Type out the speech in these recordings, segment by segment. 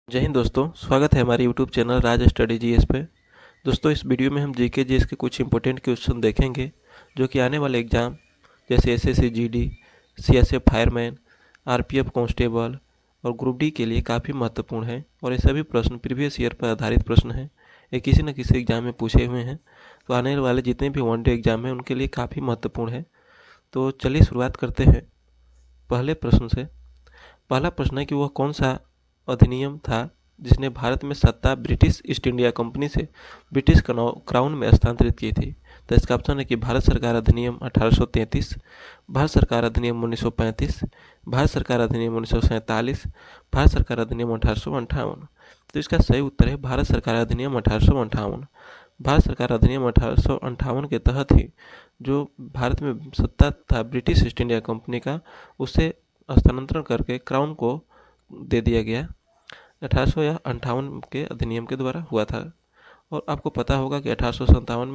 जय हिंद दोस्तों, स्वागत है हमारे यूट्यूब चैनल राज स्टडी जीएस पे। दोस्तों, इस वीडियो में हम जीके जीएस के कुछ इंपॉर्टेंट क्वेश्चन देखेंगे जो कि आने वाले एग्जाम जैसे SSC GD, CSF fireman, RPF constable और ग्रुप डी के लिए काफ़ी महत्वपूर्ण है। और ये सभी प्रश्न प्रीवियस ईयर पर आधारित प्रश्न हैं। ये किसी न किसी एग्जाम में पूछे हुए हैं, तो आने वाले जितने भी वनडे एग्जाम हैं उनके लिए काफ़ी महत्वपूर्ण है। तो चलिए शुरुआत करते हैं पहले प्रश्न से। पहला प्रश्न है कि वह कौन सा अधिनियम था जिसने भारत में सत्ता ब्रिटिश ईस्ट इंडिया कंपनी से ब्रिटिश क्राउन में हस्तांतरित की थी। तो इसका ऑप्शन है कि भारत सरकार अधिनियम 1833, भारत सरकार अधिनियम 1935, भारत सरकार अधिनियम 1947, भारत सरकार अधिनियम 1858। तो इसका सही उत्तर है भारत सरकार अधिनियम 1858। भारत सरकार अधिनियम 1858 के तहत ही जो भारत में सत्ता था ब्रिटिश ईस्ट इंडिया कंपनी का, उसे हस्तांतरण करके क्राउन को दे दिया गया। 1858 के अधिनियम के द्वारा हुआ था। और आपको पता होगा कि 1857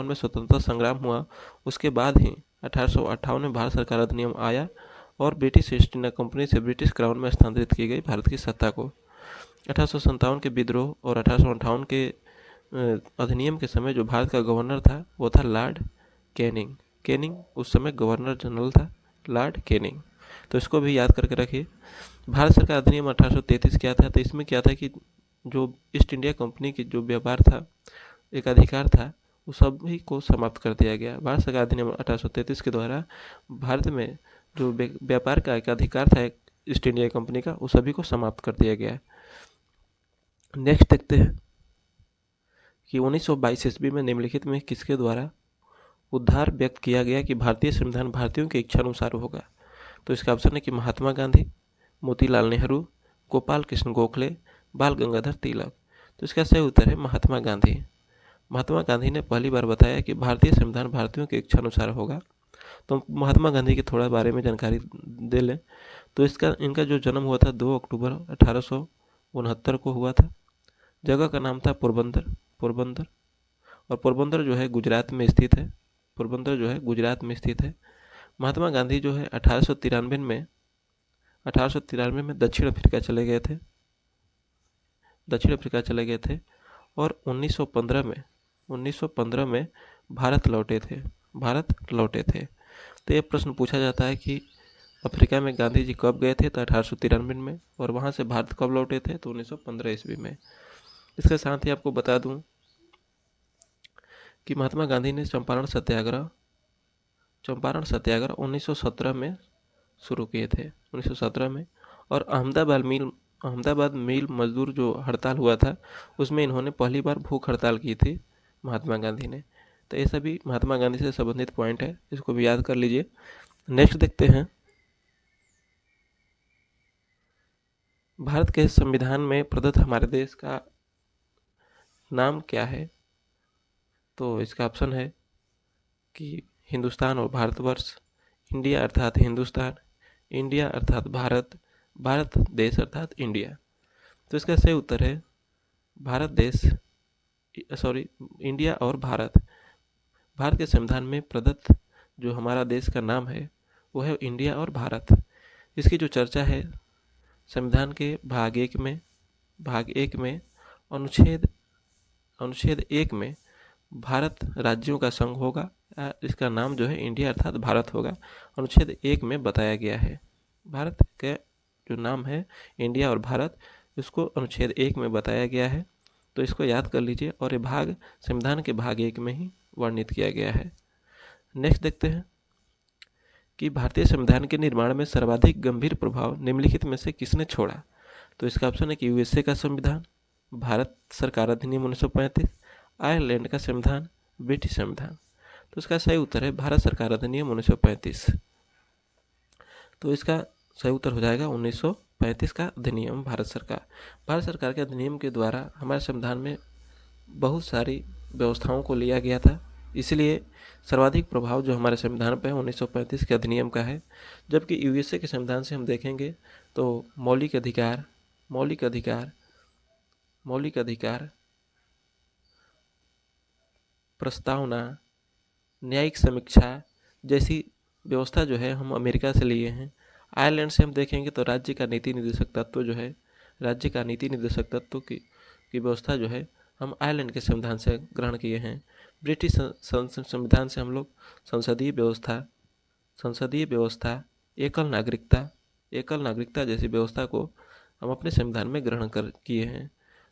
में स्वतंत्रता संग्राम हुआ। उसके बाद ही 1858 में भारत सरकार अधिनियम आया और ब्रिटिश ईस्ट इंडिया कंपनी से ब्रिटिश क्राउन में हस्तांतरित की गई भारत की सत्ता को। 1857 के विद्रोह और 1858 के अधिनियम के समय जो भारत का गवर्नर था वो था लॉर्ड कैनिंग। कैनिंग उस समय गवर्नर जनरल था, लॉर्ड कैनिंग। तो इसको भी याद करके रखिए। भारत सरकार अधिनियम 1833 क्या था? तो इसमें क्या था कि जो ईस्ट इंडिया कंपनी की जो व्यापार था, एक अधिकार था, उस सभी को समाप्त कर दिया गया। भारत सरकार अधिनियम 1833 के द्वारा भारत में जो व्यापार का एक अधिकार था ईस्ट इंडिया कंपनी का, उस सभी को समाप्त कर दिया गया। नेक्स्ट देखते हैं कि 1922 ईस्वी में निम्नलिखित में किसके द्वारा उद्धार व्यक्त किया गया कि भारतीय संविधान भारतीयों की इच्छा अनुसार होगा? तो इसका ऑप्शन है कि महात्मा गांधी, मोतीलाल नेहरू, गोपाल कृष्ण गोखले, बाल गंगाधर तिलक। तो इसका सही उत्तर है महात्मा गांधी। महात्मा गांधी ने पहली बार बताया कि भारतीय संविधान भारतीयों की इच्छा अनुसार होगा। तो महात्मा गांधी के थोड़ा बारे में जानकारी दे लें तो इनका जो जन्म हुआ था 2 अक्टूबर 1869 को हुआ था। जगह का नाम था पोरबंदर। और पोरबंदर जो है गुजरात में स्थित है। पोरबंदर जो है गुजरात में स्थित है। महात्मा गांधी जो है 1893 में दक्षिण अफ्रीका चले गए थे और 1915 में भारत लौटे थे। तो ये प्रश्न पूछा जाता है कि अफ्रीका में गांधी जी कब गए थे? तो 1893 में। और वहाँ से भारत कब लौटे थे? तो 1915 ईस्वी में। इसके साथ ही आपको बता दूं कि महात्मा गांधी ने चंपारण सत्याग्रह 1917 में शुरू किए थे, 1917 में। और अहमदाबाद मिल मजदूर जो हड़ताल हुआ था, उसमें इन्होंने पहली बार भूख हड़ताल की थी महात्मा गांधी ने। तो ये सभी महात्मा गांधी से संबंधित पॉइंट है, इसको भी याद कर लीजिए। नेक्स्ट देखते हैं, भारत के संविधान में प्रदत्त हमारे देश का नाम क्या है? तो इसका ऑप्शन है कि हिंदुस्तान और भारतवर्ष, इंडिया अर्थात हिंदुस्तान, इंडिया अर्थात भारत, भारत देश अर्थात इंडिया। तो इसका सही उत्तर है इंडिया और भारत। भारत के संविधान में प्रदत्त जो हमारा देश का नाम है वो है इंडिया और भारत। इसकी जो चर्चा है संविधान के भाग एक में अनुच्छेद 1 में भारत राज्यों का संघ होगा, इसका नाम जो है इंडिया अर्थात भारत होगा, अनुच्छेद 1 में बताया गया है। भारत का जो नाम है इंडिया और भारत, इसको अनुच्छेद 1 में बताया गया है। तो इसको याद कर लीजिए और ये भाग संविधान के भाग 1 में ही वर्णित किया गया है। नेक्स्ट देखते हैं कि भारतीय संविधान के निर्माण में सर्वाधिक गंभीर प्रभाव निम्नलिखित में से किसने छोड़ा? तो इसका ऑप्शन है कि यूएसए का संविधान, भारत सरकार अधिनियम 1935, आयरलैंड का संविधान, ब्रिटिश संविधान। तो इसका सही उत्तर है भारत सरकार अधिनियम 1935। तो इसका सही उत्तर हो जाएगा 1935 का अधिनियम। भारत सरकार के अधिनियम के द्वारा हमारे संविधान में बहुत सारी व्यवस्थाओं को लिया गया था, इसलिए सर्वाधिक प्रभाव जो हमारे संविधान पर है 1935 के अधिनियम का है। जबकि यूएसए के संविधान से हम देखेंगे तो मौलिक अधिकार, प्रस्तावना, न्यायिक समीक्षा जैसी व्यवस्था जो है हम अमेरिका से लिए हैं। आयरलैंड से हम देखेंगे तो राज्य का नीति निर्देशक तत्व जो है राज्य का नीति निर्देशक तत्व की व्यवस्था जो है हम आयरलैंड के संविधान से ग्रहण किए हैं। ब्रिटिश संविधान से हम लोग संसदीय व्यवस्था, एकल नागरिकता जैसी व्यवस्था को हम अपने संविधान में ग्रहण कर किए हैं।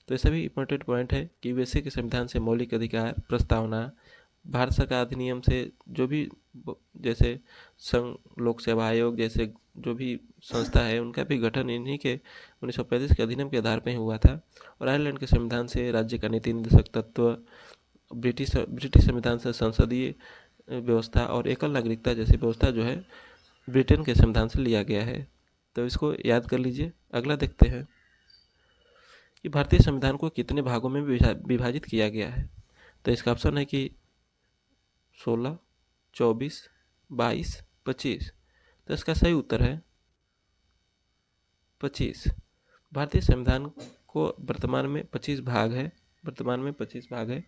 तो ये सभी इंपॉर्टेंट पॉइंट है कि यूएसए के संविधान से मौलिक अधिकार प्रस्तावना, भारत सरकार अधिनियम से जो भी जैसे संघ लोक सेवा आयोग जैसे जो भी संस्था है उनका भी गठन इन्हीं के 1935 के अधिनियम के आधार पर ही हुआ था। और आयरलैंड के संविधान से राज्य का नीति निर्देशक तत्व, ब्रिटिश संविधान से संसदीय व्यवस्था और एकल नागरिकता जैसी व्यवस्था जो है ब्रिटेन के संविधान से लिया गया है। तो इसको याद कर लीजिए। अगला देखते हैं कि भारतीय संविधान को कितने भागों में विभाजित किया गया है। तो इसका ऑप्शन है कि 16, 24, 22, 25। तो इसका सही उत्तर है 25। भारतीय संविधान को वर्तमान में 25 भाग है।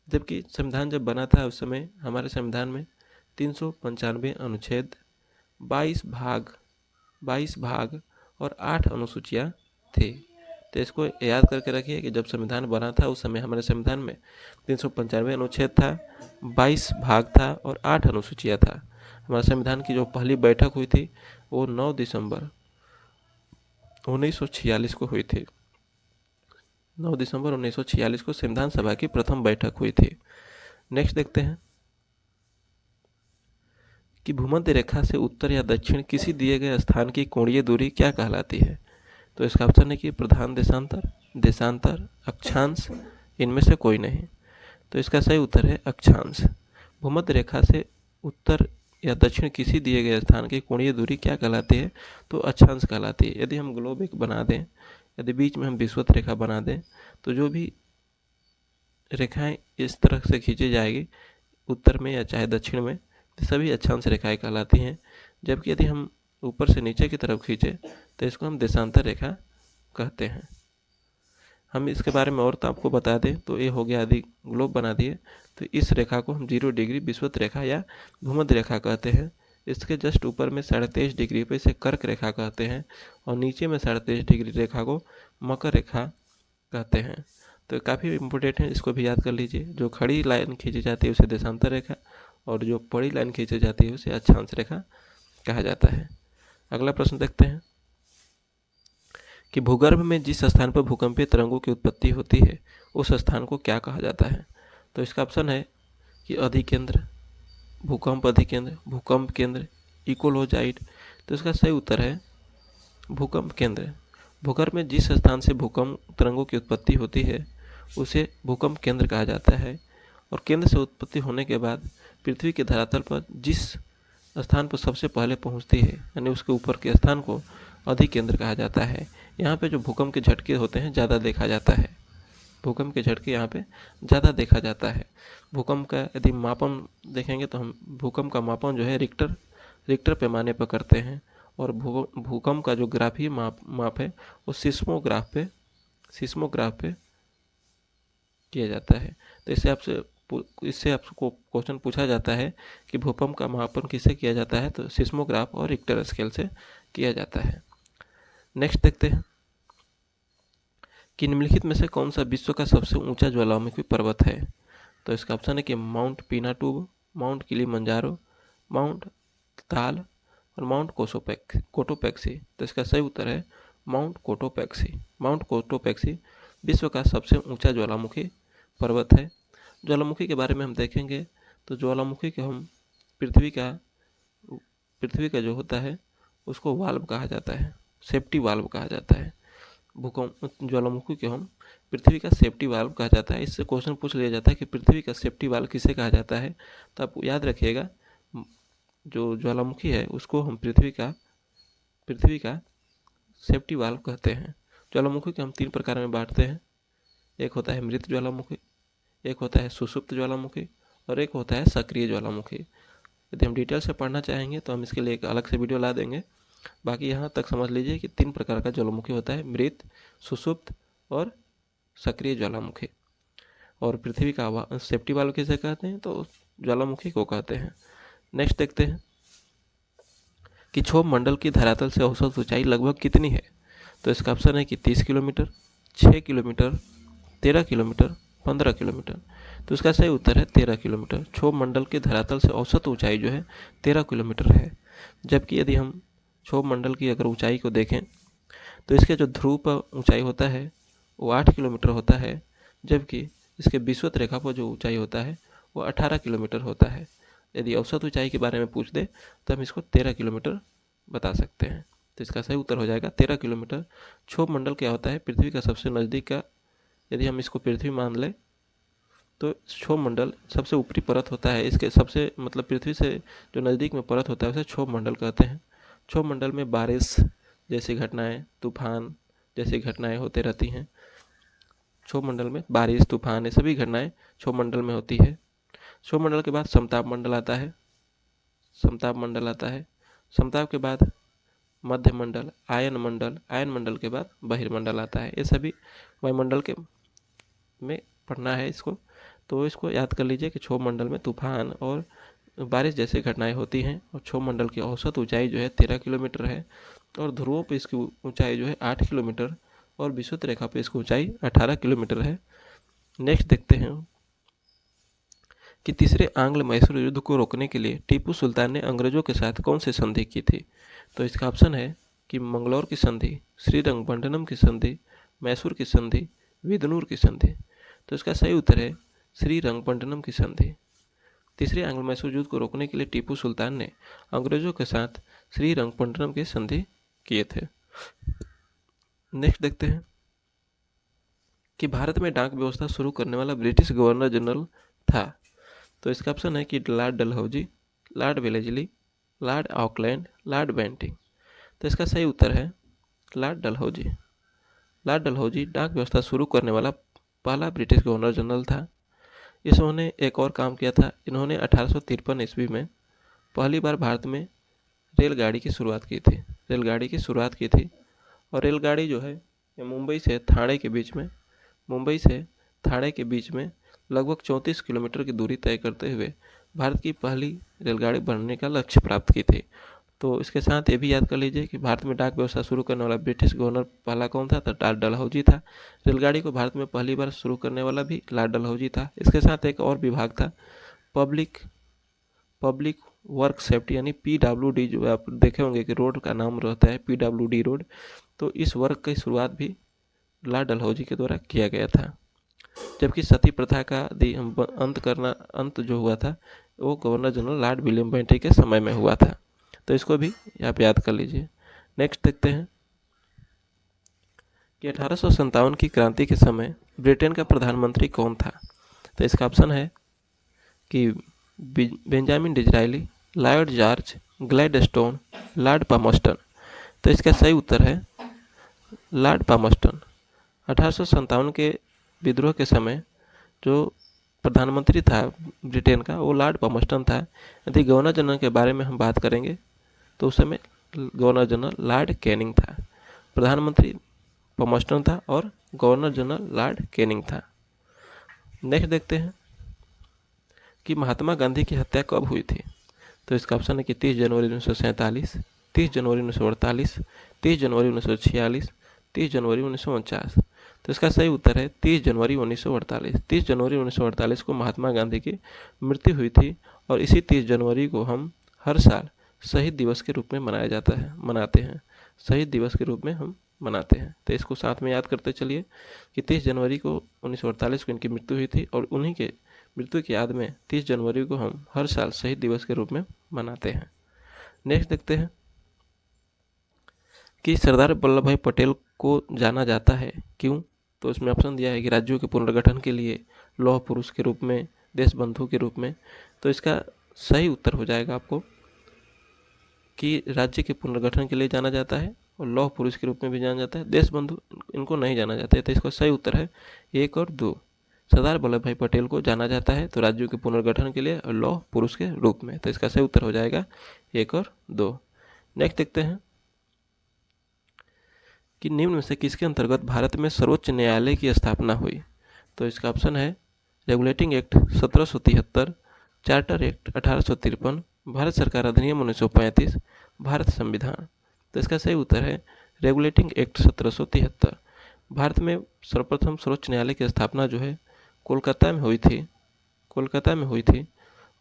जबकि संविधान जब बना था उस समय हमारे संविधान में 395 अनुच्छेद, 22 भाग और 8 अनुसूचियाँ थी। तो इसको याद करके रखिए कि जब संविधान बना था उस समय हमारे संविधान में 395 अनुच्छेद था, 22 भाग था और 8 अनुसूचियाँ था। हमारे संविधान की जो पहली बैठक हुई थी वो 9 दिसंबर 1946 को हुई थी। 9 दिसंबर 1946 को संविधान सभा की प्रथम बैठक हुई थी। नेक्स्ट देखते हैं कि भूमध्य रेखा से उत्तर या दक्षिण किसी दिए गए स्थान की कोणीय दूरी क्या कहलाती है। तो इसका ऑप्शन है कि प्रधान देशांतर, अक्षांश, इनमें से कोई नहीं। तो इसका सही उत्तर है अक्षांश। भूमध्य रेखा से उत्तर या दक्षिण किसी दिए गए स्थान की कोणीय दूरी क्या कहलाती है, तो अक्षांश कहलाती है। यदि हम ग्लोब एक बना दें, यदि बीच में हम विषुवत रेखा बना दें, तो जो भी रेखाएं इस तरह से खींची जाएगी उत्तर में या चाहे दक्षिण में, तो सभी अक्षांश रेखाएं कहलाती हैं। जबकि यदि हम ऊपर से नीचे की तरफ खींचे तो इसको हम देशांतर रेखा कहते हैं। हम इसके बारे में और तो आपको बता दें तो ये हो गया, यदि ग्लोब बना दिए तो इस रेखा को हम 0 डिग्री विषुवत रेखा या भूमध्य रेखा कहते हैं। इसके जस्ट ऊपर में 23.5 डिग्री पे इसे कर्क रेखा कहते हैं और नीचे में 23.5 डिग्री रेखा को मकर रेखा कहते हैं। तो काफ़ी इम्पोर्टेंट है, इसको भी याद कर लीजिए। जो खड़ी लाइन खींची जाती है उसे देशांतर रेखा और जो बड़ी लाइन खींची जाती है उसे अक्षांश रेखा कहा जाता है। अगला प्रश्न देखते हैं कि भूगर्भ में जिस स्थान पर भूकंपीय तरंगों की उत्पत्ति होती है उस स्थान को क्या कहा जाता है। तो इसका ऑप्शन है कि अधिकेंद्र, भूकंप अधिकेंद्र, भूकंप केंद्र, इकोलोजाइट। तो इसका सही उत्तर है भूकंप केंद्र। भूगर्भ में जिस स्थान से भूकंप तरंगों की उत्पत्ति होती है उसे भूकंप केंद्र कहा जाता है। और केंद्र से उत्पत्ति होने के बाद पृथ्वी के धरातल पर जिस स्थान पर सबसे पहले पहुंचती है यानी उसके ऊपर के स्थान को अधिकेंद्र कहा जाता है। यहाँ पे जो भूकंप के झटके होते हैं ज़्यादा देखा जाता है। भूकंप के झटके यहाँ पे ज़्यादा देखा जाता है। भूकंप का यदि मापन देखेंगे तो हम भूकंप का मापन जो है रिक्टर पैमाने पर करते हैं और भूकंप का जो ग्राफीय माप है वो सिस्मोग्राफ पे किया जाता है। तो इससे आपको क्वेश्चन पूछा जाता है कि भूकंप का मापन किससे किया जाता है, तो सिस्मोग्राफ और रिक्टर स्केल से किया जाता है। नेक्स्ट देखते हैं कि निम्नलिखित में से कौन सा विश्व का सबसे ऊंचा ज्वालामुखी पर्वत है। तो इसका ऑप्शन है कि माउंट पिनाटुब, माउंट किलिमंजारो, माउंट ताल और माउंट कोटोपैक्सी। तो इसका सही उत्तर है माउंट कोटोपैक्सी। माउंट कोटोपैक्सी विश्व का सबसे ऊंचा ज्वालामुखी पर्वत है। ज्वालामुखी के बारे में हम देखेंगे तो ज्वालामुखी को हम पृथ्वी का जो होता है उसको वाल्व कहा जाता है, सेफ्टी वाल्व कहा जाता है। भूकंप ज्वालामुखी को हम पृथ्वी का सेफ्टी वाल्व कहा जाता है। इससे क्वेश्चन पूछ लिया जाता है कि पृथ्वी का सेफ्टी वाल्व किसे कहा जाता है, तो आप याद रखिएगा जो ज्वालामुखी है उसको हम पृथ्वी का सेफ्टी वाल्व कहते हैं। ज्वालामुखी को हम 3 प्रकार में बांटते हैं। एक होता है मृत ज्वालामुखी, एक होता है सुषुप्त ज्वालामुखी और एक होता है सक्रिय ज्वालामुखी। यदि हम डिटेल से पढ़ना चाहेंगे तो हम इसके लिए एक अलग से वीडियो ला देंगे। बाकी यहाँ तक समझ लीजिए कि 3 प्रकार का ज्वालामुखी होता है, मृत, सुषुप्त और सक्रिय ज्वालामुखी। और पृथ्वी का सेफ्टी वाल्व किसे कहते हैं, तो ज्वालामुखी को कहते हैं। नेक्स्ट देखते हैं कि क्षोभ मंडल की धरातल से औसत ऊंचाई लगभग कितनी है। तो इसका ऑप्शन है कि 30 किलोमीटर, 6 किलोमीटर, 13 किलोमीटर, 15 किलोमीटर। तो इसका सही उत्तर है 13 किलोमीटर। क्षोभ मंडल के धरातल से औसत ऊंचाई जो है 13 किलोमीटर है। जबकि यदि हम क्षोभ मंडल की अगर ऊंचाई को देखें तो इसके जो ध्रुव पर ऊंचाई होता है वो 8 किलोमीटर होता है, जबकि इसके विषुवत रेखा पर जो ऊंचाई होता है वो 18 किलोमीटर होता है। यदि औसत ऊंचाई के बारे में पूछ दे तो हम इसको 13 किलोमीटर बता सकते हैं। तो इसका सही उत्तर हो जाएगा 13 किलोमीटर। क्षोभ मंडल क्या होता है? पृथ्वी का सबसे नज़दीक का, यदि हम इसको पृथ्वी मान लें तो क्षोभ मंडल सबसे ऊपरी परत होता है। इसके सबसे मतलब पृथ्वी से जो नज़दीक में परत होता है उसे क्षोभ मंडल कहते हैं। क्षोभ मंडल में बारिश जैसी घटनाएं, तूफान जैसी घटनाएं होते रहती हैं। क्षोभ मंडल में बारिश, तूफान, ये सभी घटनाएं क्षोभ मंडल में होती है। क्षोभ मंडल के बाद समताप मंडल आता है। समताप मंडल आता है। समताप के बाद मध्य मंडल, आयन मंडल, आयन मंडल के बाद बहिर्मंडल आता है। ये सभी वायुमंडल के में पढ़ना है इसको, तो इसको याद कर लीजिए कि क्षोभ मंडल में तूफान और बारिश जैसी घटनाएं होती हैं। और क्षोभ मंडल की औसत ऊंचाई जो है 13 किलोमीटर है और ध्रुवों पर इसकी ऊंचाई जो है 8 किलोमीटर और विषुवत रेखा पर इसकी ऊंचाई 18 किलोमीटर है। नेक्स्ट देखते हैं कि तीसरे आंग्ल मैसूर युद्ध को रोकने के लिए टीपू सुल्तान ने अंग्रेजों के साथ कौन सी संधि की थी? तो इसका ऑप्शन है कि मंगलौर की संधि, श्रीरंगपट्टनम की संधि, मैसूर की संधि, विदनूर की संधि। तो इसका सही उत्तर है श्रीरंगपट्टनम की संधि। तीसरे आंग्ल मैसूर युद्ध को रोकने के लिए टीपू सुल्तान ने अंग्रेजों के साथ श्रीरंगपट्टनम की संधि किए थे। नेक्स्ट देखते हैं कि भारत में डाक व्यवस्था शुरू करने वाला ब्रिटिश गवर्नर जनरल था। तो इसका ऑप्शन है कि Lord Dalhousie, Lord Wellesley, Lord Auckland, Lord Bentinck. तो इसका सही उत्तर है लॉर्ड डलहौजी। लॉर्ड डलहौजी डाक व्यवस्था शुरू करने वाला पहला ब्रिटिश गवर्नर जनरल था। इन्होंने एक और काम किया था। इन्होंने 1853 ईस्वी में पहली बार भारत में रेलगाड़ी की शुरुआत की थी। रेलगाड़ी की शुरुआत की थी और रेलगाड़ी जो है ये मुंबई से थाने के बीच में लगभग 34 किलोमीटर की दूरी तय करते हुए भारत की पहली रेलगाड़ी बनने का लक्ष्य प्राप्त की थी। तो इसके साथ ये भी याद कर लीजिए कि भारत में डाक व्यवस्था शुरू करने वाला ब्रिटिश गवर्नर पहला कौन था? तो लॉर्ड डलहौजी था। रेलगाड़ी को भारत में पहली बार शुरू करने वाला भी लॉर्ड डलहौजी था। इसके साथ एक और विभाग था, पब्लिक वर्क सेफ्टी यानी PWD, जो आप देखे होंगे कि रोड का नाम रहता है PWD रोड। तो इस वर्क की शुरुआत भी लॉर्ड डलहौजी के द्वारा किया गया था। जबकि सती प्रथा का अंत जो हुआ था वो governor general Lord William Bentinck के समय में हुआ था। तो इसको भी आप याद कर लीजिए। नेक्स्ट देखते हैं कि 1857 की क्रांति के समय ब्रिटेन का प्रधानमंत्री कौन था? तो इसका ऑप्शन है कि Benjamin Disraeli, Lord George, Gladstone, Lord Palmerston. तो इसका सही उत्तर है लॉर्ड पामस्टन। 1857 के विद्रोह के समय जो प्रधानमंत्री था ब्रिटेन का वो लॉर्ड पामस्टन था। यदि गवर्नर जनरल के बारे में हम बात करेंगे तो उस समय गवर्नर जनरल लॉर्ड कैनिंग था। प्रधानमंत्री पामस्टन था और गवर्नर जनरल लॉर्ड कैनिंग था। नेक्स्ट देखते हैं कि महात्मा गांधी की हत्या कब हुई थी? तो इसका ऑप्शन है कि 30 जनवरी 1947, 30 जनवरी 1948, 30 जनवरी 1946, 30 जनवरी 1949। तो इसका सही उत्तर है 30 जनवरी 1948। 30 जनवरी 1948 को महात्मा गांधी की मृत्यु हुई थी और इसी 30 जनवरी को हम हर साल शहीद दिवस के रूप में मनाते हैं। शहीद दिवस के रूप में हम मनाते हैं। तो इसको साथ में याद करते चलिए कि 30 जनवरी को 1948 को इनकी मृत्यु हुई थी और उन्हीं के मृत्यु की याद में 30 जनवरी को हम हर साल शहीद दिवस के रूप में मनाते हैं। नेक्स्ट देखते हैं कि सरदार वल्लभ भाई पटेल को जाना जाता है क्यों? तो इसमें ऑप्शन दिया है कि राज्यों के पुनर्गठन के लिए, लौह पुरुष के रूप में, देश बंधु के रूप में। तो इसका सही उत्तर हो जाएगा आपको कि राज्य के पुनर्गठन के लिए जाना जाता है और लौह पुरुष के रूप में भी जाना जाता है। देश बंधु इनको नहीं जाना जाता है। तो इसका सही उत्तर है 1 और 2। सरदार वल्लभ भाई पटेल को जाना जाता है तो राज्यों के पुनर्गठन के लिए और लौह पुरुष के रूप में। तो इसका सही उत्तर हो जाएगा 1 और 2। नेक्स्ट देखते हैं कि निम्न में से किसके अंतर्गत भारत में सर्वोच्च न्यायालय की स्थापना हुई? तो इसका ऑप्शन है regulating act 1773, charter act 1853, Bharat सरकार अधिनियम 1935, भारत संविधान। तो इसका सही उत्तर है रेगुलेटिंग एक्ट 1773। भारत में सर्वप्रथम सर्वोच्च न्यायालय की स्थापना जो है कोलकाता में हुई थी, कोलकाता में हुई थी।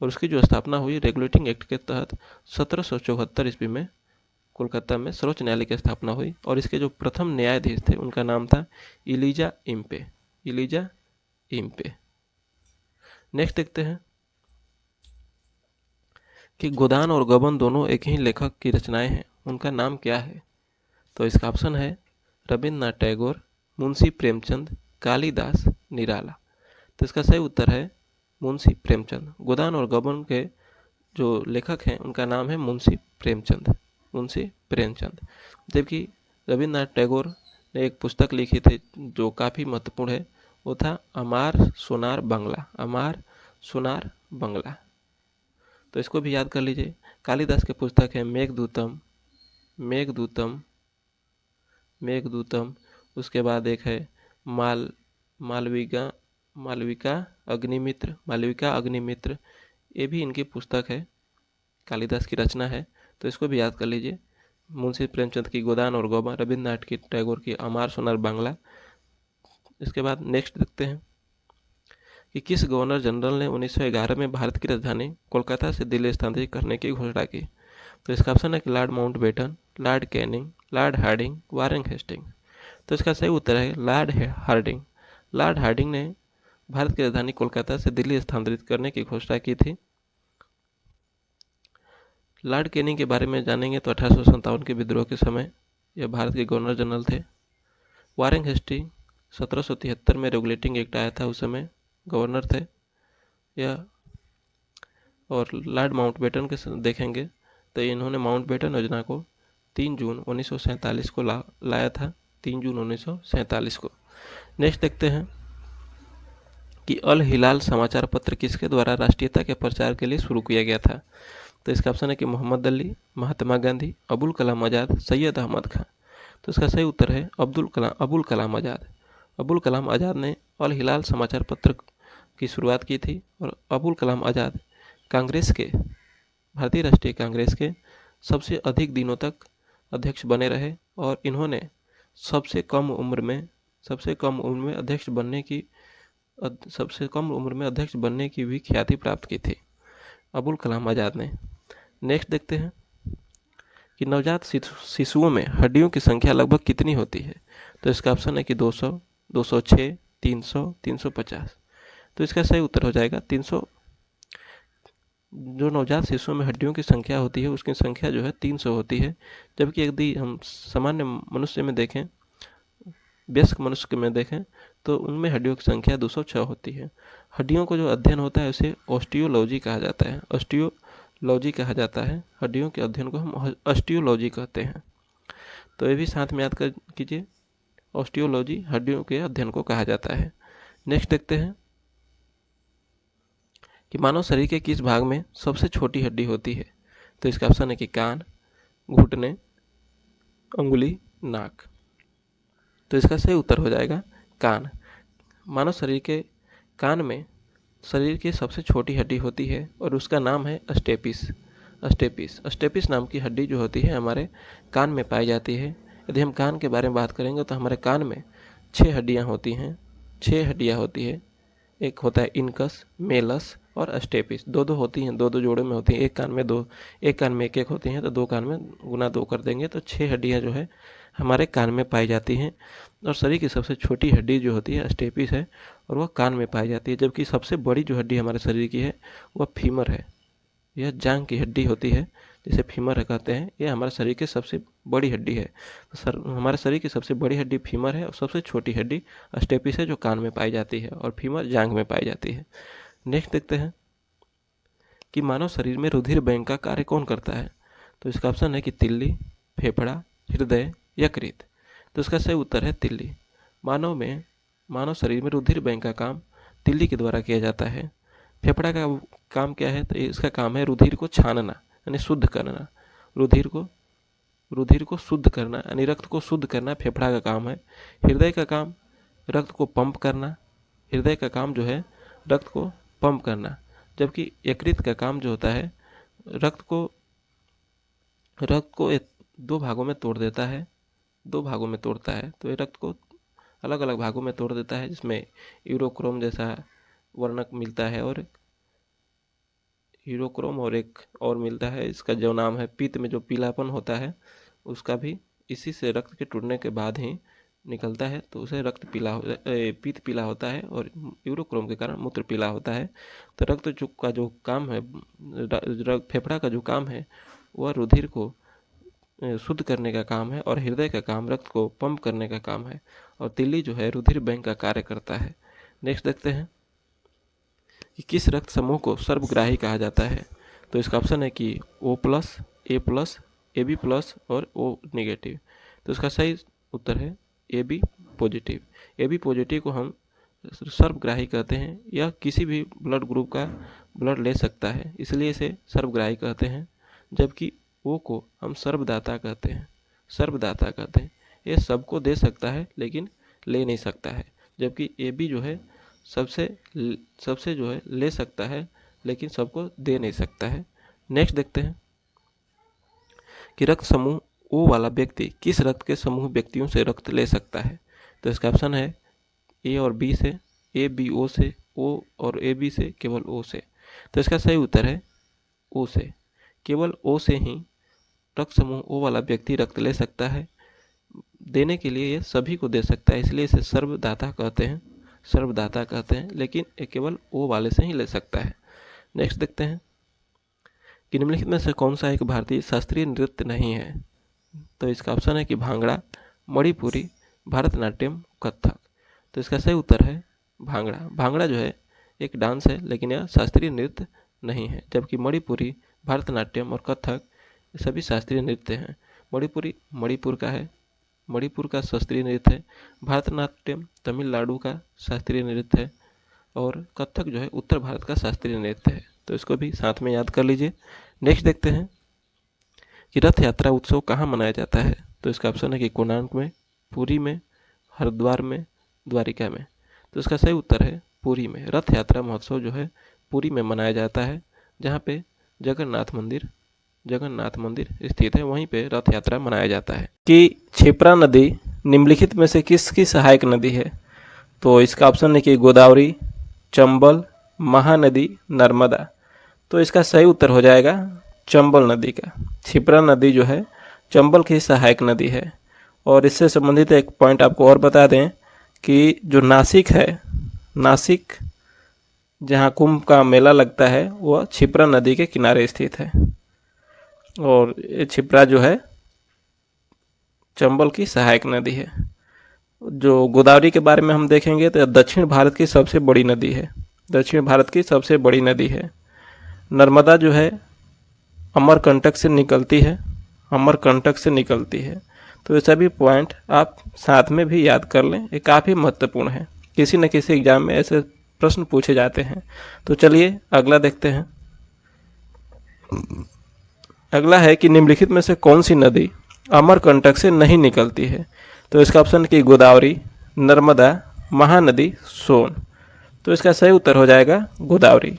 और उसकी जो स्थापना हुई रेगुलेटिंग एक्ट के तहत 1774 ईस्वी में कोलकाता में सर्वोच्च न्यायालय की स्थापना हुई। और इसके जो प्रथम न्यायाधीश थे उनका नाम था इलीजा इम्पे, इलीजा इम्पे। नेक्स्ट देखते हैं कि गोदान और गबन दोनों एक ही लेखक की रचनाएं हैं, उनका नाम क्या है? तो इसका ऑप्शन है रविन्द्रनाथ टैगोर, मुंशी प्रेमचंद, कालिदास, निराला। तो इसका सही उत्तर है मुंशी प्रेमचंद। गोदान और गबन के जो लेखक हैं उनका नाम है मुंशी प्रेमचंद, मुंशी प्रेमचंद। जबकि रविन्द्रनाथ टैगोर ने एक पुस्तक लिखी थी जो काफ़ी महत्वपूर्ण है, वो था अमार सोनार बंगला, अमार सोनार बंगला। तो इसको भी याद कर लीजिए। कालिदास की पुस्तक है मेघदूतम, मेघदूतम, मेघदूतम। उसके बाद एक है मालविका, मालविका अग्निमित्र, मालविका अग्निमित्र। ये भी इनकी पुस्तक है, कालिदास की रचना है। तो इसको भी याद कर लीजिए। मुंशी प्रेमचंद की गोदान और गबन, रविन्द्रनाथ की टैगोर की अमार सोनार बांग्ला। इसके बाद नेक्स्ट देखते हैं कि किस गवर्नर जनरल ने 1911 में भारत की राजधानी कोलकाता से दिल्ली स्थानांतरित करने की घोषणा की? तो इसका ऑप्शन है कि Lord Mountbatten, Lord Canning, Lord Hardinge, Warren Hastings. तो इसका सही उत्तर है लॉर्ड हार्डिंग। लॉर्ड हार्डिंग ने भारत की राजधानी कोलकाता से दिल्ली स्थानांतरित करने की घोषणा की थी। लॉर्ड कैनिंग के बारे में जानेंगे तो 1857 के विद्रोह के समय यह भारत के गवर्नर जनरल थे। वारेन हेस्टिंग 1773 में रेगुलेटिंग एक्ट आया था, उस समय गवर्नर थे यह। और लॉर्ड माउंटबेटन के देखेंगे तो इन्होंने माउंटबेटन योजना को 3 जून 1947 को लाया था, 3 जून 1947 को। नेक्स्ट देखते हैं कि अल हिलाल समाचार पत्र किसके द्वारा राष्ट्रीयता के प्रचार के लिए शुरू किया गया था? तो इसका ऑप्शन है कि मोहम्मद अली, महात्मा गांधी, अबुल कलाम आज़ाद, सैयद अहमद खान। तो इसका सही उत्तर है अबुल कलाम आज़ाद। अबुल कलाम आज़ाद ने अल हिलाल समाचार पत्र की शुरुआत की थी। और अबुल कलाम आज़ाद कांग्रेस के, भारतीय राष्ट्रीय कांग्रेस के सबसे अधिक दिनों तक अध्यक्ष बने रहे। और इन्होंने सबसे कम उम्र में अध्यक्ष बनने की भी ख्याति प्राप्त की थी अबुल कलाम आज़ाद ने। नेक्स्ट देखते हैं कि नवजात शिशुओं में हड्डियों की संख्या लगभग कितनी होती है? तो इसका ऑप्शन है कि 200, 206, 300, 350। तो इसका सही उत्तर हो जाएगा 300। जो नवजात शिशुओं में हड्डियों की संख्या होती है उसकी संख्या जो है 300 होती है। जबकि यदि हम सामान्य मनुष्य में देखें, वयस्क मनुष्य में देखें तो उनमें हड्डियों की संख्या 206 होती है। हड्डियों को जो अध्ययन होता है उसे ऑस्टियोलॉजी कहा जाता है, ऑस्टियोलॉजी कहा जाता है। हड्डियों के अध्ययन को हम ऑस्टियोलॉजी कहते हैं। तो ये भी साथ में याद कर कीजिए, ऑस्टियोलॉजी हड्डियों के अध्ययन को कहा जाता है। नेक्स्ट देखते हैं कि मानव शरीर के किस भाग में सबसे छोटी हड्डी होती है? तो इसका ऑप्शन है कि कान, घुटने, अंगुली, नाक। तो इसका सही उत्तर हो जाएगा कान। मानव शरीर के कान में शरीर की सबसे छोटी हड्डी होती है और उसका नाम है अस्टेपिस। अस्टेपिस नाम की हड्डी जो होती है हमारे कान में पाई जाती है। यदि हम कान के बारे में बात करेंगे तो हमारे कान में 6 हड्डियाँ होती हैं, 6 हड्डियाँ होती है। एक होता है इनकस, मेलस और अस्टेपिस। दो होती हैं, दो जोड़े में होती हैं। एक कान में 2, एक कान में एक होती हैं, तो 2 कान में गुना 2 कर देंगे तो 6 हड्डियाँ जो है हमारे कान में पाई जाती हैं। और शरीर की सबसे छोटी हड्डी जो होती है अस्टेपिस है और वह कान में पाई जाती है। जबकि सबसे बड़ी जो हड्डी हमारे शरीर की है वह फीमर है। यह जांघ की हड्डी होती है जिसे फीमर कहते हैं। यह हमारे शरीर की सबसे बड़ी हड्डी है। तो हमारे शरीर की सबसे बड़ी हड्डी फीमर है और सबसे छोटी हड्डी अस्टेपिस है जो कान में पाई जाती है और फीमर जांघ में पाई जाती है। नेक्स्ट देखते हैं कि मानव शरीर में रुधिर बैंक का कार्य कौन करता है? तो इसका ऑप्शन है कि तिल्ली, फेफड़ा, हृदय, यकृत। तो इसका सही उत्तर है तिल्ली। मानव शरीर में रुधिर बैंक का काम तिल्ली के द्वारा किया जाता है। फेफड़ा का काम क्या है? तो इसका काम है रुधिर को छानना यानी शुद्ध करना। रुधिर को शुद्ध करना यानी रक्त को शुद्ध करना फेफड़ा का काम है। हृदय का काम रक्त को पंप करना, हृदय का काम जो है रक्त को पंप करना। जबकि यकृत का काम जो होता है रक्त को 2 भागों में तोड़ देता है, दो भागों में तोड़ता है, तो ये रक्त को अलग अलग भागों में तोड़ देता है, जिसमें यूरोक्रोम जैसा वर्णक मिलता है और यूरोक्रोम और एक और मिलता है, इसका जो नाम है पित्त में जो पीलापन होता है उसका भी इसी से रक्त के टूटने के बाद ही निकलता है, तो उसे रक्त पीला पित्त पीला होता है और यूरोक्रोम के कारण मूत्र पीला होता है। तो रक्त का जो काम है, फेफड़ा का जो काम है वह रुधिर को शुद्ध करने का काम है और हृदय का काम रक्त को पंप करने का काम है और तिल्ली जो है रुधिर बैंक का कार्य करता है। नेक्स्ट देखते हैं कि किस रक्त समूह को सर्वग्राही कहा जाता है। तो इसका ऑप्शन है कि O+, A+, AB+ और O नेगेटिव। तो इसका सही उत्तर है AB पॉजिटिव। AB पॉजिटिव को हम सर्वग्राही कहते हैं। यह किसी भी ब्लड ग्रुप का ब्लड ले सकता है, इसलिए इसे सर्वग्राही कहते हैं। जबकि O को हम सर्वदाता कहते हैं। सर्वदाता कहते हैं, ये सबको दे सकता है लेकिन ले नहीं सकता है। जबकि AB जो है सबसे जो है ले सकता है लेकिन सबको दे नहीं सकता है। नेक्स्ट देखते हैं कि रक्त समूह O वाला व्यक्ति किस रक्त के समूह व्यक्तियों से रक्त ले सकता है। तो इसका ऑप्शन है A और B से, A B O से, O और A B से, केवल O से। तो इसका सही उत्तर है O से। केवल O से ही रक्त समूह O वाला व्यक्ति रक्त ले सकता है। देने के लिए ये सभी को दे सकता है, इसलिए इसे सर्वदाता कहते हैं। सर्वदाता कहते हैं, लेकिन ये केवल O वाले से ही ले सकता है। नेक्स्ट देखते हैं कि निम्नलिखित में से कौन सा एक भारतीय शास्त्रीय नृत्य नहीं है। तो इसका ऑप्शन है कि भांगड़ा, मणिपुरी, भरतनाट्यम, कथक। तो इसका सही उत्तर है भांगड़ा। भांगड़ा जो है एक डांस है लेकिन यह शास्त्रीय नृत्य नहीं है। जबकि मणिपुरी, भरतनाट्यम और कथक सभी शास्त्रीय नृत्य हैं। मणिपुरी मणिपुर का है, मणिपुर का शास्त्रीय नृत्य है। भरतनाट्यम तमिलनाडु का शास्त्रीय नृत्य है और कथक जो है उत्तर भारत का शास्त्रीय नृत्य है। तो इसको भी साथ में याद कर लीजिए। नेक्स्ट देखते हैं कि रथ यात्रा उत्सव कहाँ मनाया जाता है। तो इसका ऑप्शन है कि कोणार्क में, पुरी में, हरिद्वार में, द्वारिका में। तो इसका सही उत्तर है पुरी में। रथ यात्रा महोत्सव जो है पुरी में मनाया जाता है, जहाँ पे जगन्नाथ मंदिर स्थित है, वहीं पे रथ यात्रा मनाया जाता है। कि क्षिप्रा नदी निम्नलिखित में से किसकी सहायक नदी है। तो इसका ऑप्शन है कि गोदावरी, चंबल, महानदी, नर्मदा। तो इसका सही उत्तर हो जाएगा चंबल नदी का। क्षिप्रा नदी जो है चंबल की सहायक नदी है। और इससे संबंधित एक पॉइंट आपको और बता दें कि जो नासिक है, नासिक जहाँ कुंभ का मेला लगता है वह क्षिप्रा नदी के किनारे स्थित है और ये क्षिप्रा जो है चंबल की सहायक नदी है। जो गोदावरी के बारे में हम देखेंगे तो दक्षिण भारत की सबसे बड़ी नदी है, दक्षिण भारत की सबसे बड़ी नदी है। नर्मदा जो है अमरकंटक से निकलती है, अमरकंटक से निकलती है। तो ये सभी पॉइंट आप साथ में भी याद कर लें, ये काफ़ी महत्वपूर्ण है। किसी न किसी एग्जाम में ऐसे प्रश्न पूछे जाते हैं। तो चलिए अगला देखते हैं। अगला है कि निम्नलिखित में से कौन सी नदी अमरकंटक से नहीं निकलती है। तो इसका ऑप्शन है कि गोदावरी, नर्मदा, महानदी, सोन। तो इसका सही उत्तर हो जाएगा गोदावरी।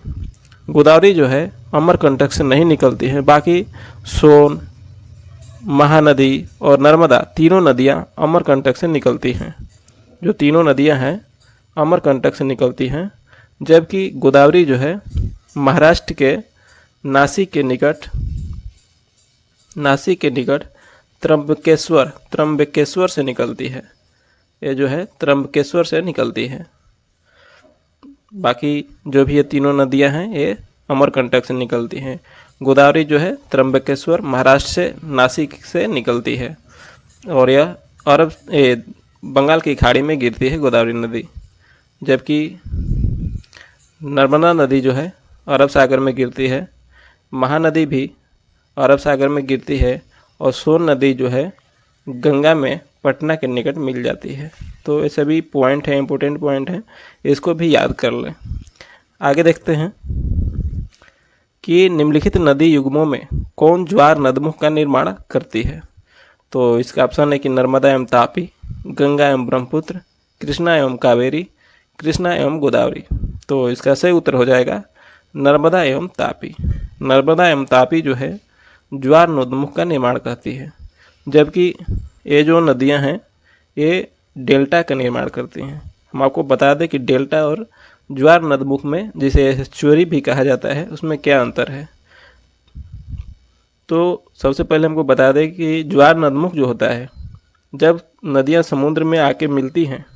गोदावरी जो है अमरकंटक से नहीं निकलती है, बाकी सोन, महानदी और नर्मदा तीनों नदियां अमरकंटक से निकलती हैं। जो तीनों नदियां हैं अमरकंटक से निकलती हैं, जबकि गोदावरी जो है महाराष्ट्र के नासिक के निकट त्र्यंबकेश्वर से निकलती है। ये जो है त्र्यंबकेश्वर से निकलती है। बाकी जो भी ये तीनों नदियां हैं ये अमरकंटक से निकलती हैं। गोदावरी जो है त्र्यंबकेश्वर महाराष्ट्र से नासिक से निकलती है और यह बंगाल की खाड़ी में गिरती है गोदावरी नदी। जबकि नर्मदा नदी जो है अरब सागर में गिरती है, महानदी भी अरब सागर में गिरती है और सोन नदी जो है गंगा में पटना के निकट मिल जाती है। तो ये सभी पॉइंट हैं, इंपॉर्टेंट पॉइंट हैं, इसको भी याद कर लें। आगे देखते हैं कि निम्नलिखित नदी युग्मों में कौन ज्वार नदमुख का निर्माण करती है। तो इसका ऑप्शन है कि नर्मदा एवं तापी, गंगा एवं ब्रह्मपुत्र, कृष्णा एवं कावेरी, कृष्णा एवं गोदावरी। तो इसका सही उत्तर हो जाएगा नर्मदा एवं तापी। नर्मदा एवं तापी जो है ज्वार नदमुख का निर्माण करती है, जबकि ये जो नदियाँ हैं ये डेल्टा का निर्माण करती हैं। हम आपको बता दें कि डेल्टा और ज्वार नदमुख में, जिसे एस्चुअरी भी कहा जाता है, उसमें क्या अंतर है। तो सबसे पहले हमको बता दें कि ज्वार नदमुख जो होता है, जब नदियाँ समुद्र में आके मिलती हैं,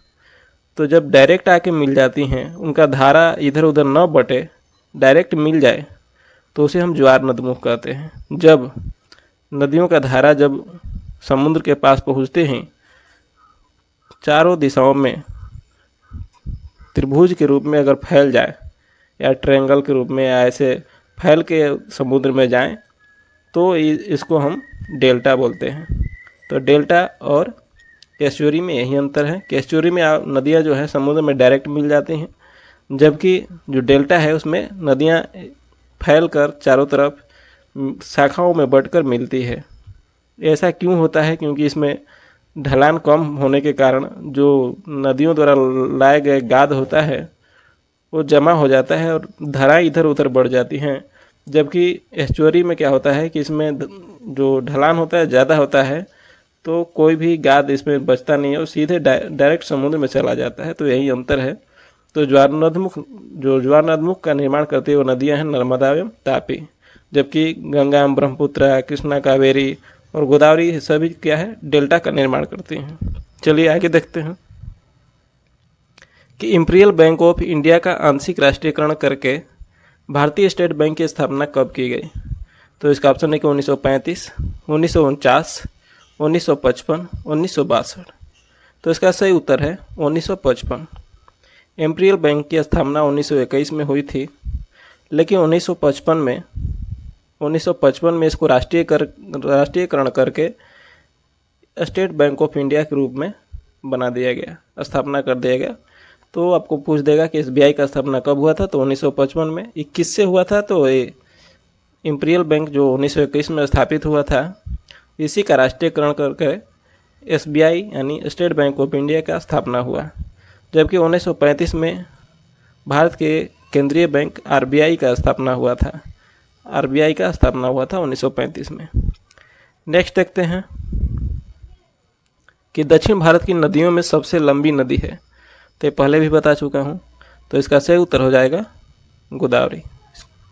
तो जब डायरेक्ट आके मिल जाती हैं, उनका धारा इधर उधर न बटे, डायरेक्ट मिल जाए, तो उसे हम ज्वार नदमुख कहते हैं। जब नदियों का धारा जब समुद्र के पास पहुँचते हैं, चारों दिशाओं में त्रिभुज के रूप में अगर फैल जाए या ट्रायंगल के रूप में या ऐसे फैल के समुद्र में जाएं, तो इसको हम डेल्टा बोलते हैं। तो डेल्टा और एस्चुअरी में यही अंतर है कि एस्चुअरी में नदियाँ जो है समुद्र में डायरेक्ट मिल जाती हैं, जबकि जो डेल्टा है उसमें नदियाँ फैल कर चारों तरफ शाखाओं में बंटकर मिलती है। ऐसा क्यों होता है? क्योंकि इसमें ढलान कम होने के कारण जो नदियों द्वारा लाए गए गाद होता है वो जमा हो जाता है और धाराएं इधर उधर बढ़ जाती हैं। जबकि एस्चुअरी में क्या होता है कि इसमें जो ढलान होता है ज़्यादा होता है, तो कोई भी गाद इसमें बचता नहीं है और सीधे डायरेक्ट समुद्र में चला जाता है। तो यही अंतर है। तो ज्वार नदमुख का निर्माण करती हुई नदियाँ हैं नर्मदा एवं तापी, जबकि गंगा, ब्रह्मपुत्र, कृष्णा, कावेरी और गोदावरी सभी क्या है, डेल्टा का निर्माण करती हैं। चलिए आगे देखते हैं कि इंपीरियल बैंक ऑफ इंडिया का आंशिक राष्ट्रीयकरण करके भारतीय स्टेट बैंक की स्थापना कब की गई। तो इसका ऑप्शन है कि 1935, 1949, 1955, 1962। तो इसका सही उत्तर है 1955। इंपीरियल बैंक की स्थापना 1921 में हुई थी, लेकिन 1955 में इसको राष्ट्रीयकरण करके स्टेट बैंक ऑफ इंडिया के रूप में बना दिया गया, स्थापना कर दिया गया। तो आपको पूछ देगा कि एसबीआई का स्थापना कब हुआ था, तो 1955 में। 21 से हुआ था, तो ये इंपीरियल बैंक जो 1921 में स्थापित हुआ था, इसी का राष्ट्रीयकरण करके एसबीआई यानी स्टेट बैंक ऑफ इंडिया का स्थापना हुआ। जबकि 1935 में भारत के केंद्रीय बैंक आरबीआई का स्थापना हुआ था। आरबीआई का स्थापना हुआ था 1935 में। नेक्स्ट देखते हैं कि दक्षिण भारत की नदियों में सबसे लंबी नदी है। तो पहले भी बता चुका हूँ, तो इसका सही उत्तर हो जाएगा गोदावरी।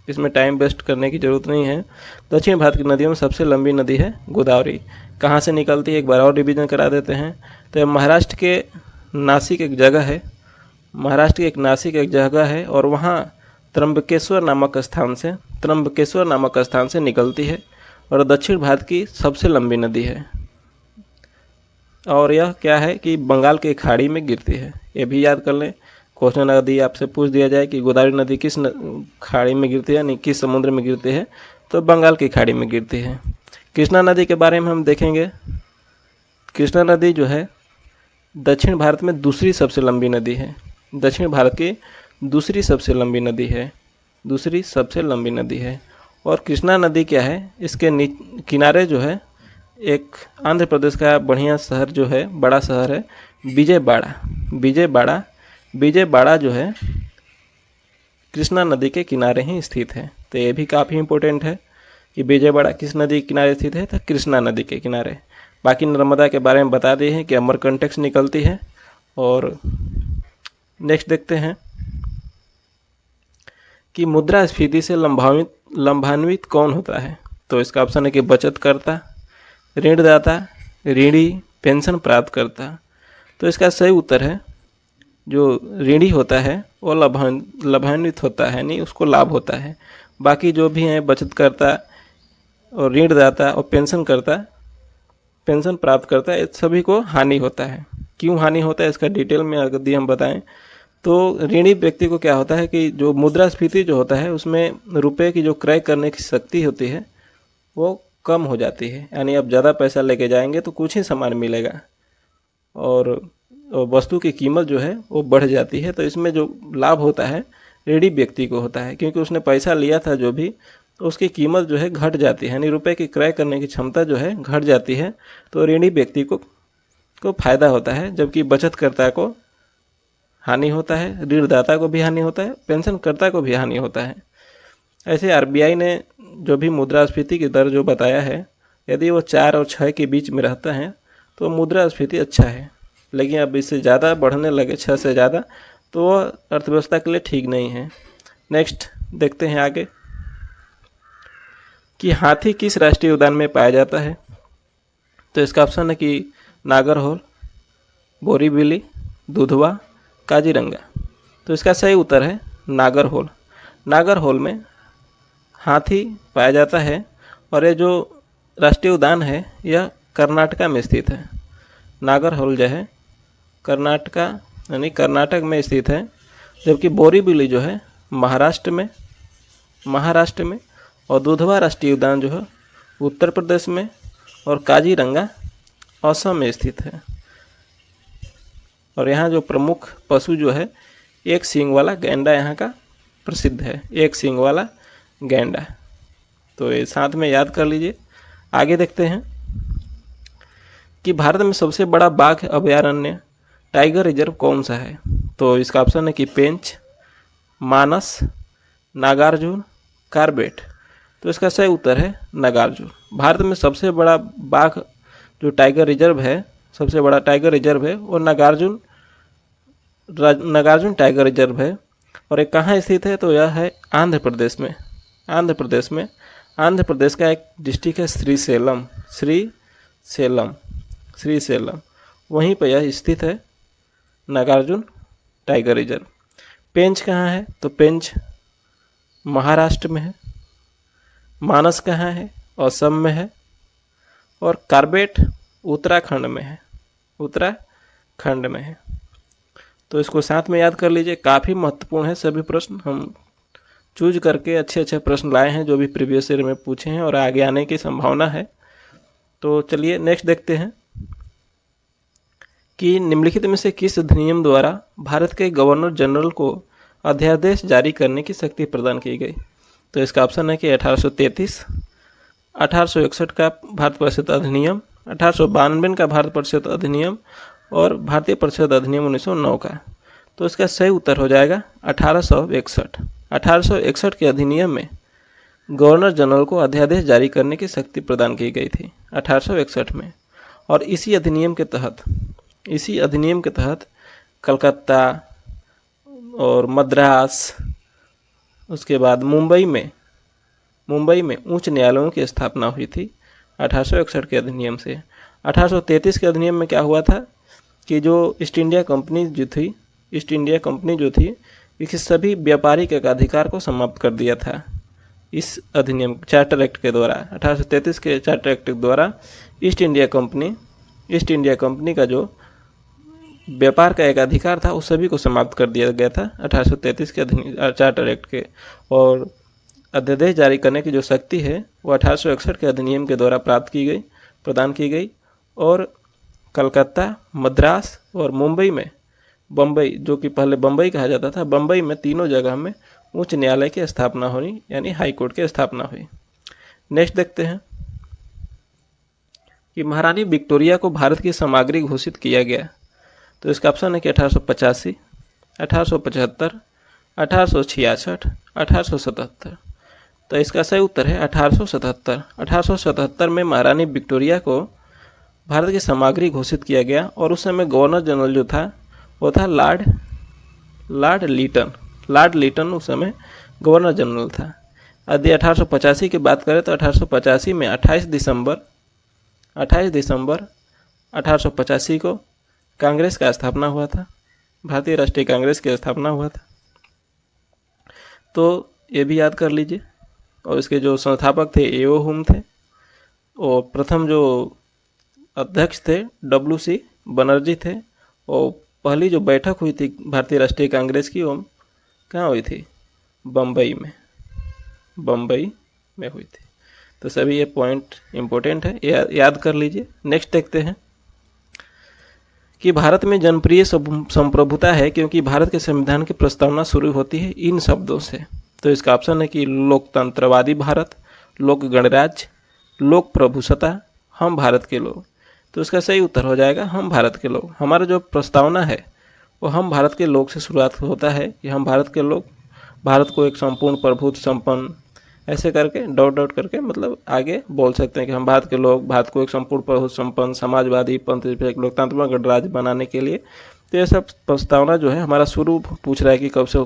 इसमें टाइम वेस्ट करने की ज़रूरत नहीं है। दक्षिण भारत की नदियों में सबसे लंबी नदी है गोदावरी। कहाँ से निकलती है एक बार और रिवीजन करा देते हैं। तो महाराष्ट्र के नासिक एक जगह है, और वहाँ त्र्यंबकेश्वर नामक स्थान से निकलती है और दक्षिण भारत की सबसे लंबी नदी है। और यह क्या है कि बंगाल की खाड़ी में गिरती है। ये भी याद कर लें। क्वेश्चन यदि आपसे पूछ दिया जाए कि गोदावरी नदी किस खाड़ी में गिरती है, यानी किस समुद्र में गिरती है, तो बंगाल की खाड़ी में गिरती है। कृष्णा नदी के बारे में हम देखेंगे। कृष्णा नदी जो है दक्षिण भारत में दूसरी सबसे लंबी नदी है। दक्षिण भारत की दूसरी सबसे लंबी नदी है। और कृष्णा नदी क्या है, इसके किनारे जो है एक आंध्र प्रदेश का बढ़िया शहर जो है, बड़ा शहर है विजयवाड़ा जो है कृष्णा नदी के किनारे ही स्थित है। तो ये भी काफ़ी इम्पोर्टेंट है कि विजयवाड़ा किस नदी के किनारे स्थित है, तो कृष्णा नदी के किनारे। बाकी नर्मदा के बारे में बता दिए हैं कि अमरकंटक से निकलती है। और नेक्स्ट देखते हैं कि मुद्रास्फीति से लाभान्वित कौन होता है। तो इसका ऑप्शन है कि बचतकर्ता, ऋणदाता, ऋणी, पेंशन प्राप्त करता। तो इसका सही उत्तर है जो ऋणी होता है वो लाभान्वित होता है, नहीं उसको लाभ होता है। बाकी जो भी हैं बचतकर्ता और ऋणदाता और पेंशन प्राप्त करता है, सभी को हानि होता है। क्यों हानि होता है इसका डिटेल में यदि हम बताएं तो ऋणी व्यक्ति को क्या होता है कि जो मुद्रास्फीति जो होता है उसमें रुपए की जो क्रय करने की शक्ति होती है वो कम हो जाती है। यानी आप ज़्यादा पैसा लेके जाएंगे तो कुछ ही सामान मिलेगा और वस्तु की कीमत जो है वो बढ़ जाती है। तो इसमें जो लाभ होता है ऋणी व्यक्ति को होता है, क्योंकि उसने पैसा लिया था जो भी, तो उसकी कीमत जो है घट जाती है, यानी रुपए की क्रय करने की क्षमता जो है घट जाती है। तो ऋणी व्यक्ति को फायदा होता है, जबकि बचतकर्ता को हानि होता है, ऋणदाता को भी हानि होता है, पेंशनकर्ता को भी हानि होता है। ऐसे आरबीआई ने जो भी मुद्रास्फीति की दर जो बताया है, यदि वो 4 और 6 के बीच में रहता है तो मुद्रास्फीति अच्छा है, लेकिन अब इससे ज़्यादा बढ़ने लगे 6 से ज़्यादा तो वह अर्थव्यवस्था के लिए ठीक नहीं है। नेक्स्ट देखते हैं आगे कि हाथी किस राष्ट्रीय उद्यान में पाया जाता है। तो इसका ऑप्शन है कि नागरहोल, बोरीवली, दुधवा, काजीरंगा। तो इसका सही उत्तर है नागरहोल। नागरहोल में हाथी पाया जाता है और ये जो राष्ट्रीय उद्यान है यह कर्नाटका में स्थित है। नागरहोल जो है कर्नाटका यानी कर्नाटक में स्थित है, जबकि बोरीवली जो है महाराष्ट्र में और दुधवा राष्ट्रीय उद्यान जो है उत्तर प्रदेश में और काजीरंगा असम में स्थित है। और यहाँ जो प्रमुख पशु जो है एक सींग वाला गैंडा यहाँ का प्रसिद्ध है, एक सींग वाला गैंडा। तो ये साथ में याद कर लीजिए। आगे देखते हैं कि भारत में सबसे बड़ा बाघ अभयारण्य टाइगर रिजर्व कौन सा है। तो इसका ऑप्शन है कि पेंच, मानस, नागार्जुन, कार्बेट। तो इसका सही उत्तर है नागार्जुन। भारत में सबसे बड़ा बाघ जो टाइगर रिजर्व है, सबसे बड़ा टाइगर रिजर्व है वो नागार्जुन टाइगर रिजर्व है। और ये कहाँ स्थित है, तो यह है आंध्र प्रदेश में। आंध्र प्रदेश का एक डिस्ट्रिक्ट है श्रीसेलम, वहीं पर यह स्थित है नागार्जुन टाइगर रिजर्व। पेंच कहाँ है, तो पेंच महाराष्ट्र में है। मानस कहाँ है, असम में है। और कार्बेट उत्तराखंड में है। तो इसको साथ में याद कर लीजिए। काफ़ी महत्वपूर्ण है सभी प्रश्न, हम चूज करके अच्छे प्रश्न लाए हैं जो भी प्रीवियस ईयर में पूछे हैं और आगे आने की संभावना है। तो चलिए नेक्स्ट देखते हैं कि निम्नलिखित में से किस अधिनियम द्वारा भारत के गवर्नर जनरल को अध्यादेश जारी करने की शक्ति प्रदान की गई। तो इसका ऑप्शन है कि 1833, 1861 का भारत परिषद अधिनियम, 1892 का भारत परिषद अधिनियम और भारतीय परिषद अधिनियम 1909 का। तो इसका सही उत्तर हो जाएगा 1861। 1861 के अधिनियम में गवर्नर जनरल को अध्यादेश जारी करने की शक्ति प्रदान की गई थी 1861 में। और इसी अधिनियम के तहत कलकत्ता और मद्रास, उसके बाद मुंबई में उच्च न्यायालयों की स्थापना हुई थी 1861 के अधिनियम से। 1833 के अधिनियम में क्या हुआ था कि जो ईस्ट इंडिया कंपनी जो थी इसके सभी व्यापारिक एकाधिकार को समाप्त कर दिया था इस अधिनियम चार्टर एक्ट के द्वारा। 1833 के चार्टर एक्ट के द्वारा ईस्ट इंडिया कंपनी का जो व्यापार का एक अधिकार था उस सभी को समाप्त कर दिया गया था 1833 के चार्टर एक्ट के। और अध्यादेश जारी करने की जो शक्ति है वो 1861 के अधिनियम के द्वारा प्रदान की गई। और कलकत्ता, मद्रास और बम्बई जो कि पहले बम्बई कहा जाता था, बम्बई में तीनों जगह में उच्च न्यायालय की स्थापना हुई, यानी हाई कोर्ट की स्थापना हुई। नेक्स्ट देखते हैं कि महारानी विक्टोरिया को भारत की सामग्री घोषित किया गया। तो इसका ऑप्शन है कि 1885, 1875, 1866, 1877। तो इसका सही उत्तर है 1877। 1877 में महारानी विक्टोरिया को भारत की सामग्री घोषित किया गया और उस समय गवर्नर जनरल जो था वो था लॉर्ड लीटन उस समय गवर्नर जनरल था। यदि 1885 की बात करें तो 1885 में 28 दिसंबर 1885 को कांग्रेस का स्थापना हुआ था, भारतीय राष्ट्रीय कांग्रेस की स्थापना हुआ था। तो ये भी याद कर लीजिए। और इसके जो संस्थापक थे एओ हुम थे और प्रथम जो अध्यक्ष थे WC बनर्जी थे। और पहली जो बैठक हुई थी भारतीय राष्ट्रीय कांग्रेस की वो कहाँ हुई थी, बम्बई में हुई थी। तो सभी ये पॉइंट इम्पोर्टेंट है, याद कर लीजिए। नेक्स्ट देखते हैं कि भारत में जनप्रिय संप्रभुता है क्योंकि भारत के संविधान की प्रस्तावना शुरू होती है इन शब्दों से। तो इसका ऑप्शन है कि लोकतंत्रवादी भारत, लोक गणराज्य, लोक प्रभुसत्ता, हम भारत के लोग। तो इसका सही उत्तर हो जाएगा हम भारत के लोग। हमारा जो प्रस्तावना है वो हम भारत के लोग से शुरुआत होता है कि हम भारत के लोग भारत को एक संपूर्ण प्रभुत्व संपन्न ऐसे करके डॉट डॉट करके मतलब आगे बोल सकते हैं कि हम भारत के लोग भारत को एक संपूर्ण बहुत संपन्न समाजवादी पंथ लोकतांत्रिक गणराज्य बनाने के लिए, तो ये सब प्रस्तावना जो है हमारा शुरू पूछ रहा है कि कब से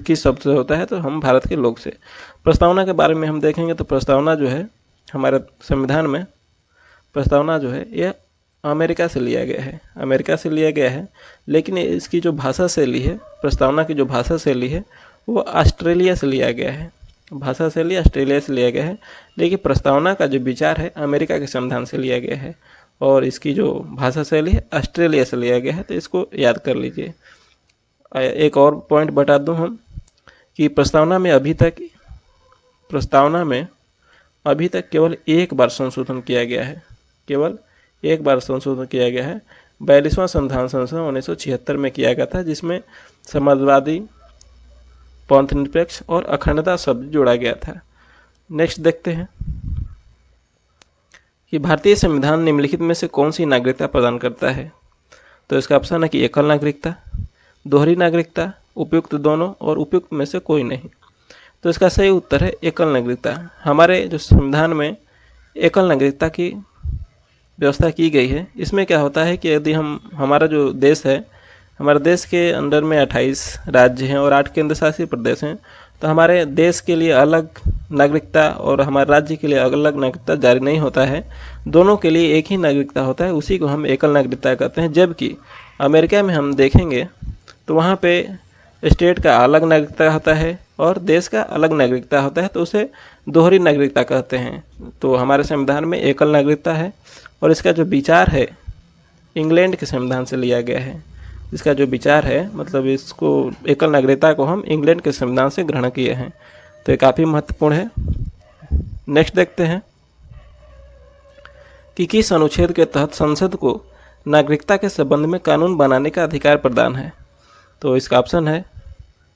किस शब्द से होता है, तो हम भारत के लोग से। प्रस्तावना के बारे में हम देखेंगे तो प्रस्तावना जो है हमारे संविधान में, प्रस्तावना जो है यह अमेरिका से लिया गया है, अमेरिका से लिया गया है, लेकिन इसकी जो भाषा शैली है, प्रस्तावना की जो भाषा शैली है वो ऑस्ट्रेलिया से लिया गया है, भाषा शैली ऑस्ट्रेलिया से लिया गया है, लेकिन प्रस्तावना का जो विचार है अमेरिका के संविधान से लिया गया है और इसकी जो भाषा शैली है ऑस्ट्रेलिया से लिया गया है, तो इसको याद कर लीजिए। एक और पॉइंट बता दूं हम कि प्रस्तावना में अभी तक केवल एक बार संशोधन किया गया है, केवल एक बार संशोधन किया गया है। 42वां संविधान संशोधन 1976 में किया गया था, जिसमें समाजवादी, पंथ निरपेक्ष और अखंडता शब्द जोड़ा गया था। नेक्स्ट देखते हैं कि भारतीय संविधान निम्नलिखित में से कौन सी नागरिकता प्रदान करता है। तो इसका ऑप्शन है कि एकल नागरिकता, दोहरी नागरिकता, उपयुक्त दोनों और उपयुक्त में से कोई नहीं। तो इसका सही उत्तर है एकल नागरिकता। हमारे जो संविधान में एकल नागरिकता की व्यवस्था की गई है। इसमें क्या होता है कि यदि हमारा जो देश है, हमारे देश के अंडर में 28 राज्य हैं और 8 केंद्र शासित प्रदेश हैं, तो हमारे देश के लिए अलग नागरिकता और हमारे राज्य के लिए अलग नागरिकता जारी नहीं होता है, दोनों के लिए एक ही नागरिकता होता है, उसी को हम एकल नागरिकता कहते हैं। जबकि अमेरिका में हम देखेंगे तो वहाँ पे स्टेट का अलग नागरिकता होता है और देश का अलग नागरिकता होता है, तो उसे दोहरी नागरिकता कहते हैं। तो हमारे संविधान में एकल नागरिकता है और इसका जो विचार है इंग्लैंड के संविधान से लिया गया है। इसका जो विचार है मतलब इसको एकल नागरिकता को हम इंग्लैंड के संविधान से ग्रहण किए हैं, तो ये काफ़ी महत्वपूर्ण है। नेक्स्ट देखते हैं कि किस अनुच्छेद के तहत संसद को नागरिकता के संबंध में कानून बनाने का अधिकार प्रदान है। तो इसका ऑप्शन है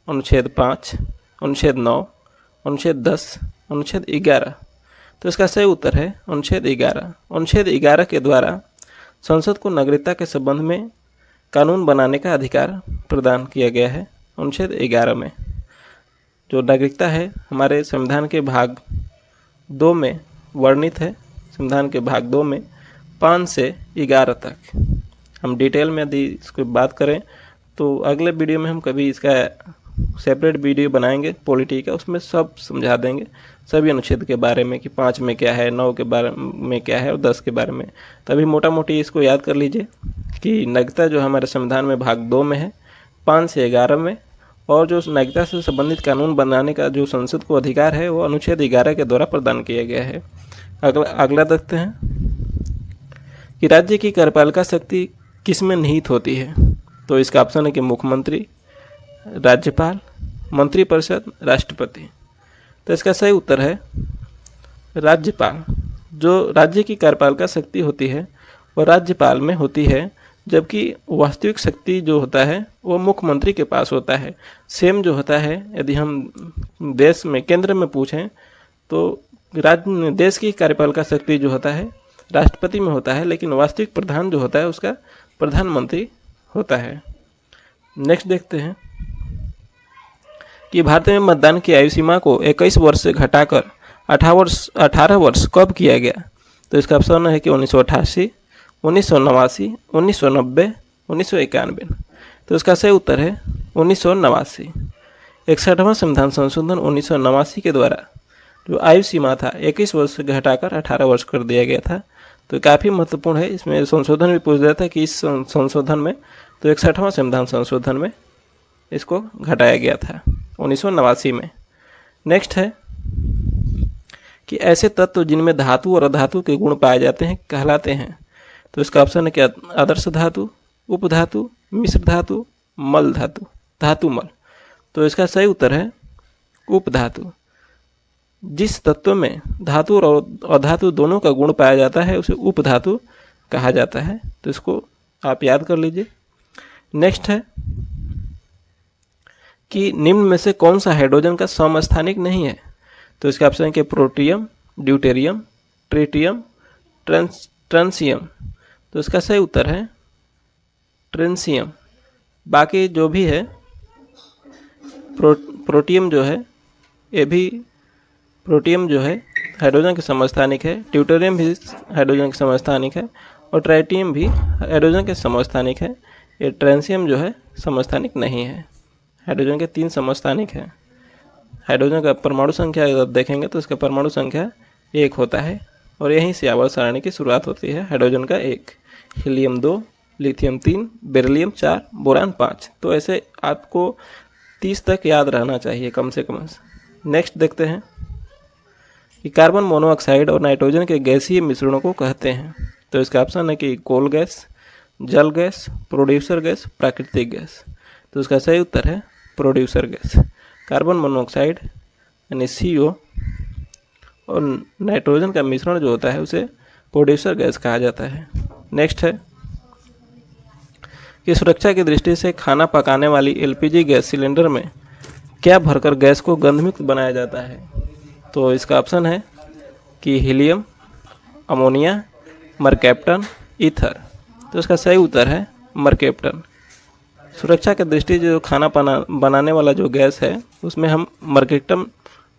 अनुच्छेद 5, अनुच्छेद 9, अनुच्छेद 10, अनुच्छेद 11। तो इसका सही उत्तर है अनुच्छेद 11। अनुच्छेद 11 के द्वारा संसद को नागरिकता के संबंध में कानून बनाने का अधिकार प्रदान किया गया है। अनुच्छेद 11 में जो नागरिकता है हमारे संविधान के भाग 2 में वर्णित है। संविधान के भाग 2 में 5 से 11 तक। हम डिटेल में यदि इसको बात करें तो अगले वीडियो में हम कभी इसका सेपरेट वीडियो बनाएंगे पॉलिटी का, उसमें सब समझा देंगे सभी अनुच्छेद के बारे में कि 5 में क्या है, 9 के बारे में क्या है और 10 के बारे में। तभी मोटा मोटी इसको याद कर लीजिए कि नागरिकता जो हमारे संविधान में भाग 2 में है 5 से 11 में, और जो नागरिकता से संबंधित कानून बनाने का जो संसद को अधिकार है वो अनुच्छेद 11 के द्वारा प्रदान किया गया है। अगला देखते हैं कि राज्य की कार्यपालिका शक्ति किसमें निहित होती है। तो इसका ऑप्शन है कि मुख्यमंत्री, राज्यपाल, मंत्रिपरिषद, राष्ट्रपति। तो इसका सही उत्तर है राज्यपाल। जो राज्य की कार्यपालिका शक्ति होती है वो राज्यपाल में होती है, जबकि वास्तविक शक्ति जो होता है वो मुख्यमंत्री के पास होता है। सेम जो होता है यदि हम देश में केंद्र में पूछें तो देश की कार्यपालिका शक्ति जो होता है राष्ट्रपति में होता है, लेकिन वास्तविक प्रधान जो होता है उसका प्रधानमंत्री होता है। नेक्स्ट देखते हैं कि भारत में मतदान की आयु सीमा को 21 वर्ष से घटाकर 18 वर्ष कब किया गया। तो इसका ऑप्शन है कि 1988, 1989, 1990, 1991। तो इसका सही उत्तर है 1989। 61वां संविधान संशोधन 1989 के द्वारा जो आयु सीमा था 21 वर्ष से घटाकर 18 वर्ष कर दिया गया था। तो काफ़ी महत्वपूर्ण है, इसमें संशोधन भी पूछ दिया था कि इस संशोधन में, तो 61वां संविधान संशोधन में इसको घटाया गया था 1989 में। नेक्स्ट है कि ऐसे तत्व जिनमें धातु और अधातु के गुण पाए जाते हैं कहलाते हैं। तो इसका ऑप्शन है कि आदर्श धातु, उपधातु, मिश्र धातु, मल धातु, धातु मल। तो इसका सही उत्तर है उपधातु। जिस तत्व में धातु और अधातु दोनों का गुण पाया जाता है उसे उपधातु कहा जाता है। तो इसको आप याद कर लीजिए। नेक्स्ट है कि निम्न में से कौन सा हाइड्रोजन का समस्थानिक नहीं है। तो इसका ऑप्शन है कि प्रोटियम, ड्यूटेरियम, ट्रिटियम, ट्रांसियम। तो इसका सही उत्तर है ट्रांसियम। बाकी जो भी है प्रोटियम जो है ये भी प्रोटियम जो है हाइड्रोजन के समस्थानिक है, ड्यूटेरियम भी हाइड्रोजन के समस्थानिक है और ट्राइटियम भी हाइड्रोजन के समस्थानिक है। ये ट्रांसियम जो है समस्थानिक नहीं है। हाइड्रोजन के 3 समस्थानिक हैं। हाइड्रोजन का परमाणु संख्या अगर देखेंगे तो इसका परमाणु संख्या 1 होता है और यहीं से आवर्त सारणी की शुरुआत होती है। हाइड्रोजन का 1, हीलियम 2, लिथियम 3, बेरिलियम 4, बोरान 5। तो ऐसे आपको 30 तक याद रहना चाहिए कम से कम। नेक्स्ट देखते हैं कि कार्बन मोनोऑक्साइड और नाइट्रोजन के गैसीय मिश्रणों को कहते हैं। तो इसका ऑप्शन है कि कोल गैस, जल गैस, प्रोड्यूसर गैस, प्राकृतिक गैस। तो इसका सही उत्तर है प्रोड्यूसर गैस। कार्बन मोनोऑक्साइड यानी CO और नाइट्रोजन का मिश्रण जो होता है उसे प्रोड्यूसर गैस कहा जाता है। नेक्स्ट है कि सुरक्षा की दृष्टि से खाना पकाने वाली LPG गैस सिलेंडर में क्या भरकर गैस को गंधमुक्त बनाया जाता है। तो इसका ऑप्शन है कि हीलियम, अमोनिया, मरकैप्टन, ईथर। तो इसका सही उत्तर है मरकैप्टन। सुरक्षा की दृष्टि से जो खाना बनाने वाला जो गैस है उसमें हम मरकैप्टन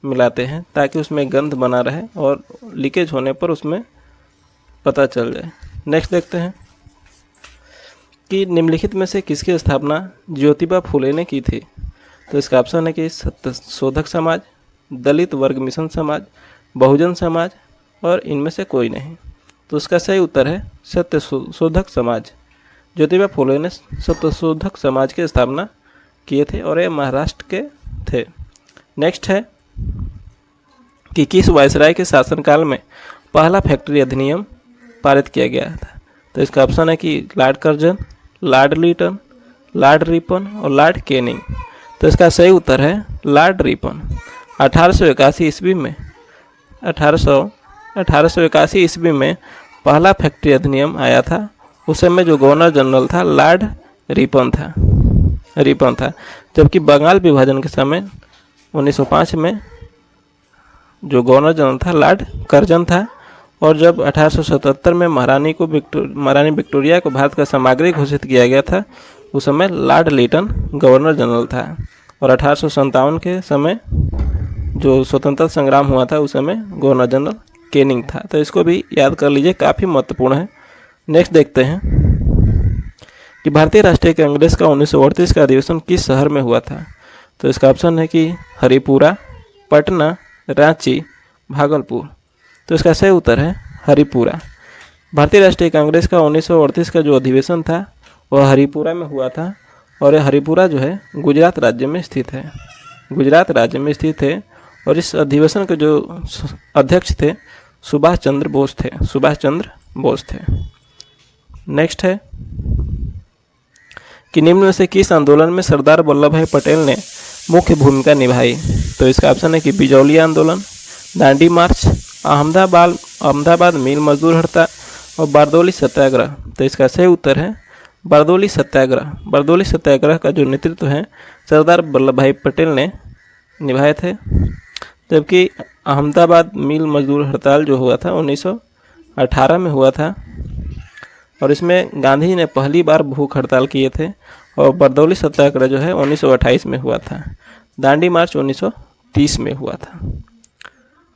मिलाते हैं ताकि उसमें गंध बना रहे और लीकेज होने पर उसमें पता चल जाए। नेक्स्ट देखते हैं कि निम्नलिखित में से किसकी स्थापना ज्योतिबा फुले ने की थी। तो इसका ऑप्शन है कि सत्यशोधक समाज, दलित वर्ग मिशन समाज, बहुजन समाज और इनमें से कोई नहीं। तो इसका सही उत्तर है सत्यशोधक समाज। ज्योतिबा फुले ने सत्यशोधक समाज की स्थापना किए थे और ये महाराष्ट्र के थे। नेक्स्ट है कि किस वायसराय के शासनकाल में पहला फैक्ट्री अधिनियम पारित किया गया था। तो इसका ऑप्शन है कि Lord Curzon, Lord Lytton, Lord Ripon और लॉर्ड कैनिंग। तो इसका सही उत्तर है लॉर्ड रिपन। 1881 ईस्वी में 1881 ईस्वी में पहला फैक्ट्री अधिनियम आया था। उस समय जो गवर्नर जनरल था लॉर्ड रिपन था। जबकि बंगाल विभाजन के समय 1905 में जो गवर्नर जनरल था लॉर्ड कर्जन था। और जब 1877 में महारानी विक्टोरिया को भारत का सामग्री घोषित किया गया था उस समय लॉर्ड लीटन गवर्नर जनरल था। और 1857 के समय जो स्वतंत्रता संग्राम हुआ था उस समय गवर्नर जनरल कैनिंग था। तो इसको भी याद कर लीजिए, काफ़ी महत्वपूर्ण है। नेक्स्ट देखते हैं कि भारतीय राष्ट्रीय कांग्रेस का 1938 का अधिवेशन किस शहर में हुआ था। तो इसका ऑप्शन है कि हरिपुरा, पटना, रांची, भागलपुर। तो इसका सही उत्तर है हरिपुरा। भारतीय राष्ट्रीय कांग्रेस का 1938 का जो अधिवेशन था वह हरिपुरा में हुआ था और यह हरिपुरा जो है गुजरात राज्य में स्थित है। और इस अधिवेशन के जो अध्यक्ष थे सुभाष चंद्र बोस थे। नेक्स्ट है कि निम्न में से किस आंदोलन में सरदार वल्लभ भाई पटेल ने मुख्य भूमिका निभाई। तो इसका ऑप्शन है कि बिजौलिया आंदोलन, दांडी मार्च, अहमदाबाद मिल मजदूर हड़ताल और बारदौली सत्याग्रह। तो इसका सही उत्तर है बारदौली सत्याग्रह का जो नेतृत्व है सरदार वल्लभ भाई पटेल ने निभाए थे। जबकि अहमदाबाद मिल मजदूर हड़ताल जो हुआ था 1918 में हुआ था और इसमें गांधी जी ने पहली बार भूख हड़ताल किए थे। और बारदौली सत्याग्रह जो है 1928 में हुआ था। दांडी मार्च 1930 में हुआ था।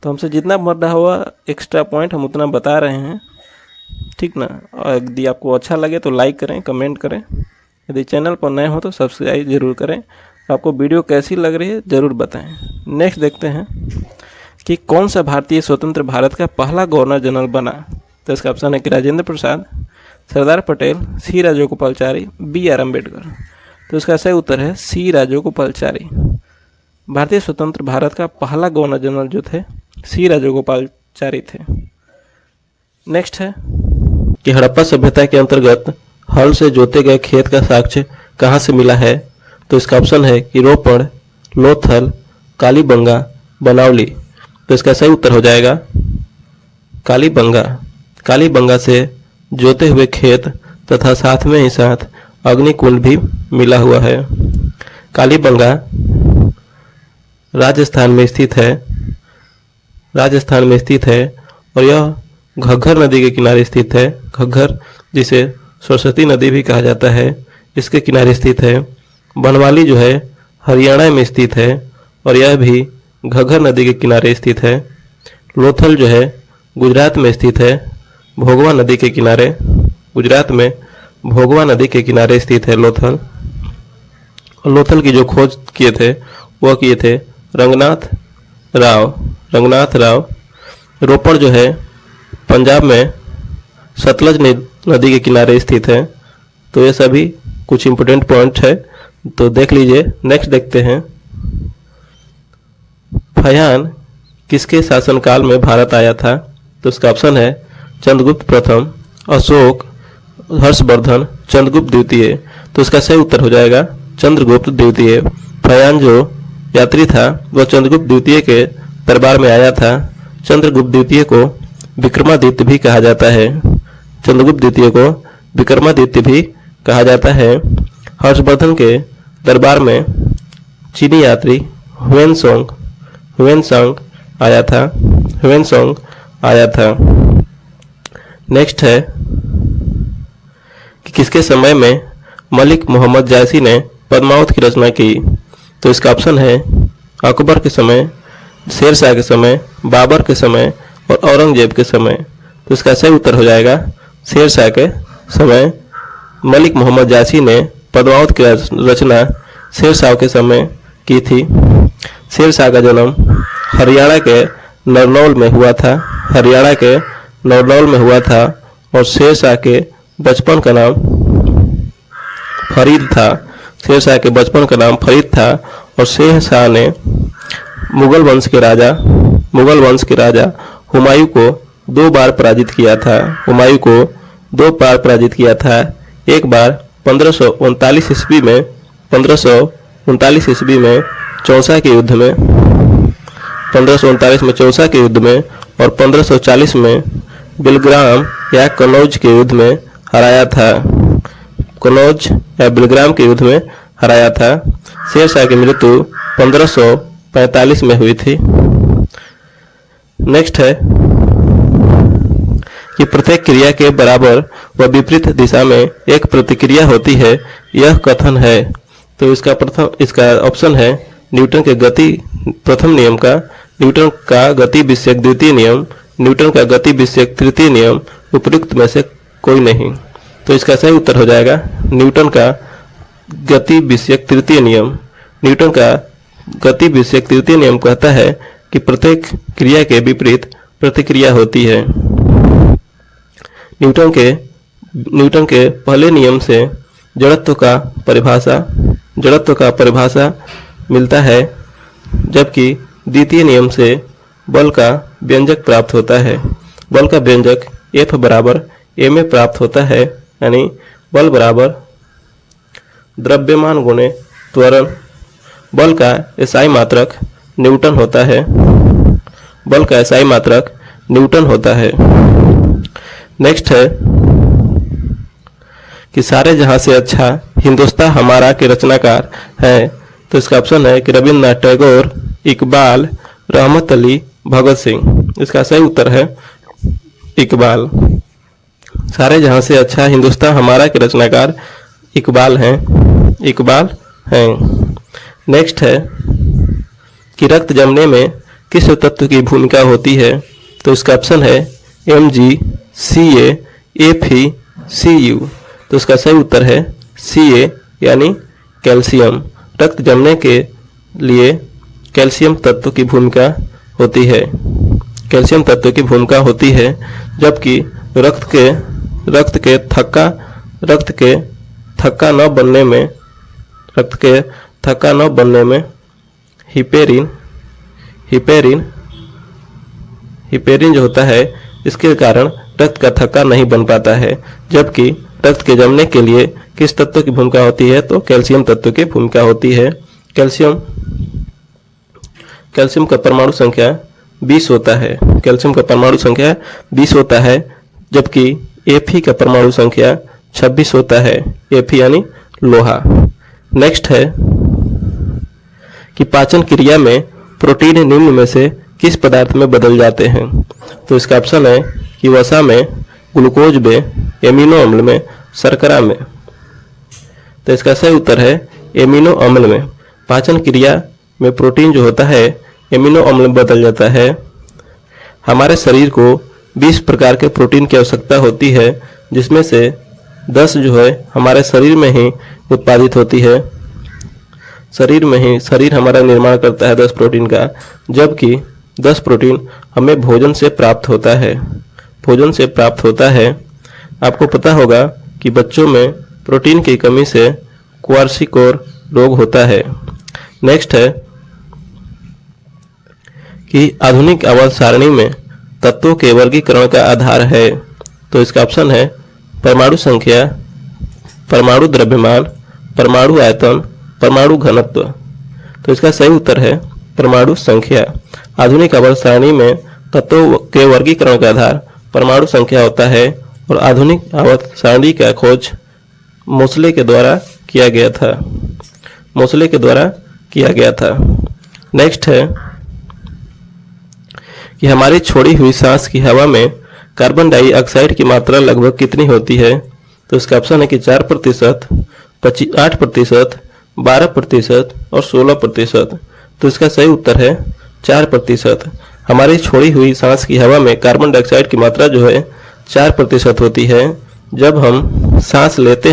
तो हमसे जितना बढ़ रहा हुआ एक्स्ट्रा पॉइंट हम उतना बता रहे हैं, ठीक ना। और यदि आपको अच्छा लगे तो लाइक करें, कमेंट करें। यदि चैनल पर नए हो तो सब्सक्राइब जरूर करें। आपको वीडियो कैसी लग रही है ज़रूर बताएं। नेक्स्ट देखते हैं कि कौन सा भारतीय स्वतंत्र भारत का पहला गवर्नर जनरल बना। तो इसका ऑप्शन है कि राजेंद्र प्रसाद, सरदार पटेल, सी राजगोपालाचारी, BR अम्बेडकर। तो इसका सही उत्तर है सी राजगोपालाचारी। भारतीय स्वतंत्र भारत का पहला गवर्नर जनरल जो थे सी राजगोपालाचारी थे। नेक्स्ट है कि हड़प्पा सभ्यता के अंतर्गत हल से जोते गए खेत का साक्ष्य कहाँ से मिला है। तो इसका ऑप्शन है कि रोपड़, लोथल, कालीबंगा, बनावली। तो इसका सही उत्तर हो जाएगा कालीबंगा से जोते हुए खेत तथा साथ में ही साथ अग्निकुंड भी मिला हुआ है। कालीबंगा राजस्थान में स्थित है और यह घग्गर नदी के किनारे स्थित है। घग्गर जिसे सरस्वती नदी भी कहा जाता है, इसके किनारे स्थित है। बनवाली जो है हरियाणा में स्थित है और यह भी घग्गर नदी के किनारे स्थित है। लोथल जो है गुजरात में स्थित है। भोगवा नदी के किनारे, गुजरात में भोगवा नदी के किनारे स्थित है लोथल। लोथल की जो खोज किए थे वह किए थे रंगनाथ राव। रोपड़ जो है पंजाब में सतलज नदी के किनारे स्थित है। तो ये सभी कुछ इंपोर्टेंट पॉइंट है, तो देख लीजिए। नेक्स्ट देखते हैं, फयान किसके शासनकाल में भारत आया था? तो इसका ऑप्शन है चंद्रगुप्त प्रथम, अशोक, हर्षवर्धन, चंद्रगुप्त द्वितीय। तो इसका सही उत्तर हो जाएगा चंद्रगुप्त द्वितीय। फयान जो यात्री था वह चंद्रगुप्त द्वितीय के दरबार में आया था। चंद्रगुप्त द्वितीय को विक्रमादित्य भी कहा जाता है। चंद्रगुप्त द्वितीय को विक्रमादित्य भी कहा जाता है। हर्षवर्धन के दरबार में चीनी यात्री हुएनसांग आया था। नेक्स्ट है कि किसके समय में मलिक मोहम्मद जायसी ने पद्मावत की रचना की? तो इसका ऑप्शन है अकबर के समय, शेरशाह के समय, बाबर के समय और औरंगजेब के समय। तो इसका सही उत्तर हो जाएगा शेरशाह के समय। मलिक मोहम्मद जायसी ने पद्मावत की रचना शेरशाह के समय की थी। शेरशाह का जन्म हरियाणा के नरनौल में हुआ था और शेरशाह के बचपन का नाम फरीद था। और शेरशाह ने मुगल वंश के राजा हुमायूं को 2 बार पराजित किया था। एक बार 1539 ईस्वी में चौसा के युद्ध में, 1539 में चौसा के युद्ध में और 1540 में बिलग्राम या कनौज के युद्ध में हराया था। कनौज या बिलग्राम के युद्ध में हराया था। शेरशाह की मृत्यु 1545 में हुई थी। नेक्स्ट है कि प्रत्येक क्रिया के बराबर व विपरीत दिशा में एक प्रतिक्रिया होती है, यह कथन है। तो इसका ऑप्शन है न्यूटन के गति प्रथम नियम का, न्यूटन का गति विषयक द्वितीय नियम, न्यूटन का गति विषयक तृतीय नियम, उपयुक्त में से कोई नहीं। तो इसका सही उत्तर हो जाएगा न्यूटन का गति विषयक तृतीय नियम। न्यूटन का गति विषयक तृतीय नियम कहता है कि प्रत्येक क्रिया के विपरीत प्रतिक्रिया होती है। न्यूटन के पहले नियम से जड़त्व का परिभाषा मिलता है, जबकि द्वितीय नियम से बल का व्यंजक प्राप्त होता है। बल का व्यंजक F बराबर ma प्राप्त होता है, यानी बल बराबर द्रव्यमान गुणे त्वरण। बल का SI मात्रक न्यूटन होता है। नेक्स्ट है कि सारे जहां से अच्छा हिंदुस्तान हमारा के रचनाकार हैं। तो इसका ऑप्शन है कि रविन्द्रनाथ टैगोर, इकबाल, रहमत अली, भगत सिंह। इसका सही उत्तर है इकबाल। सारे जहां से अच्छा हिंदुस्तान हमारा के रचनाकार इकबाल हैं। नेक्स्ट है कि रक्त जमने में किस तत्व की भूमिका होती है? तो इसका ऑप्शन है Mg, Ca, Fe, Cu। तो इसका सही उत्तर है Ca यानी कैल्शियम। रक्त जमने के लिए कैल्शियम तत्व की भूमिका होती है, जबकि रक्त के थक्का न बनने में हिपेरिन जो होता है, इसके कारण रक्त का थक्का नहीं बन पाता है। जबकि रक्त के जमने के लिए किस तत्व की भूमिका होती है? तो कैल्शियम तत्व की भूमिका होती है। कैल्शियम का परमाणु संख्या 20 होता है। जबकि Fe का परमाणु संख्या 26 होता है। Fe यानी लोहा। नेक्स्ट है कि पाचन क्रिया में प्रोटीन निम्न में से किस पदार्थ में बदल जाते हैं? तो इसका ऑप्शन है कि वसा में, ग्लूकोज में, एमिनो अम्ल में, शर्करा में। तो इसका सही उत्तर है एमिनो अम्ल में। पाचन क्रिया में प्रोटीन जो होता है एमिनो अम्ल में बदल जाता है। हमारे शरीर को 20 प्रकार के प्रोटीन की आवश्यकता होती है, जिसमें से 10 जो है हमारे शरीर में ही उत्पादित होती है। शरीर हमारा निर्माण करता है 10 प्रोटीन का, जबकि 10 प्रोटीन हमें भोजन से प्राप्त होता है। आपको पता होगा कि बच्चों में प्रोटीन की कमी से क्वार्सिकोर रोग होता है। नेक्स्ट है कि आधुनिक आवर्त सारणी में तत्वों के वर्गीकरण का आधार है। तो इसका ऑप्शन है परमाणु संख्या, परमाणु द्रव्यमान, परमाणु आयतन, परमाणु घनत्व। तो इसका सही उत्तर है परमाणु संख्या। आधुनिक आवर्त सारणी में तत्वों के वर्गीकरण का आधार परमाणु संख्या होता है और आधुनिक आवर्त सारणी का खोज मोसले के द्वारा किया गया था। नेक्स्ट है कि हमारी छोड़ी हुई सांस की हवा में कार्बन डाइऑक्साइड की मात्रा लगभग कितनी होती है। तो इसका ऑप्शन है कि 4%, 8%, 12% और 16%। तो इसका सही उत्तर है 4%। हमारी छोड़ी हुई सांस की हवा में कार्बन डाइऑक्साइड की मात्रा जो है 4% होती है। जब हम सांस लेते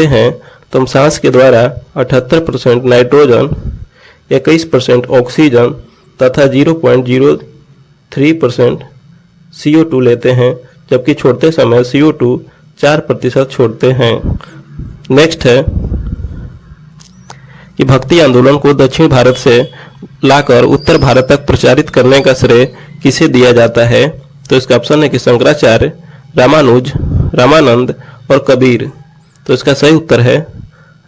हैं तो हम सांस के द्वारा 78% नाइट्रोजन, 21% ऑक्सीजन तथा 0.03% CO2 लेते हैं, जबकि छोड़ते समय CO2 4% छोड़ते हैं। नेक्स्ट है कि भक्ति आंदोलन को दक्षिण भारत से लाकर उत्तर भारत तक प्रचारित करने का श्रेय किसे दिया जाता है। तो इसका ऑप्शन है कि शंकराचार्य, रामानुज, रामानंद और कबीर। तो इसका सही उत्तर है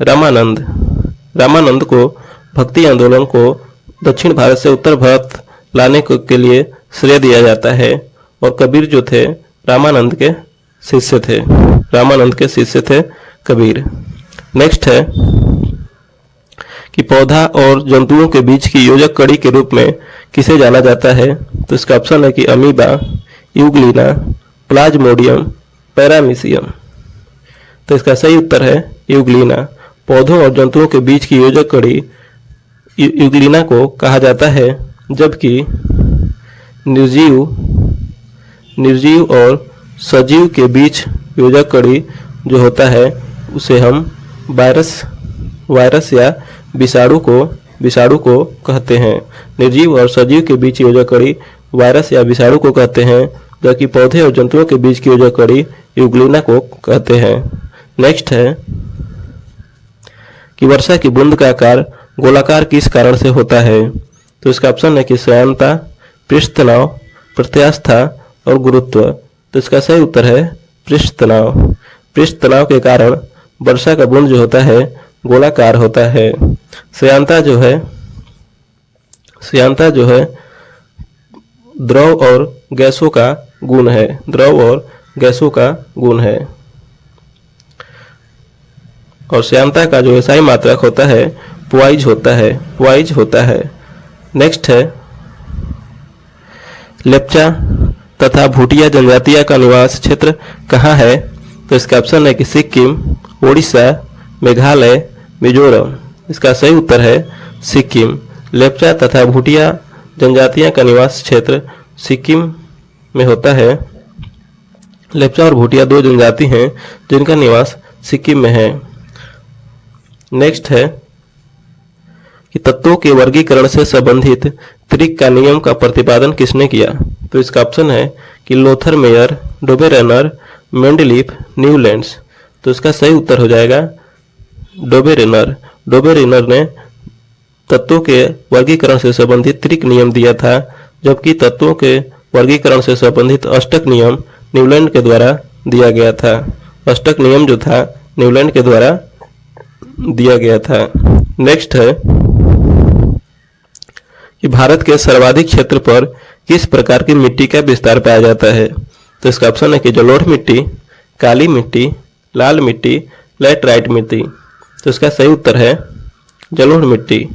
रामानंद को भक्ति आंदोलन को दक्षिण भारत से उत्तर भारत लाने के लिए श्रेय दिया जाता है और कबीर जो थे रामानंद के शिष्य थे कबीर। नेक्स्ट है कि पौधा और जंतुओं के बीच की योजक कड़ी के रूप में किसे जाना जाता है। तो इसका ऑप्शन है कि अमीबा, यूग्लिना, प्लाज्मोडियम, पैरामीशियम। तो इसका सही उत्तर है यूग्लिना। पौधों और जंतुओं के बीच की योजक कड़ी यूग्लिना को कहा जाता है, जबकि निर्जीव और सजीव के बीच योजक कड़ी जो होता है उसे हम वायरस या विषाणु को कहते हैं। निर्जीव और सजीव के बीच योजक कड़ी वायरस या विषाणु को कहते हैं, जबकि पौधे और जंतुओं के बीच की योजक कड़ी यूग्लिना को कहते हैं। नेक्स्ट है कि वर्षा की बूंद का आकार गोलाकार किस कारण से होता है। तो इसका ऑप्शन है कि श्यानता, पृष्ठ तनाव, प्रत्यास्था और गुरुत्व। तो इसका सही उत्तर है पृष्ठ तनाव के कारण वर्षा का बूंद जो होता है गोलाकार होता है। श्यानता जो है द्रव और गैसों का गुण है और श्यानता का जो एसआई मात्रक होता है पॉइज होता है। नेक्स्ट है लेप्चा तथा भूटिया जनजातियों का निवास क्षेत्र कहाँ है। तो इसका ऑप्शन है कि सिक्किम, ओडिशा, मेघालय, मिजोरम। इसका सही उत्तर है सिक्किम। लेप्चा तथा भूटिया जनजातियों का निवास क्षेत्र सिक्किम में होता है। लेप्चा और भूटिया दो जनजाति हैं जिनका निवास सिक्किम में है। नेक्स्ट है कि तत्वों के वर्गीकरण से संबंधित त्रिक का नियम का प्रतिपादन किसने किया। तो इसका ऑप्शन है कि लोथर मेयर, डोबेरेनर, मेंडलीफ, न्यूलैंड्स। तो इसका सही उत्तर हो जाएगा डोबेरेनर ने तत्वों के वर्गीकरण से संबंधित त्रिक नियम दिया था, जबकि तत्वों के वर्गीकरण से संबंधित अष्टक नियम न्यूलैंड के द्वारा दिया गया था। अष्टक नियम जो था न्यूलैंड के द्वारा दिया गया था। नेक्स्ट है कि भारत के सर्वाधिक क्षेत्र पर किस प्रकार की मिट्टी का विस्तार पाया जाता है। तो इसका ऑप्शन है कि जलोढ़ मिट्टी, काली मिट्टी, लाल मिट्टी, लैटराइट मिट्टी। तो इसका सही उत्तर है जलोढ़ मिट्टी।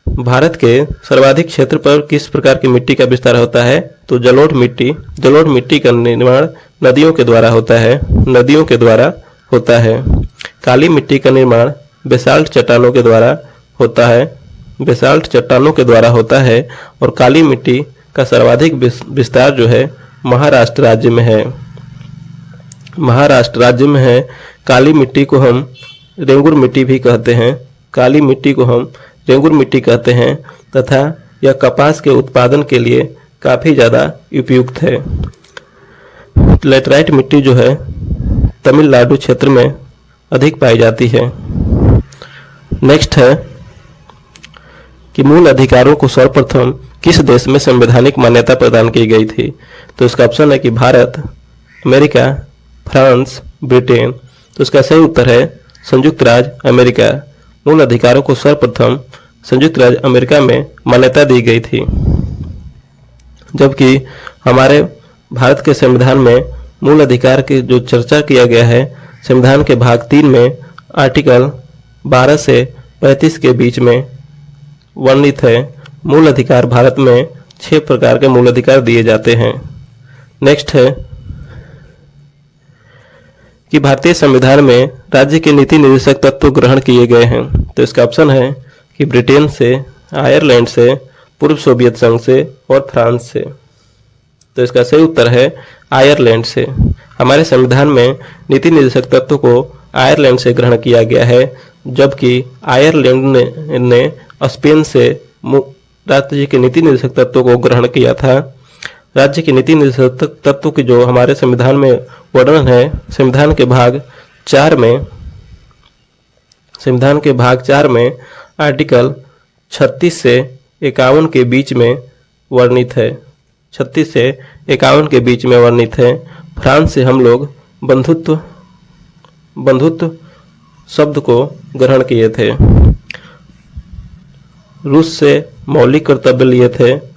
भारत के सर्वाधिक क्षेत्र पर किस प्रकार की मिट्टी का विस्तार होता है। तो जलोढ़ मिट्टी का निर्माण नदियों के द्वारा होता है। काली मिट्टी का निर्माण बेसाल्ट चट्टानों के द्वारा होता है, बेसाल्ट चट्टानों के द्वारा होता है और काली मिट्टी का सर्वाधिक विस्तार जो है महाराष्ट्र राज्य में है। महाराष्ट्र राज्य में है। काली मिट्टी को हम रेंगुर मिट्टी भी कहते हैं। काली मिट्टी को हम रेंगुर मिट्टी कहते हैं तथा यह कपास के उत्पादन के लिए काफ़ी ज़्यादा उपयुक्त है। लेटराइट मिट्टी जो है तमिलनाडु क्षेत्र में अधिक पाई जाती है। नेक्स्ट है कि मूल अधिकारों को सर्वप्रथम किस देश में संवैधानिक मान्यता प्रदान की गई थी? तो इसका ऑप्शन है कि भारत, अमेरिका, फ्रांस, ब्रिटेन। तो इसका सही उत्तर है संयुक्त राज्य अमेरिका। मूल अधिकारों को सर्वप्रथम संयुक्त राज्य अमेरिका में मान्यता दी गई थी। जबकि हमारे भारत के संविधान में मूल अधिकार की जो चर्चा किया गया है संविधान के भाग 3 में आर्टिकल 12 से 35 के बीच में वर्णित है। मूल अधिकार भारत में 6 प्रकार के मूल अधिकार दिए जाते हैं। नेक्स्ट है कि भारतीय संविधान में राज्य के नीति निर्देशक तत्व ग्रहण किए गए हैं। तो इसका ऑप्शन है कि ब्रिटेन से, आयरलैंड से, पूर्व सोवियत संघ से और फ्रांस से। तो इसका सही उत्तर है आयरलैंड से। हमारे संविधान में नीति निर्देशक तत्व को आयरलैंड से ग्रहण किया गया है, जबकि आयरलैंड ने स्पेन से राज्य के नीति निर्देशक तत्व को ग्रहण किया था। राज्य के नीति निर्देशक तत्व की जो हमारे संविधान में वर्णन है संविधान के भाग 4 में आर्टिकल 36 से 51 के बीच में वर्णित है। 36 से 51 के बीच में वर्णित है। फ्रांस से हम लोग बंधुत्व शब्द को ग्रहण किए थे। रूस से मौलिक कर्तव्य लिए थे।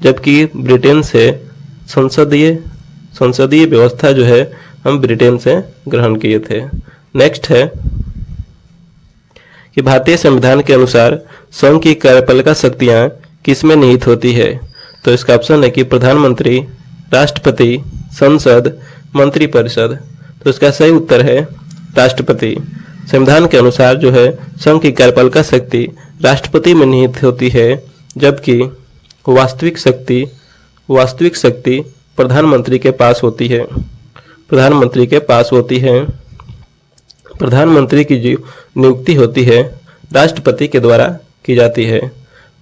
जबकि ब्रिटेन से संसदीय व्यवस्था जो है हम ब्रिटेन से ग्रहण किए थे। नेक्स्ट है कि भारतीय संविधान के अनुसार संघ की कार्यपालिका शक्तियां किसमें निहित होती है? तो इसका ऑप्शन है कि प्रधानमंत्री, राष्ट्रपति, संसद, मंत्रिपरिषद। तो इसका सही उत्तर है राष्ट्रपति। संविधान के अनुसार जो है संघ की कार्यपालिका शक्ति राष्ट्रपति में निहित होती है, जबकि वास्तविक शक्ति प्रधानमंत्री के पास होती है। प्रधानमंत्री की जो नियुक्ति होती है राष्ट्रपति के द्वारा की जाती है।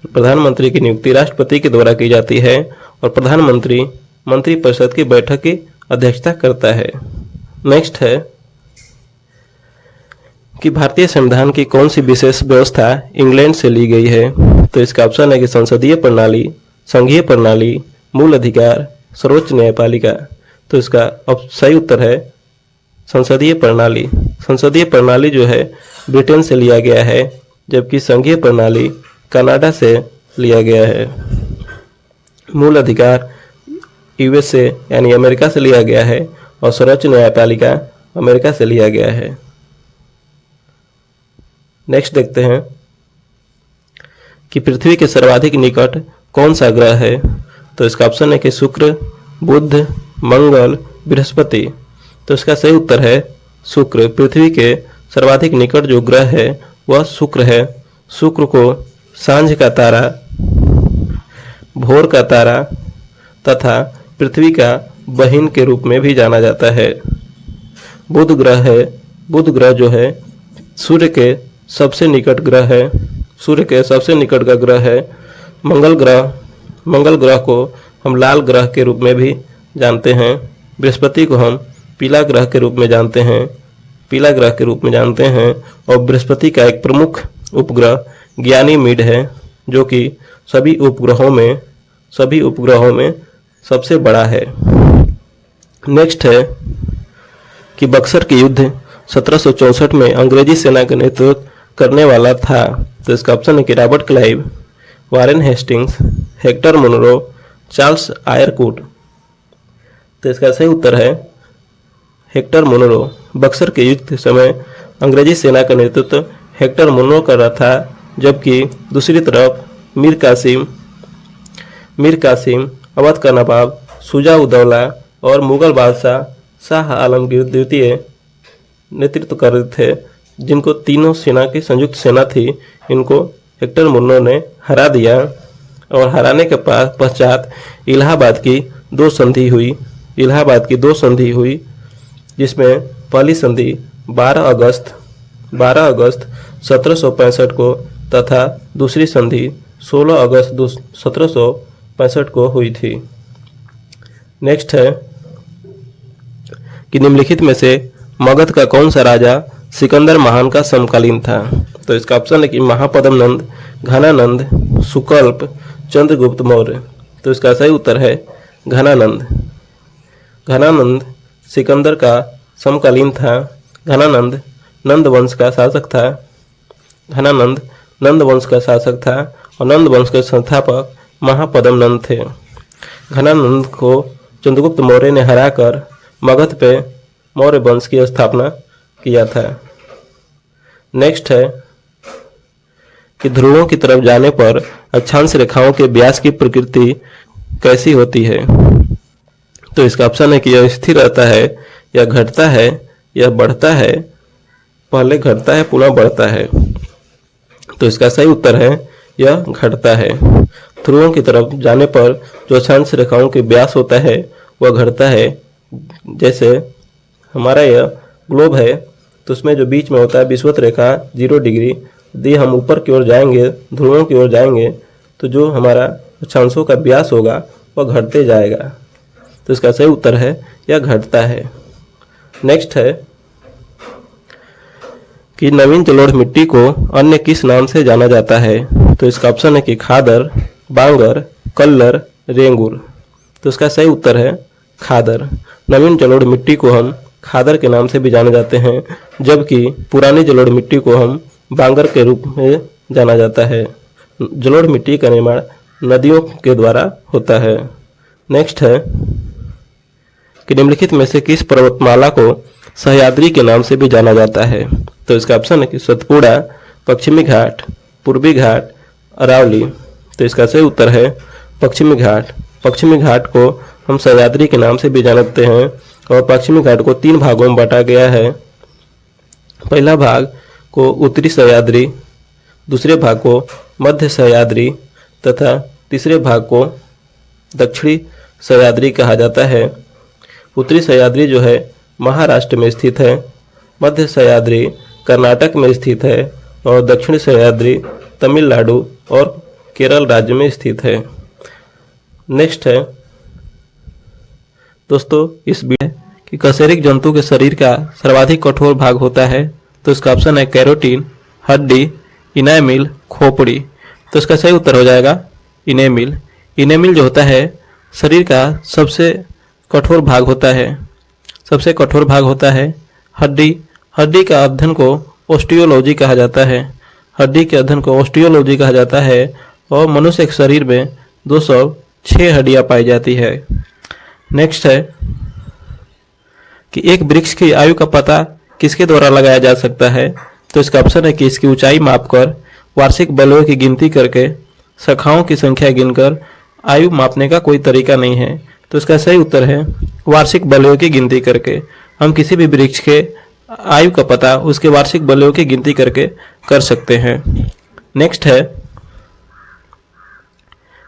प्रधानमंत्री की नियुक्ति राष्ट्रपति के द्वारा की जाती है और प्रधानमंत्री मंत्रिपरिषद की बैठक की अध्यक्षता करता है। नेक्स्ट है कि भारतीय संविधान की कौन सी विशेष व्यवस्था इंग्लैंड से ली गई है? तो इसका ऑप्शन है कि संसदीय प्रणाली, संघीय प्रणाली, मूल अधिकार, सर्वोच्च न्यायपालिका। तो इसका सही उत्तर है संसदीय प्रणाली। संसदीय प्रणाली जो है ब्रिटेन से लिया गया है, जबकि संघीय प्रणाली कनाडा से लिया गया है। मूल अधिकार यूएसए यानी अमेरिका से लिया गया है और सर्वोच्च न्यायपालिका अमेरिका से लिया गया है। नेक्स्ट देखते हैं कि पृथ्वी के सर्वाधिक निकट कौन सा ग्रह है? तो इसका ऑप्शन है कि शुक्र, बुध, मंगल, बृहस्पति। तो इसका सही उत्तर है शुक्र। पृथ्वी के सर्वाधिक निकट जो ग्रह है वह शुक्र है। शुक्र को सांझ का तारा, भोर का तारा तथा पृथ्वी का बहिन के रूप में भी जाना जाता है। बुध ग्रह जो है सूर्य के सबसे निकट ग्रह है। सूर्य के सबसे निकट का ग्रह है। मंगल ग्रह को हम लाल ग्रह के रूप में भी जानते हैं। बृहस्पति को हम पीला ग्रह के रूप में जानते हैं और बृहस्पति का एक प्रमुख उपग्रह ज्ञानीमीड है, जो कि सभी उपग्रहों में सबसे बड़ा है। नेक्स्ट है कि बक्सर के युद्ध 1764 में अंग्रेजी सेना का नेतृत्व करने वाला था। तो इसका ऑप्शन है कि Robert Clive, Warren Hastings, Hector Munro, Charles Eyre Coote. तो इसका सही उत्तर है हेक्टर मुनरो। बक्सर के युद्ध के समय अंग्रेजी सेना का नेतृत्व हेक्टर मुनरो कर रहा था, जबकि दूसरी तरफ मीर कासिम, अवध का नवाब शुजा उदौला और मुगल बादशाह शाह आलमगीर द्वितीय नेतृत्व कर रहे थे। जिनको तीनों सेना की संयुक्त सेना थी, इनको हेक्टर मुन्नो ने हरा दिया और हराने के पश्चात इलाहाबाद की दो संधि हुई जिसमें पहली संधि 12 अगस्त 1765 को तथा दूसरी संधि 16 अगस्त 1765 को हुई थी। नेक्स्ट है कि निम्नलिखित में से मगध का कौन सा राजा सिकंदर महान का समकालीन था। तो इसका ऑप्शन है कि महापद्म नंद, घनानंद, सुकल्प, चंद्रगुप्त मौर्य। तो इसका सही उत्तर है घनानंद। घनानंद सिकंदर का समकालीन था। घनानंद नंद वंश का शासक था। घनानंद नंद वंश का शासक था और नंद वंश के संस्थापक महापद्म नंद थे। घनानंद को चंद्रगुप्त मौर्य ने हराकर मगध पे मौर्य वंश की स्थापना किया था। नेक्स्ट है कि ध्रुवों की तरफ जाने पर अक्षांश रेखाओं के व्यास की प्रकृति कैसी होती है। तो इसका ऑप्शन है कि यह स्थिर रहता है, यह घटता है, यह बढ़ता है, पहले घटता है पुनः बढ़ता है। तो इसका सही उत्तर है यह घटता है। ध्रुवों की तरफ जाने पर जो अक्षांश रेखाओं के व्यास होता है वह घटता है। जैसे हमारा यह ग्लोब है तो उसमें जो बीच में होता है विषुवत रेखा 0 डिग्री, यदि हम ऊपर की ओर जाएंगे, ध्रुवों की ओर जाएंगे, तो जो हमारा अक्षांशों का व्यास होगा वह घटते जाएगा। तो इसका सही उत्तर है यह घटता है। नेक्स्ट है कि नवीन जलोढ़ मिट्टी को अन्य किस नाम से जाना जाता है। तो इसका ऑप्शन है कि खादर, बांगर, कल्लर, रेंगुर। तो इसका सही उत्तर है खादर। नवीन जलोढ़ मिट्टी को हम खादर के नाम से भी जाने जाते हैं, जबकि पुरानी जलोढ़ मिट्टी को हम बांगर के रूप में जाना जाता है। जलोढ़ मिट्टी का निर्माण नदियों के द्वारा होता है। नेक्स्ट है कि निम्नलिखित में से किस पर्वतमाला को सह्याद्री के नाम से भी जाना जाता है। तो इसका ऑप्शन है कि सतपुड़ा, पश्चिमी घाट, पूर्वी घाट, अरावली। तो इसका सही उत्तर है पश्चिमी घाट। पश्चिमी घाट को हम सह्याद्री के नाम से भी जानते हैं और पश्चिमी घाट को 3 भागों में बांटा गया है। पहला भाग को उत्तरी सह्याद्री, दूसरे भाग को मध्य सह्याद्री तथा तीसरे भाग को दक्षिणी सह्याद्री कहा जाता है। उत्तरी सह्याद्री जो है महाराष्ट्र में स्थित है, मध्य सह्याद्री कर्नाटक में स्थित है और दक्षिणी सह्याद्री तमिलनाडु और केरल राज्य में स्थित है। नेक्स्ट है दोस्तों इस वीडियो कि कशेरुक जंतु के शरीर का सर्वाधिक कठोर भाग होता है। तो इसका ऑप्शन है कैरोटीन, हड्डी, इनामिल, खोपड़ी। तो इसका सही उत्तर हो जाएगा इनेमिल। इनेमिल जो होता है शरीर का सबसे कठोर भाग होता है। सबसे कठोर भाग होता है हड्डी। हड्डी का अध्ययन को ऑस्टियोलॉजी कहा जाता है। हड्डी के अध्ययन को ऑस्टियोलॉजी कहा जाता है और मनुष्य के शरीर में 206 हड्डियां पाई जाती है। नेक्स्ट है कि एक वृक्ष की आयु का पता किसके द्वारा लगाया जा सकता है। तो इसका ऑप्शन है कि इसकी ऊंचाई मापकर, वार्षिक बलयों की गिनती करके, शाखाओं की संख्या गिनकर आयु मापने का कोई तरीका नहीं है। तो इसका सही उत्तर है वार्षिक बलयों की गिनती करके। हम किसी भी वृक्ष के आयु का पता उसके वार्षिक बलयों की गिनती करके कर सकते हैं। नेक्स्ट है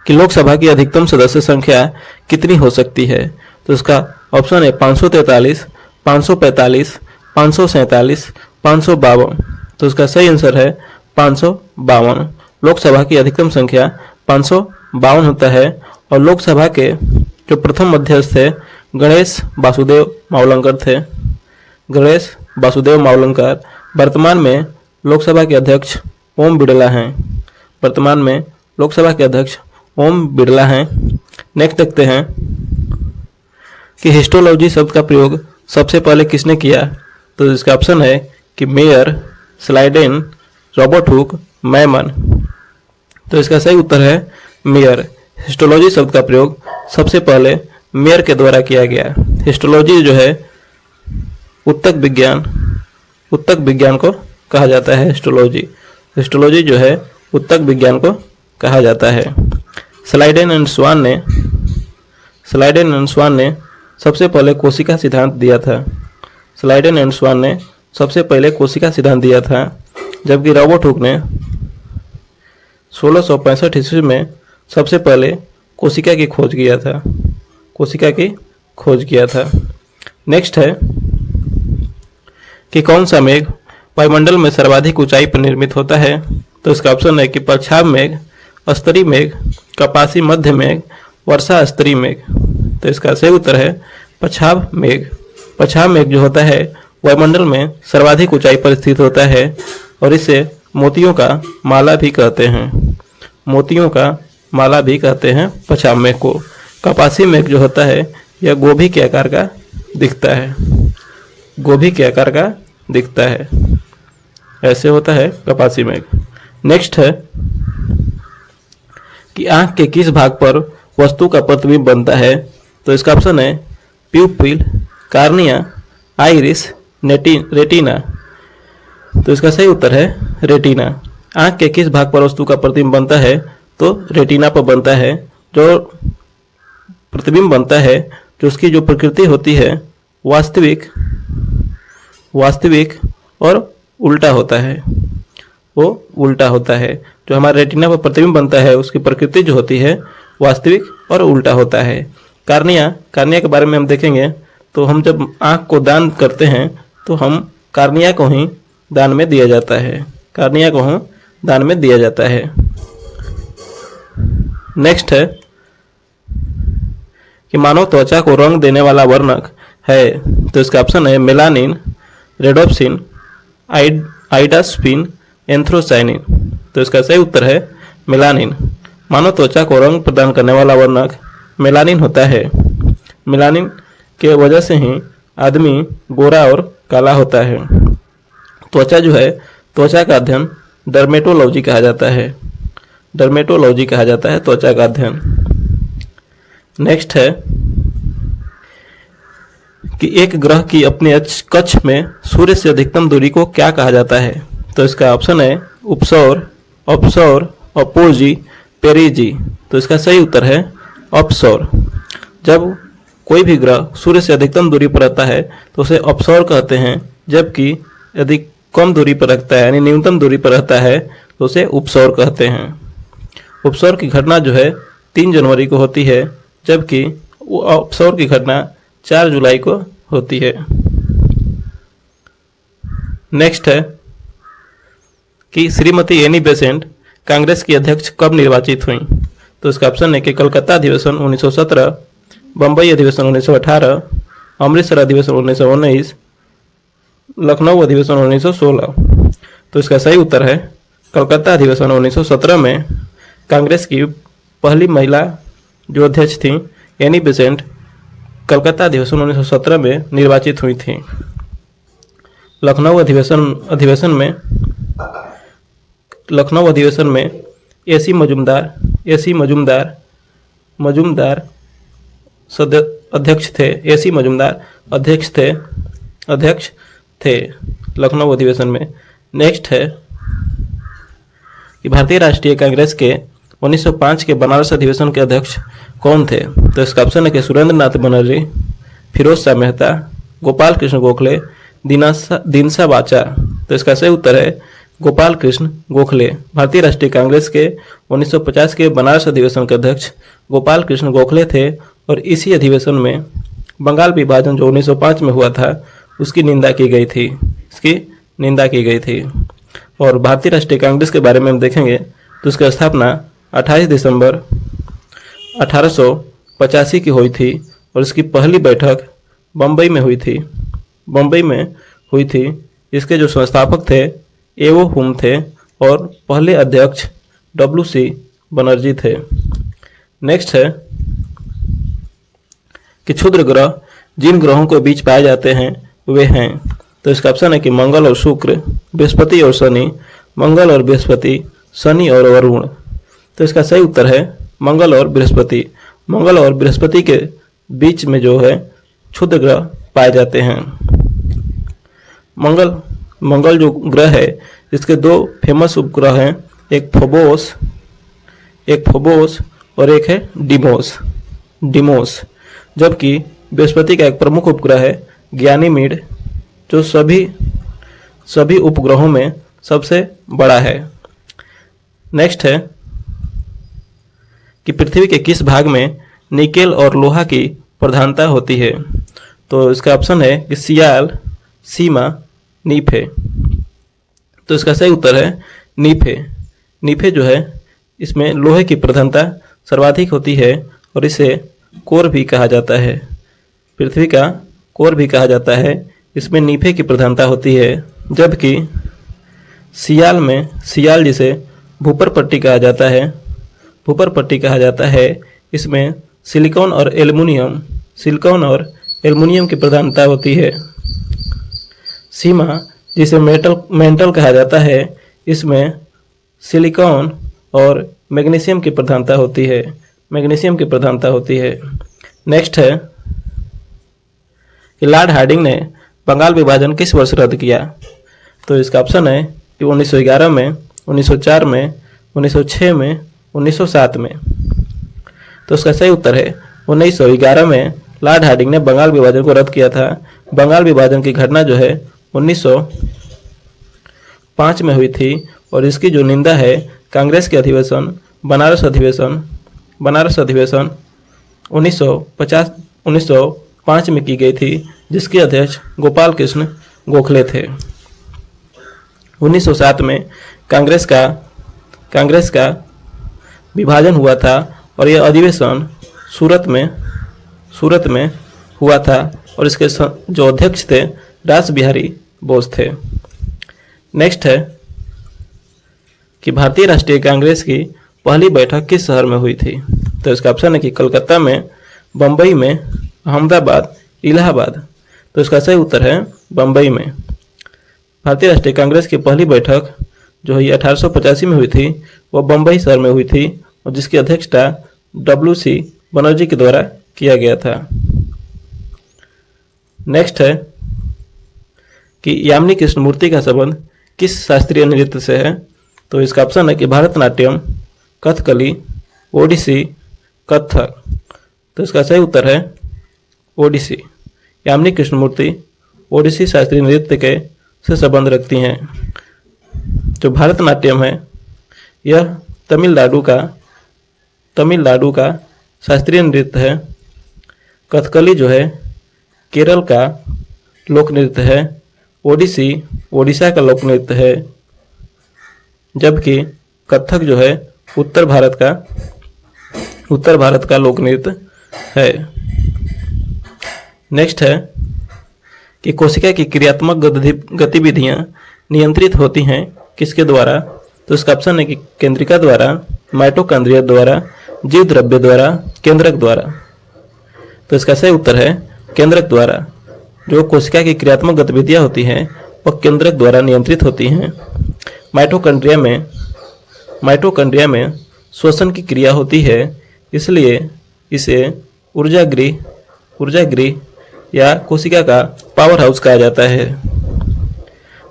कि लोकसभा की अधिकतम सदस्य संख्या कितनी हो सकती है। तो इसका ऑप्शन है 543, 545, 547, 552। तो इसका सही आंसर है 552। लोकसभा की अधिकतम संख्या 552 होता है और लोकसभा के जो प्रथम अध्यक्ष थे गणेश वासुदेव मावलंकर थे। गणेश वासुदेव मावलंकर वर्तमान में लोकसभा के अध्यक्ष ओम बिरला हैं। वर्तमान में लोकसभा के अध्यक्ष ओम बिरला हैं। नेक्स्ट देखते हैं कि हिस्टोलॉजी शब्द का प्रयोग सबसे पहले किसने किया। तो इसका ऑप्शन है कि mayor, Schleiden, Robert Hooke, Memon. तो इसका सही उत्तर है मेयर। हिस्टोलॉजी शब्द का प्रयोग सबसे पहले मेयर के द्वारा किया गया। हिस्टोलॉजी जो है उत्तक विज्ञान को कहा जाता है। हिस्टोलॉजी जो है उत्तक विज्ञान को कहा जाता है। स्लाइडेन एंड स्वान ने सबसे पहले कोशिका सिद्धांत दिया था। स्लाइडेन एंड स्वान ने सबसे पहले कोशिका सिद्धांत दिया था, जबकि रॉबर्ट हुक ने 1665 ईस्वी में सबसे पहले कोशिका की खोज किया था, कोशिका की खोज किया था। नेक्स्ट है कि कौन सा मेघ वायुमंडल में सर्वाधिक ऊंचाई पर निर्मित होता है? तो इसका ऑप्शन है कि पश्चाभ मेघ, स्तरीय मेघ, कपासी मध्य मेघ, वर्षा स्तरीय मेघ। तो इसका सही उत्तर है पश्चाभ मेघ। पश्चाभ मेघ जो होता है वायुमंडल में सर्वाधिक ऊंचाई पर स्थित होता है और इसे मोतियों का माला भी कहते हैं, मोतियों का माला भी कहते हैं पश्चाभ मेघ को। कपासी मेघ जो होता है यह गोभी के आकार का दिखता है, गोभी के आकार का दिखता है, ऐसे होता है कपासी मेघ। नेक्स्ट है कि आंख के किस भाग पर वस्तु का प्रतिबिंब बनता है? तो इसका ऑप्शन है प्यूपिल, कार्निया, आइरिस, रेटिना। तो इसका सही उत्तर है रेटिना। आंख के किस भाग पर वस्तु का प्रतिबिंब बनता है? तो रेटिना पर बनता है। जो प्रतिबिंब बनता है, जो उसकी जो प्रकृति होती है वास्तविक और उल्टा होता है, वो उल्टा होता है। जो हमारे रेटिना पर प्रतिबिंब बनता है उसकी प्रकृति जो होती है वास्तविक और उल्टा होता है। कार्निया के बारे में हम देखेंगे तो हम जब आँख को दान करते हैं तो हम कार्निया को ही दान में दिया जाता है, कार्निया को ही दान में दिया जाता है। नेक्स्ट है कि मानव त्वचा को रंग देने वाला वर्णक है। तो इसका ऑप्शन है मेलानिन, रेडोप्सिन, आइडास्पिन, एंथ्रोसाइनिन। तो इसका सही उत्तर है मेलानिन। मानव त्वचा को रंग प्रदान करने वाला वर्णक मेलानिन होता है। मेलानिन के वजह से ही आदमी गोरा और काला होता है। त्वचा जो है, त्वचा का अध्ययन डर्मेटोलॉजी कहा जाता है, डर्मेटोलॉजी कहा जाता है त्वचा का अध्ययन। नेक्स्ट है कि एक ग्रह की अपने कक्ष में सूर्य से अधिकतम दूरी को क्या कहा जाता है? तो इसका ऑप्शन है उपसौर, अपसौर, अपोजी, पेरिजी। तो इसका सही उत्तर है अपसौर। जब कोई भी ग्रह सूर्य से अधिकतम दूरी पर रहता है तो उसे अपसौर कहते हैं, जबकि यदि कम दूरी पर रखता है यानी न्यूनतम दूरी पर रहता है तो उसे उपसौर कहते हैं। उपसौर की घटना जो है 3 जनवरी को होती है, जबकि अपसौर की घटना 4 जुलाई को होती है। नेक्स्ट है कि श्रीमती एनी बेसेंट कांग्रेस की अध्यक्ष कब निर्वाचित हुई? तो इसका ऑप्शन है कि कलकत्ता अधिवेशन 1917, बम्बई अधिवेशन 1918, अमृतसर अधिवेशन 1919, लखनऊ अधिवेशन 1916। तो इसका सही उत्तर है कलकत्ता अधिवेशन 1917 में कांग्रेस की पहली महिला जो अध्यक्ष थी एनी बेसेंट कलकत्ता अधिवेशन 1917 में निर्वाचित हुई थी। लखनऊ अधिवेशन में एसी मजूमदार अध्यक्ष थे, एसी मजूमदार अध्यक्ष थे लखनऊ अधिवेशन में। नेक्स्ट है कि भारतीय राष्ट्रीय कांग्रेस के 1905 के बनारस अधिवेशन के अध्यक्ष कौन थे? तो इसका ऑप्शन है कि सुरेंद्र नाथ बनर्जी, फिरोज शाह मेहता, गोपाल कृष्ण गोखले, दीनसा वाचा। तो इसका सही उत्तर है गोपाल कृष्ण गोखले। भारतीय राष्ट्रीय कांग्रेस के 1950 के बनारस अधिवेशन के अध्यक्ष गोपाल कृष्ण गोखले थे और इसी अधिवेशन में बंगाल विभाजन जो 1905 में हुआ था उसकी निंदा की गई थी, इसकी निंदा की गई थी। और भारतीय राष्ट्रीय कांग्रेस के बारे में हम देखेंगे तो उसकी स्थापना 28 दिसंबर 1885 की हुई थी और इसकी पहली बैठक बम्बई में हुई थी। इसके जो संस्थापक थे एवो हुम थे और पहले अध्यक्ष WC बनर्जी थे। नेक्स्ट है कि क्षुद्र ग्रह जिन ग्रहों के बीच पाए जाते हैं वे हैं। तो इसका ऑप्शन है कि मंगल और शुक्र, बृहस्पति और शनि, मंगल और बृहस्पति, शनि और वरुण। तो इसका सही उत्तर है मंगल और बृहस्पति। मंगल और बृहस्पति के बीच में जो है क्षुद्र ग्रह पाए जाते हैं। मंगल जो ग्रह है इसके 2 फेमस उपग्रह हैं, एक फोबोस और एक है डिमोस। जबकि बृहस्पति का एक प्रमुख उपग्रह है गयानीमेड, जो सभी सभी उपग्रहों में सबसे बड़ा है। नेक्स्ट है कि पृथ्वी के किस भाग में निकेल और लोहा की प्रधानता होती है। तो इसका ऑप्शन है कि सियाल, सीमा, नीफे। तो इसका सही उत्तर है नीफे। नीफे जो है इसमें लोहे की प्रधानता सर्वाधिक होती है और इसे कोर भी कहा जाता है। पृथ्वी का कोर भी कहा जाता है, इसमें नीफे की प्रधानता होती है। जबकि सियाल में, सियाल जिसे भूपर पट्टी कहा जाता है, भूपर पट्टी कहा जाता है, इसमें सिलिकॉन और एल्युमिनियम की प्रधानता होती है। सीमा जिसे मेंटल कहा जाता है, इसमें सिलिकॉन और मैग्नीशियम की प्रधानता होती है, मैग्नीशियम की प्रधानता होती है। नेक्स्ट है कि लॉर्ड हार्डिंग ने बंगाल विभाजन किस वर्ष रद्द किया। तो इसका ऑप्शन है कि 1911 में, 1904 में, 1906 में, 1907 में। तो इसका सही उत्तर है 1911 में लॉर्ड हार्डिंग ने बंगाल विभाजन को रद्द किया था। बंगाल विभाजन की घटना जो है 1905 में हुई थी और इसकी जो निंदा है कांग्रेस के अधिवेशन, बनारस अधिवेशन 1905 में की गई थी, जिसके अध्यक्ष गोपाल कृष्ण गोखले थे। 1907 में कांग्रेस का विभाजन हुआ था और यह अधिवेशन सूरत में हुआ था और इसके जो अध्यक्ष थे रास बिहारी बोस थे। नेक्स्ट है कि भारतीय राष्ट्रीय कांग्रेस की पहली बैठक किस शहर में हुई थी। तो इसका ऑप्शन है कि कलकत्ता में, बम्बई में, अहमदाबाद, इलाहाबाद। तो इसका सही उत्तर है बम्बई में। भारतीय राष्ट्रीय कांग्रेस की पहली बैठक जो है 1885 में हुई थी, वह बम्बई शहर में हुई थी और जिसकी अध्यक्षता WC बनर्जी के द्वारा किया गया था। नेक्स्ट है कि यामिनी कृष्णमूर्ति का संबंध किस शास्त्रीय नृत्य से है। तो इसका ऑप्शन है कि भरतनाट्यम, कथकली, ओडिसी, कथक। तो इसका सही उत्तर है ओडिसी। यामिनी कृष्णमूर्ति ओडिसी शास्त्रीय नृत्य के से संबंध रखती हैं। जो भरतनाट्यम है यह तमिलनाडु का शास्त्रीय नृत्य है। कथकली जो है केरल का लोक नृत्य है। ओडिसी ओडिशा का लोक नृत्य है, जबकि कथक जो है उत्तर भारत का लोक नृत्य है। नेक्स्ट है कि कोशिका की क्रियात्मक गतिविधियां नियंत्रित होती हैं किसके द्वारा। तो इसका ऑप्शन है कि केंद्रिका द्वारा, माइटोकॉन्ड्रिया द्वारा, जीव द्रव्य द्वारा, केंद्रक द्वारा। तो इसका सही उत्तर है केंद्रक द्वारा। जो कोशिका की क्रियात्मक गतिविधियां होती हैं वह केंद्रक द्वारा नियंत्रित होती हैं। माइटोकॉन्ड्रिया में श्वसन की क्रिया होती है, इसलिए इसे ऊर्जागृह या कोशिका का पावर हाउस कहा जाता है।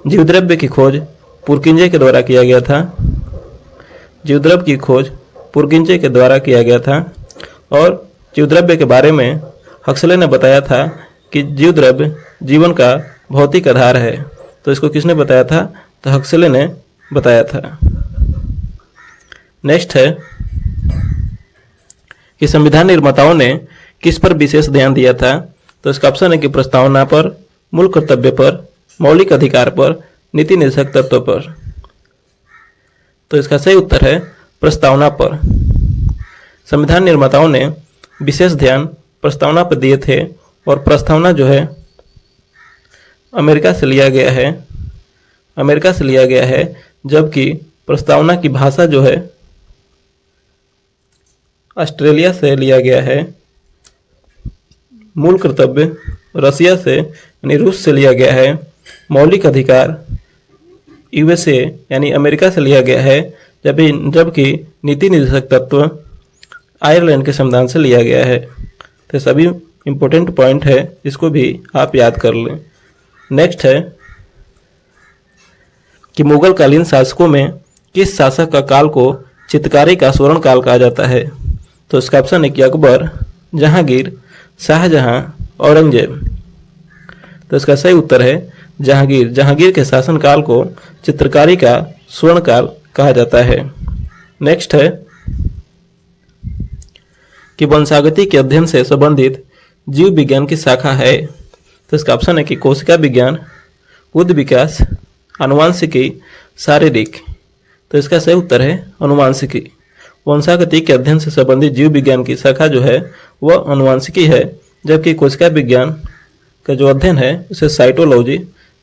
जीवद्रव्य की खोज पुरकिंजे के द्वारा किया गया था। जीवद्रव्य की खोज पुरकिंजे के द्वारा किया गया था और जीवद्रव्य के बारे में हक्सले ने बताया था कि जीवद्रव्य जीवन का भौतिक आधार है। तो इसको किसने बताया था? तो हक्सले ने बताया था। नेक्स्ट है कि संविधान निर्माताओं ने किस पर विशेष ध्यान दिया था। तो इसका ऑप्शन है कि प्रस्तावना पर, मूल कर्तव्य पर, मौलिक अधिकार पर, नीति निर्देशक तत्व पर। तो इसका सही उत्तर है प्रस्तावना पर। संविधान निर्माताओं ने विशेष ध्यान प्रस्तावना पर दिए थे और प्रस्तावना जो है अमेरिका से लिया गया है, जबकि प्रस्तावना की भाषा जो है ऑस्ट्रेलिया से लिया गया है। मूल कर्तव्य रसिया से यानी रूस से लिया गया है। मौलिक अधिकार USA यानी अमेरिका से लिया गया है, जबकि नीति निर्देशक तत्व आयरलैंड के संविधान से लिया गया है। तो सभी इम्पोर्टेंट पॉइंट है, इसको भी आप याद कर लें। नेक्स्ट है कि मुगल कालीन शासकों में किस शासक का काल को चित्रकारी का स्वर्ण काल कहा जाता है। तो इसका ऑप्शन है कि अकबर, जहांगीर, शाहजहां, औरंगजेब। तो इसका सही उत्तर है जहांगीर। जहांगीर के शासनकाल को चित्रकारी का स्वर्ण काल कहा जाता है। नेक्स्ट है कि वंशागति के अध्ययन से संबंधित जीव विज्ञान की शाखा है। तो इसका ऑप्शन है कि कोशिका विज्ञान, उद विकास, आनुवांशिकी, शारीरिक। तो इसका सही उत्तर है आनुवांशिकी। वंशागति के अध्ययन से संबंधित जीव विज्ञान की शाखा जो है वह आनुवांशिकी है, जबकि कोशिका विज्ञान का जो अध्ययन है उसे साइटोलॉजी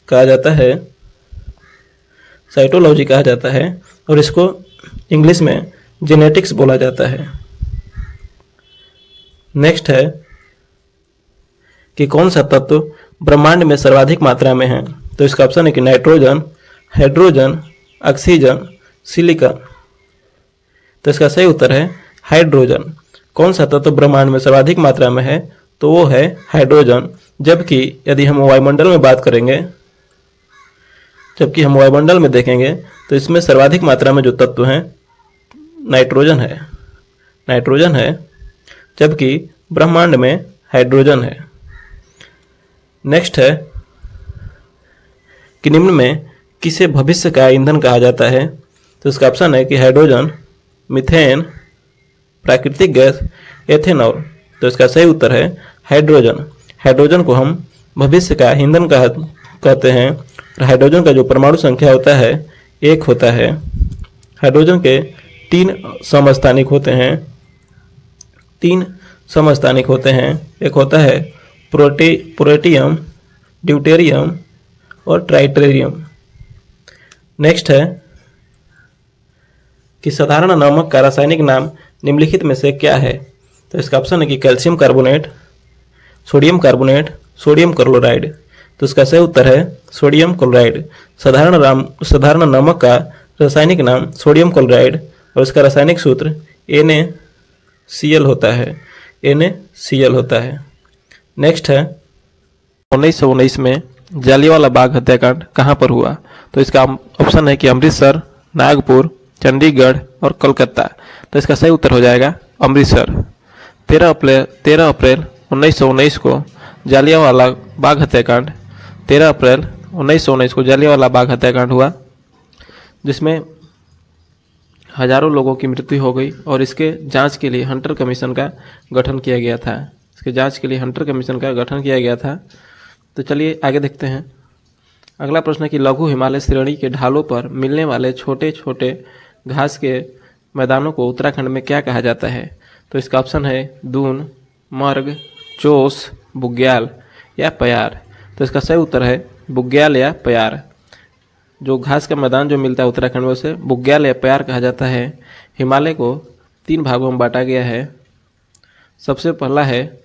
कहा जाता है। साइटोलॉजी कहा जाता है और इसको इंग्लिश में जेनेटिक्स बोला जाता है। नेक्स्ट है कि कौन सा तत्व ब्रह्मांड में सर्वाधिक मात्रा में है। तो इसका ऑप्शन है कि नाइट्रोजन, हाइड्रोजन, ऑक्सीजन, सिलिकॉन। तो इसका सही उत्तर है हाइड्रोजन। कौन सा तत्व ब्रह्मांड में सर्वाधिक मात्रा में है, तो वो है हाइड्रोजन। जबकि यदि हम वायुमंडल में बात करेंगे, जबकि हम वायुमंडल में देखेंगे तो इसमें सर्वाधिक मात्रा में जो तत्व हैं नाइट्रोजन है, नाइट्रोजन है, जबकि ब्रह्मांड में हाइड्रोजन है। नेक्स्ट है कि निम्न में किसे भविष्य का ईंधन कहा जाता है। तो इसका ऑप्शन है कि हाइड्रोजन, मीथेन, प्राकृतिक गैस, एथेनॉल। तो इसका सही उत्तर है हाइड्रोजन। हाइड्रोजन को हम भविष्य का ईंधन कहते हैं। और हाइड्रोजन का जो परमाणु संख्या होता है 1 होता है। हाइड्रोजन के 3 समस्थानिक होते हैं, 3 समस्थानिक होते हैं। एक होता है प्रोटियम, ड्यूटेरियम और ट्राइटेरियम। नेक्स्ट है कि साधारण नमक का रासायनिक नाम निम्नलिखित में से क्या है। तो इसका ऑप्शन है कि calcium carbonate, sodium carbonate, sodium chloride. तो इसका सही उत्तर है सोडियम क्लोराइड। साधारण नमक का रासायनिक नाम सोडियम क्लोराइड और इसका रासायनिक सूत्र NaCl होता है, NaCl होता है। नेक्स्ट है 1919 में जालियांवाला बाग हत्याकांड कहाँ पर हुआ। तो इसका ऑप्शन है कि अमृतसर, नागपुर, चंडीगढ़ और कोलकाता। तो इसका सही उत्तर हो जाएगा अमृतसर। 13 अप्रैल 1919 को जालियांवाला बाग हत्याकांड 13 अप्रैल 1919 को जालियांवाला बाग हत्याकांड हुआ, जिसमें हजारों लोगों की मृत्यु हो गई और इसके जांच के लिए हंटर कमीशन का गठन किया गया था। इसके जांच के लिए हंटर कमीशन का गठन किया गया था। तो चलिए आगे देखते हैं। अगला प्रश्न है कि लघु हिमालय श्रेणी के ढालों पर मिलने वाले छोटे छोटे घास के मैदानों को उत्तराखंड में क्या कहा जाता है। तो इसका ऑप्शन है दून, मर्ग, चोस, बुग्याल या प्यार। तो इसका सही उत्तर है बुग्याल या प्यार। जो घास का मैदान जो मिलता है उत्तराखंड में उसे बुग्याल या प्यार कहा जाता है। हिमालय को 3 भागों में बांटा गया है। सबसे पहला है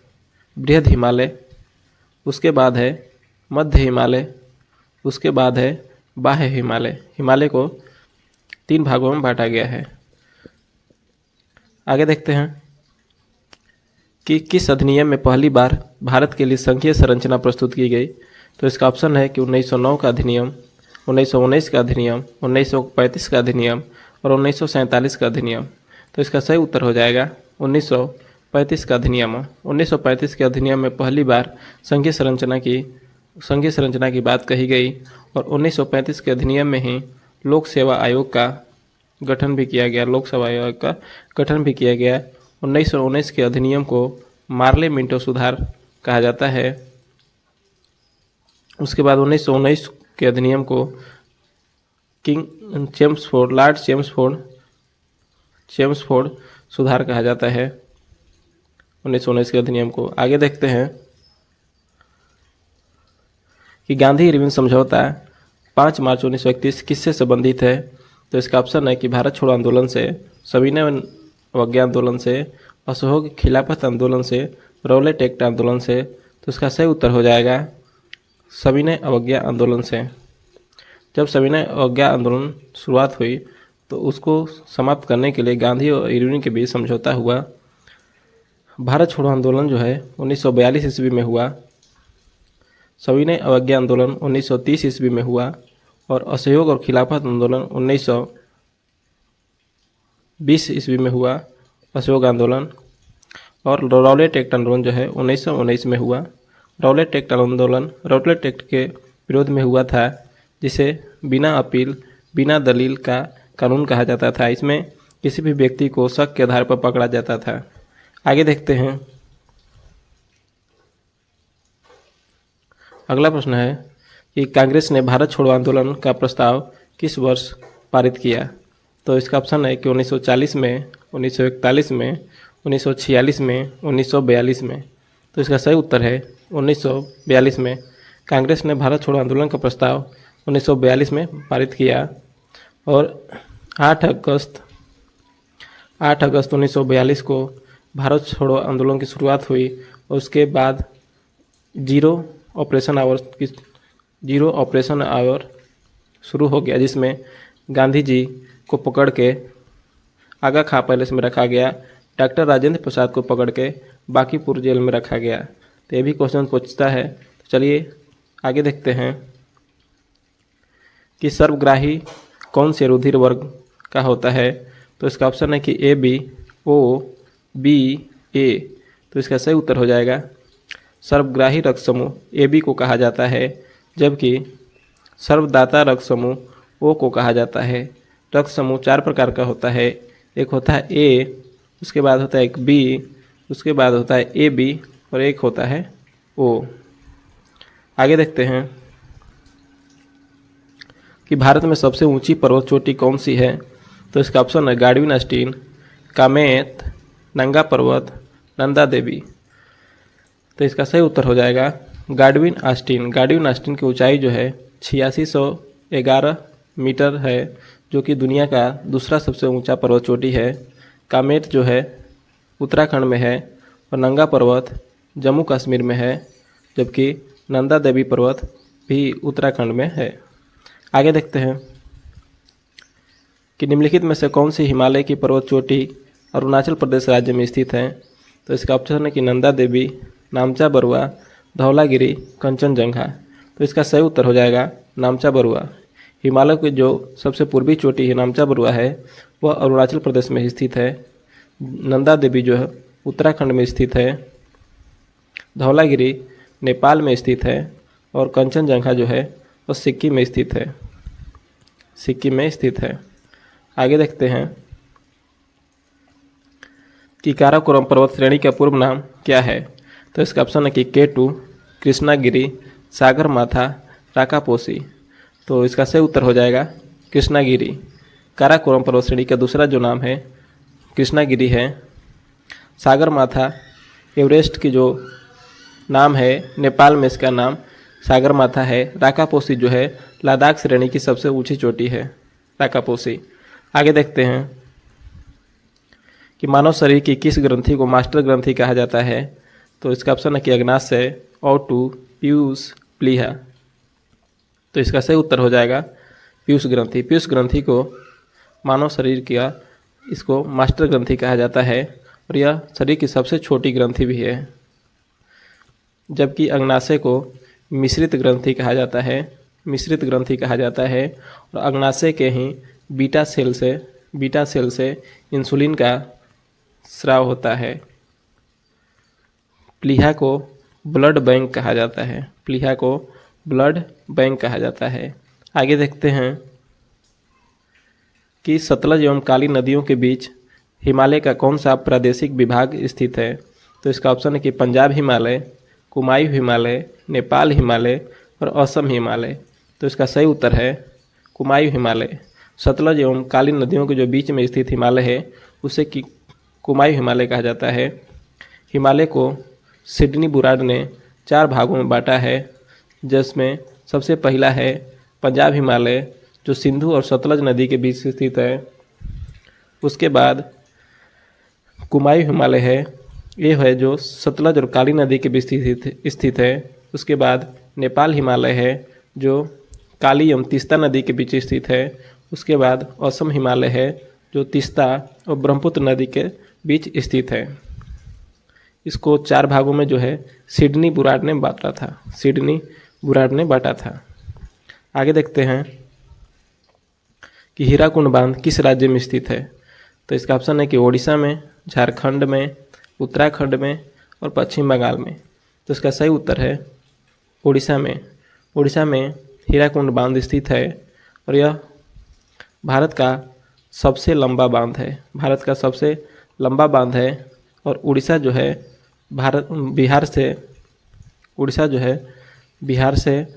बृहद हिमालय, उसके बाद है मध्य हिमालय, उसके बाद है बाह्य हिमालय। हिमालय को 3 भागों में बांटा गया है। आगे देखते हैं कि किस अधिनियम में पहली बार भारत के लिए संघीय संरचना प्रस्तुत की गई। तो इसका ऑप्शन है कि 1909 का अधिनियम, 1919 का अधिनियम, 1935 का अधिनियम और 1947 का अधिनियम। तो इसका सही उत्तर हो जाएगा 1935 का अधिनियम। 1935 के अधिनियम में पहली बार संघीय संरचना की बात कही गई और 1935 के अधिनियम में ही लोक सेवा आयोग का गठन भी किया गया। लोक सेवा आयोग का गठन भी किया गया। 1919 के अधिनियम को मार्ले मिंटो सुधार कहा जाता है। उसके बाद 1919 के अधिनियम को लॉर्ड चेम्सफोर्ड सुधार कहा जाता है। 1919 के अधिनियम को आगे देखते हैं कि गांधी इरविन समझौता 5 मार्च 1931 किससे संबंधित है। तो इसका ऑप्शन है कि भारत छोड़ो आंदोलन से, सविनय अवज्ञा आंदोलन से, असहयोग खिलाफत आंदोलन से, रौलेट एक्ट आंदोलन से। तो इसका सही उत्तर हो जाएगा सविनय अवज्ञा आंदोलन से। जब सविनय अवज्ञा आंदोलन शुरुआत हुई तो उसको समाप्त करने के लिए गांधी और इरविन के बीच समझौता हुआ। भारत छोड़ो आंदोलन जो है 1942 ईस्वी में हुआ, सविनय अवज्ञा आंदोलन 1930 ईस्वी में हुआ और असहयोग और खिलाफत आंदोलन 1920 ईस्वी में हुआ असहयोग आंदोलन। और रौलेट एक्ट आंदोलन जो है 1919 में हुआ। रौलेट एक्ट के विरोध में हुआ था, जिसे बिना अपील बिना दलील का कानून कहा जाता था। इसमें किसी भी व्यक्ति को शक के आधार पर पकड़ा जाता था। आगे देखते हैं। अगला प्रश्न है कि कांग्रेस ने भारत छोड़ो आंदोलन का प्रस्ताव किस वर्ष पारित किया? तो इसका ऑप्शन है कि 1940 में, 1941 में, 1946 में, 1942 में। तो इसका सही उत्तर है 1942 में। कांग्रेस ने भारत छोड़ो आंदोलन का प्रस्ताव 1942 में पारित किया और 8 अगस्त 1942 को भारत छोड़ो आंदोलन की शुरुआत हुई और उसके बाद जीरो ऑपरेशन आवर शुरू हो गया, जिसमें गांधी जी को पकड़ के आगा खां पैलेस में रखा गया, डॉक्टर राजेंद्र प्रसाद को पकड़ के बांकीपुर जेल में रखा गया। तो ये भी क्वेश्चन पूछता है। तो चलिए आगे देखते हैं कि सर्वग्राही कौन से रुधिर वर्ग का होता है? तो इसका ऑप्शन है कि ए बी, ओ बी, ए। तो इसका सही उत्तर हो जाएगा सर्वग्राही रक्त समूह ए बी को कहा जाता है, जबकि सर्वदाता रक्त समूह ओ को कहा जाता है। रक्त समूह 4 प्रकार का होता है। एक होता है ए, उसके बाद होता है एक बी, उसके बाद होता है ए बी और एक होता है ओ। आगे देखते हैं कि भारत में सबसे ऊंची पर्वत चोटी कौन सी है? तो इसका ऑप्शन है गाडविन आस्टीन, कामेत, नंगा पर्वत, नंदा देवी। तो इसका सही उत्तर हो जाएगा गाडविन आस्टीन। गाडविन आस्टीन की ऊंचाई जो है 8611 मीटर है, जो कि दुनिया का दूसरा सबसे ऊंचा पर्वत चोटी है। कामेट जो है उत्तराखंड में है और नंगा पर्वत जम्मू कश्मीर में है, जबकि नंदा देवी पर्वत भी उत्तराखंड में है। आगे देखते हैं कि निम्नलिखित में से कौन सी हिमालय की पर्वत चोटी अरुणाचल प्रदेश राज्य में स्थित है? तो इसका ऑप्शन है कि नंदा देवी, नामचा बरुआ, धौलागिरी, कंचनजंगा। तो इसका सही उत्तर हो जाएगा नामचा बरुआ। हिमालय की जो सबसे पूर्वी चोटी है नामचा बरुआ है, वह अरुणाचल प्रदेश में स्थित है। नंदा देवी जो है उत्तराखंड में स्थित है, धौलागिरी नेपाल में स्थित है और कंचनजंगा जो है वह सिक्किम में स्थित है। सिक्किम में स्थित है। आगे देखते हैं कि काराकोरम पर्वत श्रेणी का पूर्व नाम क्या है? तो इसका ऑप्शन है कि K2, कृष्णागिरी, सागरमाथा, राकापोसी। तो इसका सही उत्तर हो जाएगा कृष्णागिरी। काराकोरम पर्वत श्रेणी का दूसरा जो नाम है कृष्णागिरी है। सागरमाथा एवरेस्ट की जो नाम है, नेपाल में इसका नाम सागरमाथा है। राकापोसी जो है लद्दाख श्रेणी की सबसे ऊंची चोटी है, राकापोसी। आगे देखते हैं कि मानव शरीर की किस ग्रंथि को मास्टर ग्रंथि कहा जाता है? तो इसका ऑप्शन है कि अग्नाशय, ओटू, पीयूष, प्लीहा। तो इसका सही उत्तर हो जाएगा पीयूष ग्रंथि। पीयूष ग्रंथि को मानव शरीर का इसको मास्टर ग्रंथि कहा जाता है और यह शरीर की सबसे छोटी ग्रंथि भी है, जबकि अग्नाशय को मिश्रित ग्रंथि कहा जाता है। मिश्रित ग्रंथि कहा जाता है और अग्नाशय के ही बीटा सेल से इंसुलिन का स्राव होता है। प्लीहा को ब्लड बैंक कहा जाता है। प्लीहा को ब्लड बैंक कहा जाता है। आगे देखते हैं कि सतलज एवं काली नदियों के बीच हिमालय का कौन सा प्रादेशिक विभाग स्थित है? तो इसका ऑप्शन है कि पंजाब हिमालय, कुमायूं हिमालय, नेपाल हिमालय और असम हिमालय। तो इसका सही उत्तर है कुमायूं हिमालय। सतलज एवं काली नदियों के जो बीच में स्थित हिमालय है उसे कि कुमायूं हिमालय कहा जाता है। हिमालय को सिडनी बुराड ने 4 भागों में बांटा है, जिसमें सबसे पहला है पंजाब हिमालय, जो सिंधु और सतलज नदी के बीच स्थित है। उसके बाद कुमायूं हिमालय है, ये है जो सतलज और काली नदी के बीच स्थित है। उसके बाद नेपाल हिमालय है, जो काली एवं तीस्ता नदी के बीच स्थित है। उसके बाद असम हिमालय है, जो तीस्ता और ब्रह्मपुत्र नदी के बीच स्थित है। इसको 4 भागों में जो है सिडनी बुराड ने बांटा था। सिडनी बुराड ने बांटा था। आगे देखते हैं कि हीराकुंड बांध किस राज्य में स्थित है? तो इसका ऑप्शन है कि ओडिशा में, झारखंड में, उत्तराखंड में और पश्चिम बंगाल में। तो इसका सही उत्तर है ओडिशा में। उड़ीसा में हीराकुंड बांध स्थित है और यह भारत का सबसे लंबा बांध है। भारत का सबसे लंबा बांध है और उड़ीसा जो है उड़ीसा जो है बिहार से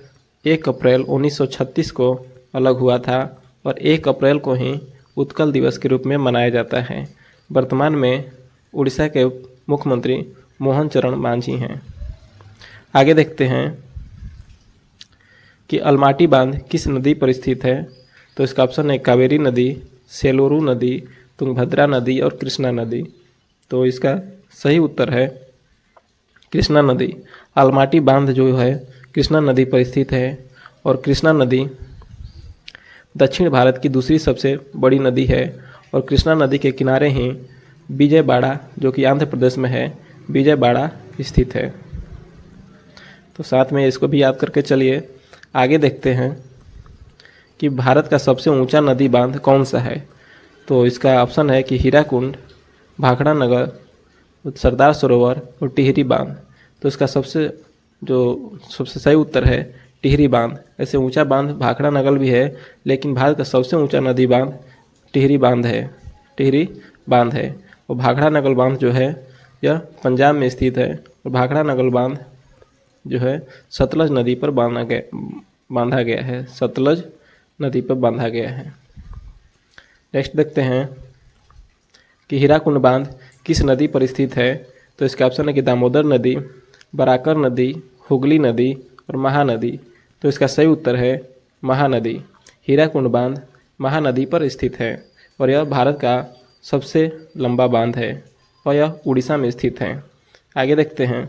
1 अप्रैल 1936 को अलग हुआ था और 1 अप्रैल को ही उत्कल दिवस के रूप में मनाया जाता है। वर्तमान में उड़ीसा के मुख्यमंत्री मोहन चरण मांझी हैं। आगे देखते हैं कि अलमाटी बांध किस नदी पर स्थित है। तो इसका ऑप्शन है कावेरी नदी, सेलूरू नदी, तुंगभद्रा नदी और कृष्णा नदी। तो इसका सही उत्तर है कृष्णा नदी। अलमाटी बांध जो है कृष्णा नदी पर स्थित है और कृष्णा नदी दक्षिण भारत की दूसरी सबसे बड़ी नदी है और कृष्णा नदी के किनारे ही विजयवाड़ा जो कि आंध्र प्रदेश में है, विजयवाड़ा स्थित है। तो साथ में इसको भी याद करके चलिए। आगे देखते हैं कि भारत का सबसे ऊंचा नदी बांध कौन सा है। तो इसका ऑप्शन है कि हीराकुंड, भाखड़ा नगर, सरदार सरोवर और टिहरी बांध। तो इसका सबसे सही उत्तर है टिहरी बांध। ऐसे ऊंचा बांध भाखड़ा नगर भी है, लेकिन भारत का सबसे ऊंचा नदी बांध टिहरी बांध है। और भाखड़ा नगर बांध जो है यह पंजाब में स्थित है और भाखड़ा नगर बांध जो है सतलज नदी पर बांधा गया है। सतलज नदी पर बांधा गया है। नेक्स्ट देखते हैं कि हीराकुंड बांध किस नदी पर स्थित है। तो इसका ऑप्शन है कि दामोदर नदी, बराकर नदी, हुगली नदी और महानदी। तो इसका सही उत्तर है महानदी। हीराकुंड बांध महानदी पर स्थित है और यह भारत का सबसे लंबा बांध है और यह उड़ीसा में स्थित है। आगे देखते हैं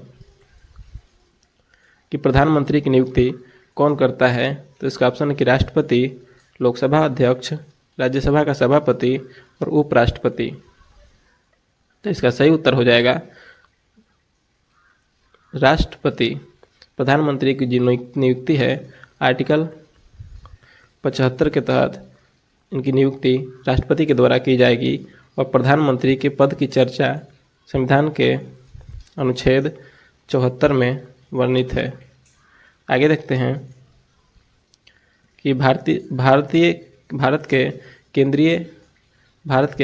कि प्रधानमंत्री की नियुक्ति कौन करता है। तो इसका ऑप्शन है कि राष्ट्रपति, लोकसभा अध्यक्ष, राज्यसभा का सभापति और उपराष्ट्रपति। तो इसका सही उत्तर हो जाएगा राष्ट्रपति। प्रधानमंत्री की जो नियुक्ति है आर्टिकल 75 के तहत इनकी नियुक्ति राष्ट्रपति के द्वारा की जाएगी और प्रधानमंत्री के पद की चर्चा संविधान के अनुच्छेद 74 में वर्णित है। आगे देखते हैं कि भारत के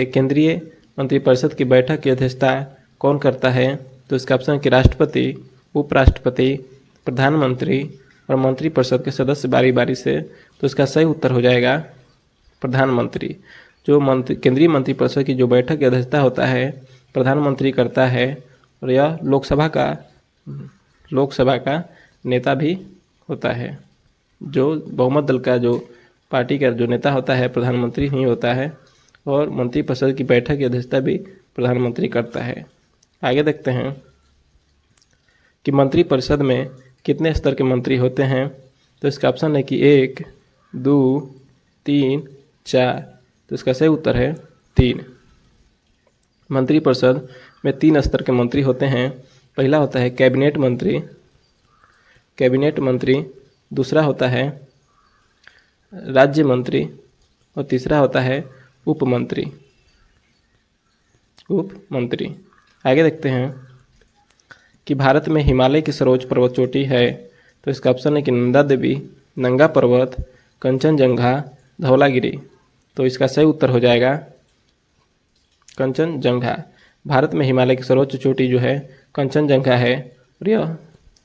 केंद्रीय मंत्रिपरिषद की बैठक की अध्यक्षता कौन करता है। तो इसका ऑप्शन है कि राष्ट्रपति, उपराष्ट्रपति, प्रधानमंत्री और मंत्रिपरिषद के सदस्य बारी बारी से। तो इसका सही उत्तर हो जाएगा प्रधानमंत्री। जो केंद्रीय मंत्रिपरिषद की जो बैठक की अध्यक्षता होता है प्रधानमंत्री करता है और यह लोकसभा का नेता भी होता है। जो बहुमत दल का जो पार्टी का जो नेता होता है प्रधानमंत्री ही होता है और मंत्रिपरिषद की बैठक की अध्यक्षता भी प्रधानमंत्री करता है। आगे देखते हैं कि मंत्रिपरिषद में कितने स्तर के मंत्री होते हैं। तो इसका ऑप्शन है कि 1, 2, 3, 4। तो इसका सही उत्तर है 3। मंत्रिपरिषद में 3 स्तर के मंत्री होते हैं। पहला होता है कैबिनेट मंत्री, दूसरा होता है राज्य मंत्री और तीसरा होता है उप मंत्री। आगे देखते हैं कि भारत में हिमालय की सर्वोच्च पर्वत चोटी है। तो इसका ऑप्शन है कि नंदा देवी, नंगा पर्वत, कंचनजंगा, धौलागिरी। तो इसका सही उत्तर हो जाएगा कंचनजंगा। भारत में हिमालय की सर्वोच्च चोटी जो है कंचनजंगा है और यह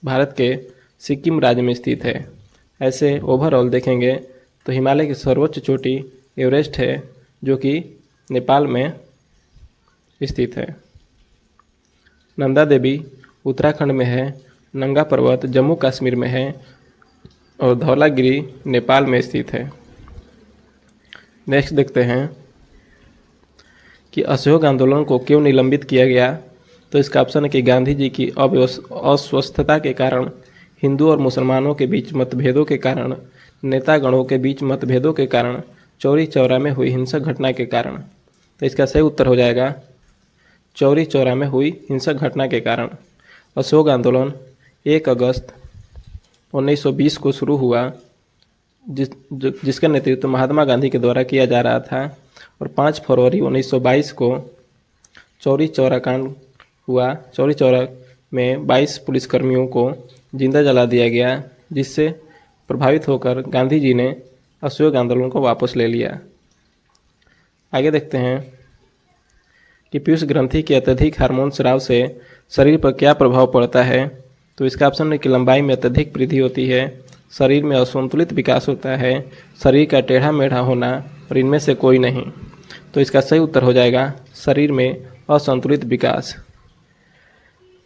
भारत के सिक्किम राज्य में स्थित है। ऐसे ओवरऑल देखेंगे तो हिमालय की सर्वोच्च चोटी एवरेस्ट है जो कि नेपाल में स्थित है। नंदा देवी उत्तराखंड में है, नंगा पर्वत जम्मू कश्मीर में है और धौलागिरी नेपाल में स्थित है। नेक्स्ट देखते हैं कि असहयोग आंदोलन को क्यों निलंबित किया गया। तो इसका ऑप्शन है कि गांधी जी की अस्वस्थता के कारण, हिंदू और मुसलमानों के बीच मतभेदों के कारण, नेतागणों के बीच मतभेदों के कारण, चौरी चौरा में हुई हिंसक घटना के कारण। तो इसका सही उत्तर हो जाएगा चौरी चौरा में हुई हिंसक घटना के कारण। असहयोग आंदोलन 1 अगस्त 1920 को शुरू हुआ जिसका नेतृत्व महात्मा गांधी के द्वारा किया जा रहा था और 5 फरवरी 1922 को चौरी चौरा कांड हुआ। चौरी चौरा में 22 पुलिसकर्मियों को जिंदा जला दिया गया जिससे प्रभावित होकर गांधी जी ने असहयोग आंदोलन को वापस ले लिया। आगे देखते हैं कि पीयूष ग्रंथि के अत्यधिक हार्मोन स्राव से शरीर पर क्या प्रभाव पड़ता है। तो इसका ऑप्शन है कि लंबाई में अत्यधिक वृद्धि होती है, शरीर में असंतुलित विकास होता है, शरीर का टेढ़ा मेढ़ा होना, और इनमें से कोई नहीं। तो इसका सही उत्तर हो जाएगा शरीर में असंतुलित विकास।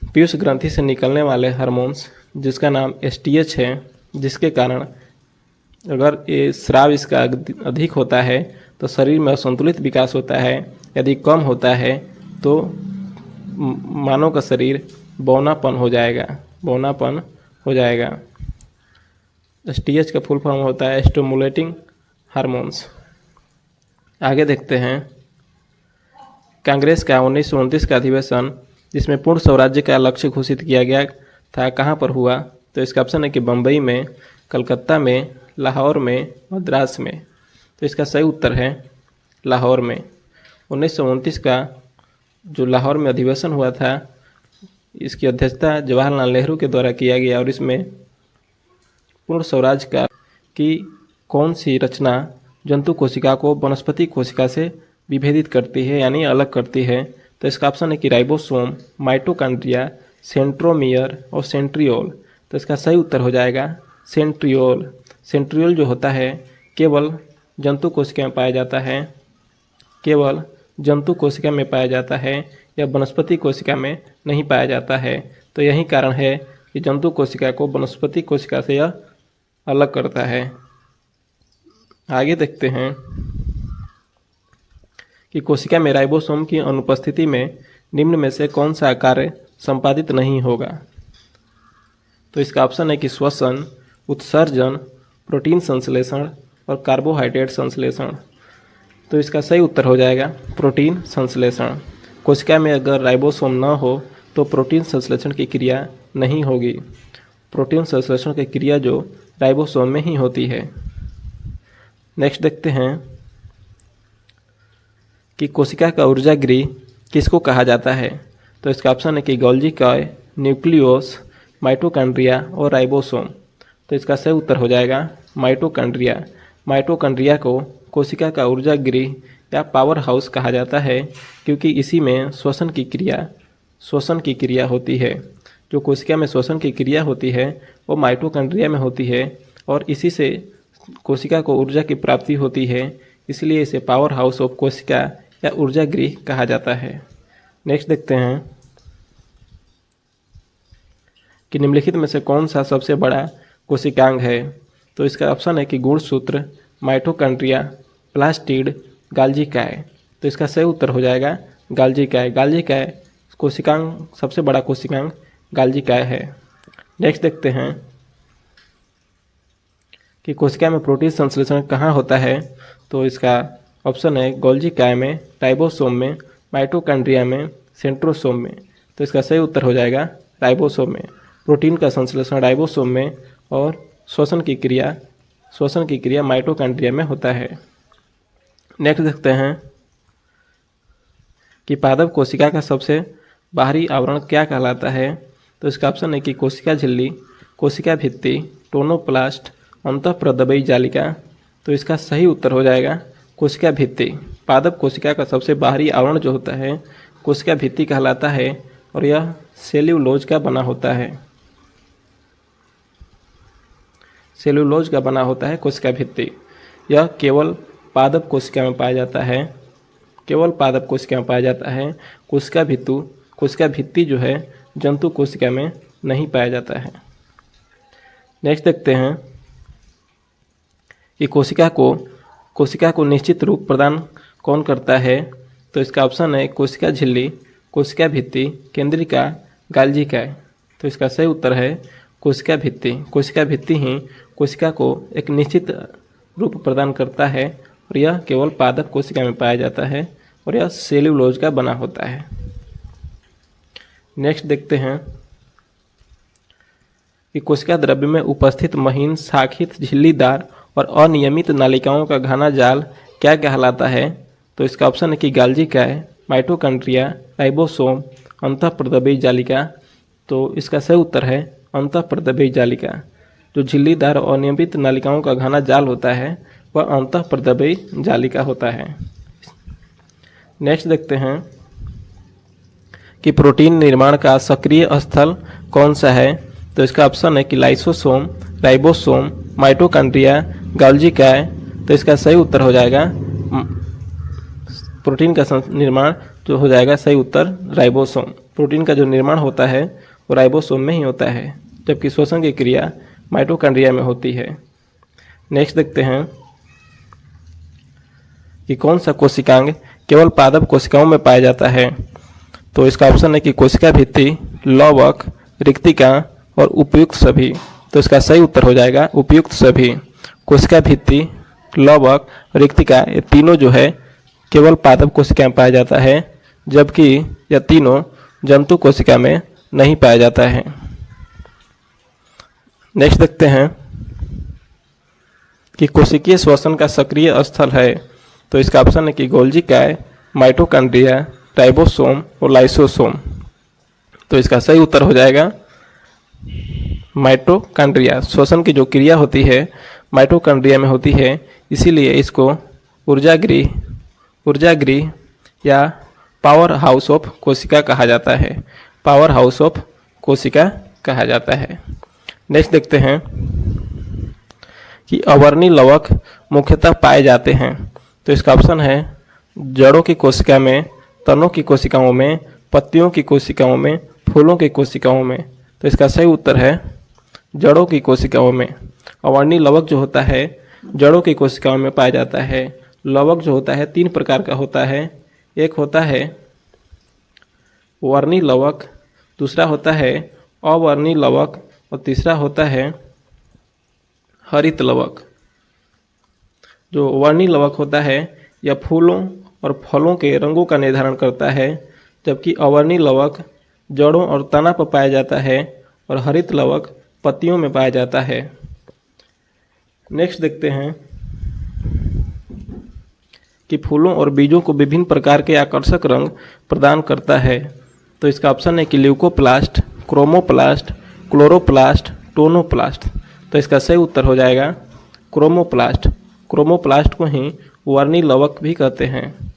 पीयूष ग्रंथि से निकलने वाले हार्मोन्स जिसका नाम एसटीएच है, जिसके कारण अगर ये स्राव इसका अधिक होता है तो शरीर में असंतुलित विकास होता है, यदि कम होता है तो मानव का शरीर बौनापन हो जाएगा। एसटीएच का फुल फॉर्म होता है स्टिमुलेटिंग हार्मोन्स। आगे देखते हैं कांग्रेस का 1929 का अधिवेशन जिसमें पूर्ण स्वराज्य का लक्ष्य घोषित किया गया था कहाँ पर हुआ। तो इसका ऑप्शन है कि बम्बई में, कलकत्ता में, लाहौर में, मद्रास में। तो इसका सही उत्तर है लाहौर में। 1929 का जो लाहौर में अधिवेशन हुआ था, इसकी अध्यक्षता जवाहरलाल नेहरू के द्वारा किया गया और इसमें पूर्ण स्वराज्य की कौन सी रचना जंतु कोशिका को वनस्पति कोशिका से विभेदित करती है यानी अलग करती है। तो इसका ऑप्शन है कि राइबोसोम, माइटोकॉन्ड्रिया, सेंट्रोमियर और सेंट्रियोल। तो इसका सही उत्तर हो जाएगा सेंट्रियोल। सेंट्रियोल जो होता है केवल जंतु कोशिका में पाया जाता है, केवल जंतु कोशिका में पाया जाता है, या वनस्पति कोशिका में नहीं पाया जाता है। तो यही कारण है कि जंतु कोशिका को वनस्पति कोशिका से यह अलग करता है। आगे देखते हैं कि कोशिका में राइबोसोम की अनुपस्थिति में निम्न में से कौन सा कार्य संपादित नहीं होगा। तो इसका ऑप्शन है कि श्वसन, उत्सर्जन, प्रोटीन संश्लेषण और कार्बोहाइड्रेट संश्लेषण। तो इसका सही उत्तर हो जाएगा प्रोटीन संश्लेषण। कोशिका में अगर राइबोसोम न हो तो प्रोटीन संश्लेषण की क्रिया नहीं होगी। प्रोटीन संश्लेषण की क्रिया जो राइबोसोम में ही होती है। नेक्स्ट देखते हैं कि कोशिका का ऊर्जा गृह किसको कहा जाता है। तो इसका ऑप्शन है कि गोल्गी कॉय, न्यूक्लियोस, माइटोकॉन्ड्रिया और राइबोसोम। तो इसका सही उत्तर हो जाएगा माइटोकॉन्ड्रिया। माइटोकॉन्ड्रिया को कोशिका का ऊर्जा गृह या पावर हाउस कहा जाता है क्योंकि इसी में श्वसन की क्रिया होती है। जो कोशिका में श्वसन की क्रिया होती है वो माइटोकॉन्ड्रिया में होती है और इसी से कोशिका को ऊर्जा की प्राप्ति होती है, इसलिए इसे पावर हाउस ऑफ कोशिका या ऊर्जा गृह कहा जाता है। नेक्स्ट देखते हैं कि निम्नलिखित में से कौन सा सबसे बड़ा कोशिकांग है। तो इसका ऑप्शन है कि गुणसूत्र, माइटोकॉन्ड्रिया, प्लास्टिड, गाल्गी काय। तो इसका सही उत्तर हो जाएगा गाल्गी काय। गाल्गी काय कोशिकांग, सबसे बड़ा कोशिकांग गाल्गी काय है। नेक्स्ट देखते हैं कि कोशिका में प्रोटीन संश्लेषण कहाँ होता है। तो इसका ऑप्शन है गोल्गी काय में, राइबोसोम में, माइटोकॉन्ड्रिया में, सेंट्रोसोम में। तो इसका सही उत्तर हो जाएगा राइबोसोम में। प्रोटीन का संश्लेषण राइबोसोम में और श्वसन की क्रिया माइटोकॉन्ड्रिया में होता है। नेक्स्ट देखते हैं कि पादप कोशिका का सबसे बाहरी आवरण क्या कहलाता है। तो इसका ऑप्शन है कि कोशिका झिल्ली, कोशिका भित्ति, टोनोप्लास्ट, अंतःप्रदबयी जालिका। तो इसका सही उत्तर हो जाएगा कोशिका भित्ति। पादप कोशिका का सबसे बाहरी आवरण जो होता है कोशिका भित्ति कहलाता है और यह सेल्यूलोज का बना होता है। सेल्यूलोज का बना होता है कोशिका भित्ति। यह केवल पादप कोशिका में पाया जाता है, कोशिका भित्ति जो है जंतु कोशिका में नहीं पाया जाता है। नेक्स्ट देखते हैं कि कोशिका को निश्चित रूप प्रदान कौन करता है। तो इसका ऑप्शन है कोशिका झिल्ली, कोशिका भित्ति, केंद्रिका, गाल्गी काय। तो इसका सही उत्तर है कोशिका भित्ति। कोशिका भित्ति ही कोशिका को एक निश्चित रूप प्रदान करता है और यह केवल पादप कोशिका में पाया जाता है और यह सेल्यूलोज का बना होता है। नेक्स्ट देखते हैं कि कोशिका द्रव्य में उपस्थित महीन, शाखित, झिल्लीदार और अनियमित नालिकाओं का घना जाल क्या कहलाता है। तो इसका ऑप्शन है कि गाल्गी काय, माइटोकॉन्ड्रिया, राइबोसोम, अंतःप्रदबयी जालिका। तो इसका सही उत्तर है अंतःप्रदबयी जालिका। जो झिल्लीदार और अनियमित नालिकाओं का घना जाल होता है वह अंतःप्रद्रवी जालिका होता है। नेक्स्ट देखते हैं कि प्रोटीन निर्माण का सक्रिय स्थल कौन सा है। तो इसका ऑप्शन है कि लाइसोसोम, राइबोसोम, माइटोकॉन्ड्रिया, गोल्गी काय। तो इसका सही उत्तर हो जाएगा प्रोटीन का निर्माण जो हो जाएगा सही उत्तर राइबोसोम। प्रोटीन का जो निर्माण होता है वो राइबोसोम में ही होता है, जबकि श्वसन की क्रिया माइटोकॉन्ड्रिया में होती है। नेक्स्ट देखते हैं कि कौन सा कोशिकांग केवल पादप कोशिकाओं में पाया जाता है। तो इसका ऑप्शन है कि कोशिका भित्ति, लवक, रिक्तिका और उपयुक्त सभी। तो इसका सही उत्तर हो जाएगा उपयुक्त सभी। कोशिका भित्ति, लवक, रिक्तिका ये तीनों जो है केवल पादप कोशिका में पाया जाता है, जबकि यह तीनों जंतु कोशिका में नहीं पाया जाता है। नेक्स्ट देखते हैं कि कोशिकीय श्वसन का सक्रिय स्थल है। तो इसका ऑप्शन है कि गोल्गी काय, माइटोकॉन्ड्रिया, राइबोसोम और लाइसोसोम। तो इसका सही उत्तर हो जाएगा माइटोकॉन्ड्रिया। श्वसन की जो क्रिया होती है माइटोकॉन्ड्रिया में होती है, इसीलिए इसको ऊर्जागृह या पावर हाउस ऑफ कोशिका कहा जाता है। पावर हाउस ऑफ कोशिका कहा जाता है। नेक्स्ट देखते हैं कि अवर्णी लवक मुख्यतः पाए जाते हैं। तो इसका ऑप्शन है जड़ों की कोशिका में, तनों की कोशिकाओं में, पत्तियों की कोशिकाओं में, फूलों की कोशिकाओं में। तो इसका सही उत्तर है जड़ों की कोशिकाओं में। अवर्णी लवक जो होता है जड़ों की कोशिकाओं में पाया जाता है। लवक जो होता है 3 प्रकार का होता है। एक होता है वर्णी लवक, दूसरा होता है अवर्णी लवक और तीसरा होता है हरित लवक। जो वर्णी लवक होता है यह फूलों और फलों के रंगों का निर्धारण करता है, जबकि अवर्णी लवक जड़ों और तना पर पाया जाता है और हरित लवक पत्तियों में पाया जाता है। नेक्स्ट देखते हैं कि फूलों और बीजों को विभिन्न प्रकार के आकर्षक रंग प्रदान करता है। तो इसका ऑप्शन है कि ल्यूकोप्लास्ट, क्रोमोप्लास्ट, क्लोरोप्लास्ट, टोनोप्लास्ट। तो इसका सही उत्तर हो जाएगा क्रोमोप्लास्ट। क्रोमोप्लास्ट को ही वर्णी लवक भी कहते हैं।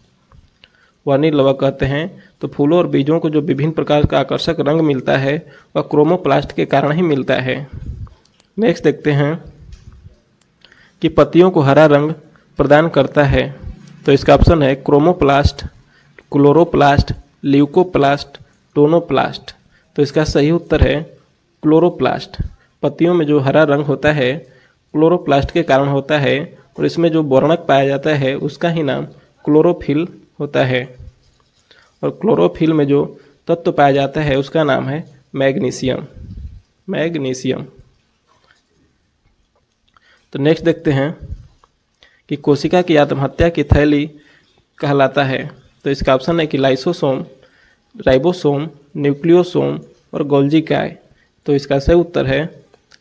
वर्णी लवक कहते हैं। तो फूलों और बीजों को जो विभिन्न प्रकार का आकर्षक रंग मिलता है वह क्रोमोप्लास्ट के कारण ही मिलता है। नेक्स्ट देखते हैं कि पत्तियों को हरा रंग प्रदान करता है। तो इसका ऑप्शन है क्रोमोप्लास्ट, क्लोरोप्लास्ट, ल्यूकोप्लास्ट, टोनोप्लास्ट। तो इसका सही उत्तर है क्लोरोप्लास्ट। पत्तियों में जो हरा रंग होता है क्लोरोप्लास्ट के कारण होता है और इसमें जो वर्णक पाया जाता है उसका ही नाम क्लोरोफिल होता है। और क्लोरोफिल में जो तत्व पाया जाता है उसका नाम है मैग्नीशियम। मैग्नीशियम। तो नेक्स्ट देखते हैं कि कोशिका की आत्महत्या की थैली कहलाता है। तो इसका ऑप्शन है कि लाइसोसोम, राइबोसोम, न्यूक्लियोसोम और गोल्गी काय। तो इसका सही उत्तर है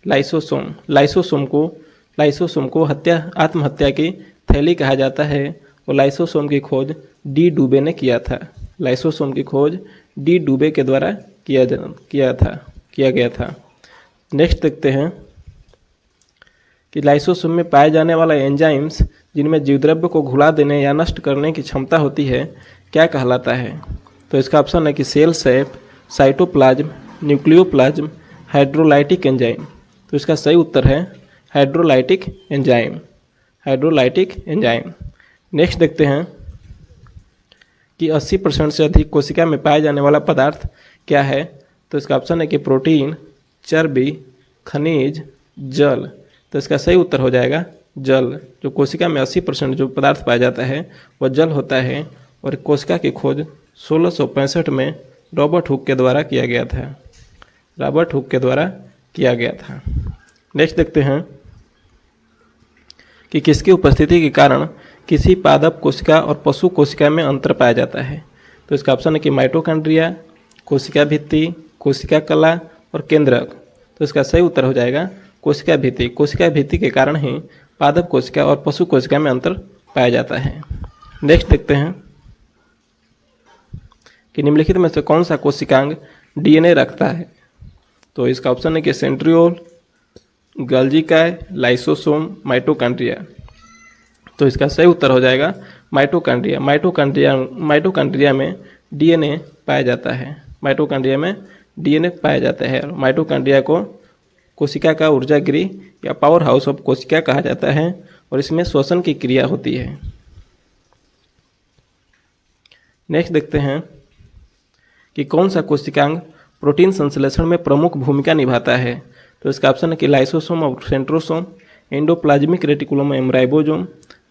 लाइसोसोम। लाइसोसोम को आत्महत्या की थैली कहा जाता है और लाइसोसोम की खोज डी डुबे ने किया था। लाइसोसोम की खोज डी डुबे के द्वारा किया गया था। नेक्स्ट देखते हैं कि लाइसोसोम में पाए जाने वाला एंजाइम्स जिनमें जीवद्रव्य को घुला देने या नष्ट करने की क्षमता होती है क्या कहलाता है। तो इसका ऑप्शन है कि cell sap, cytoplasm, nucleoplasm, hydrolytic enzyme. तो इसका सही उत्तर है hydrolytic enzyme. Hydrolytic enzyme. Next देखते हैं कि 80% से अधिक कोशिका में पाए जाने वाला पदार्थ क्या है। तो इसका ऑप्शन है कि प्रोटीन, चर्बी, खनिज, जल। तो इसका सही उत्तर हो जाएगा जल। जो कोशिका में 80% जो पदार्थ पाया जाता है वह जल होता है और कोशिका की खोज 1665 में रॉबर्ट हुक के द्वारा किया गया था। रॉबर्ट हुक के द्वारा किया गया था। नेक्स्ट देखते हैं कि किसकी उपस्थिति के कारण किसी पादप कोशिका और पशु कोशिका में अंतर पाया जाता है। तो इसका ऑप्शन है कि माइटोकॉन्ड्रिया, कोशिका भित्ति, कोशिका कला और केंद्रक। तो इसका सही उत्तर हो जाएगा कोशिका भित्ति। कोशिका भित्ति के कारण ही पादप कोशिका और पशु कोशिका में अंतर पाया जाता है। नेक्स्ट देखते हैं कि निम्नलिखित में से कौन सा कोशिकांग डीएनए रखता है। तो इसका ऑप्शन है कि सेंट्रियोल, गोल्गी काय, लाइसोसोम, माइटोकॉन्ड्रिया। तो इसका सही उत्तर हो जाएगा माइटोकॉन्ड्रिया। माइटोकॉन्ड्रिया में डीएनए पाया जाता है। माइटोकॉन्ड्रिया में डीएनए पाया जाता है। माइटोकॉन्ड्रिया को कोशिका का ऊर्जा गृह या पावर हाउस ऑफ कोशिका कहा जाता है और इसमें श्वसन की क्रिया होती है। नेक्स्ट देखते हैं कि कौन सा कोशिकांग प्रोटीन संश्लेषण में प्रमुख भूमिका निभाता है। तो इसका ऑप्शन है कि लाइसोसोम और सेंट्रोसोम, एंडोप्लाज्मिक रेटिकुलम एवं राइबोसोम,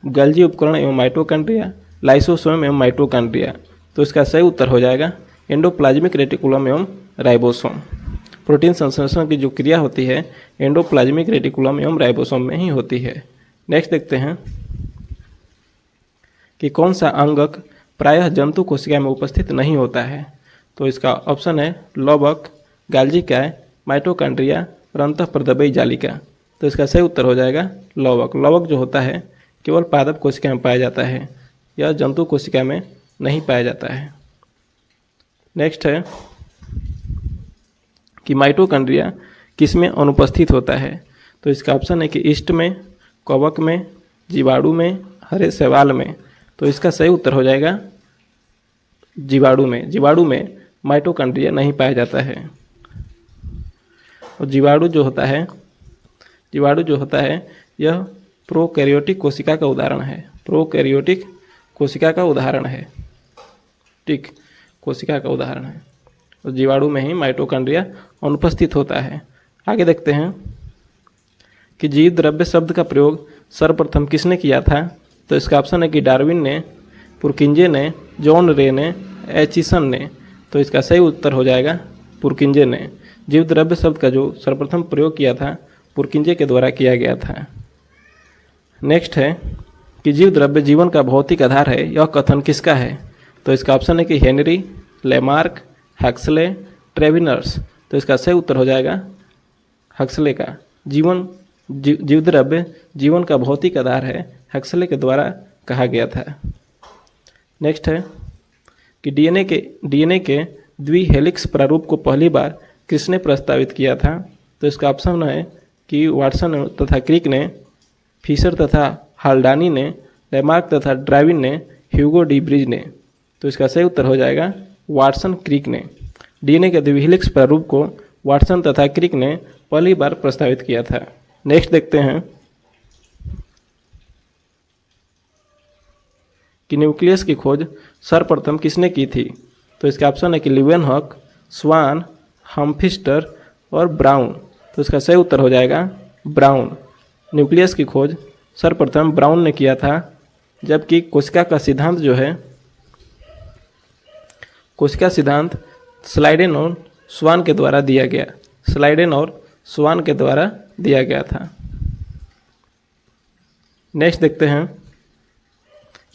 गोल्गी उपकरण एवं माइटोकॉन्ड्रिया, लाइसोसोम एवं माइटोकॉन्ड्रिया। तो इसका सही उत्तर हो जाएगा एंडोप्लाज्मिक रेटिकुलम एवं राइबोसोम। प्रोटीन संश्लेषण की जो क्रिया होती है एंडोप्लाज्मिक रेटिकुलम एवं राइबोसोम में ही होती है। नेक्स्ट देखते हैं कि कौन सा अंगक प्रायः जंतु कोशिका में उपस्थित नहीं होता है। तो इसका ऑप्शन है लौबक, गोल्गी काय, माइटोकॉन्ड्रिया और अंतःप्रदबयी जालिका। तो इसका सही उत्तर हो जाएगा लौबक। लौबक जो होता है केवल पादप कोशिका में पाया जाता है, यह जंतु कोशिका में नहीं पाया जाता है। नेक्स्ट है कि माइटोकॉन्ड्रिया किसमें अनुपस्थित होता है। तो इसका ऑप्शन है कि ईस्ट में, कवक में, जीवाणु में, हरे शैवाल में। तो इसका सही उत्तर हो जाएगा जीवाणु में। जीवाणु में माइटोकॉन्ड्रिया नहीं पाया जाता है। और जीवाणु जो होता है यह प्रोकैरियोटिक कोशिका का उदाहरण है। प्रोकैरियोटिक कोशिका का उदाहरण है, ठीक, कोशिका का उदाहरण है। और जीवाणु में ही माइटोकॉन्ड्रिया अनुपस्थित होता है। आगे देखते हैं कि जीव द्रव्य शब्द का प्रयोग सर्वप्रथम किसने किया था। तो इसका ऑप्शन है कि डार्विन ने, पुरकिंजे ने, जॉन रे ने, एचिसन ने। तो इसका सही उत्तर हो जाएगा पुरकिंजे ने। जीव द्रव्य शब्द का जो सर्वप्रथम प्रयोग किया था पुरकिंजे के द्वारा किया गया था। नेक्स्ट है कि जीव द्रव्य जीवन का भौतिक आधार है, यह कथन किसका है। तो इसका ऑप्शन है कि हेनरी, लेमार्क, हक्सले, ट्रेविनर्स। तो इसका सही उत्तर हो जाएगा हक्सले का। जीव द्रव्य जीवन का भौतिक आधार है, हक्सले के द्वारा कहा गया था। नेक्स्ट है कि डीएनए के द्विहेलिक्स प्रारूप को पहली बार किसने प्रस्तावित किया था। तो इसका ऑप्शन है कि वाटसन तथा क्रिक ने, फिशर तथा हाल्डानी ने, लेमार्क तथा डार्विन ने, ह्यूगो डी ब्रिज ने। तो इसका सही उत्तर हो जाएगा वाटसन क्रिक ने। डीएनए के द्विहेलिक्स प्रारूप को वाटसन तथा क्रिक ने पहली बार प्रस्तावित किया था। नेक्स्ट देखते हैं कि न्यूक्लियस की खोज सर्वप्रथम किसने की थी। तो इसका ऑप्शन है कि लीवेनहॉक, स्वान, हम्फ्रिस्टर और ब्राउन। तो इसका सही उत्तर हो जाएगा ब्राउन। न्यूक्लियस की खोज सर्वप्रथम ब्राउन ने किया था, जबकि कोशिका का सिद्धांत जो है, कोशिका सिद्धांत स्लाइडेन और स्वान के द्वारा दिया गया। स्लाइडेन और स्वान के द्वारा दिया गया था। नेक्स्ट देखते हैं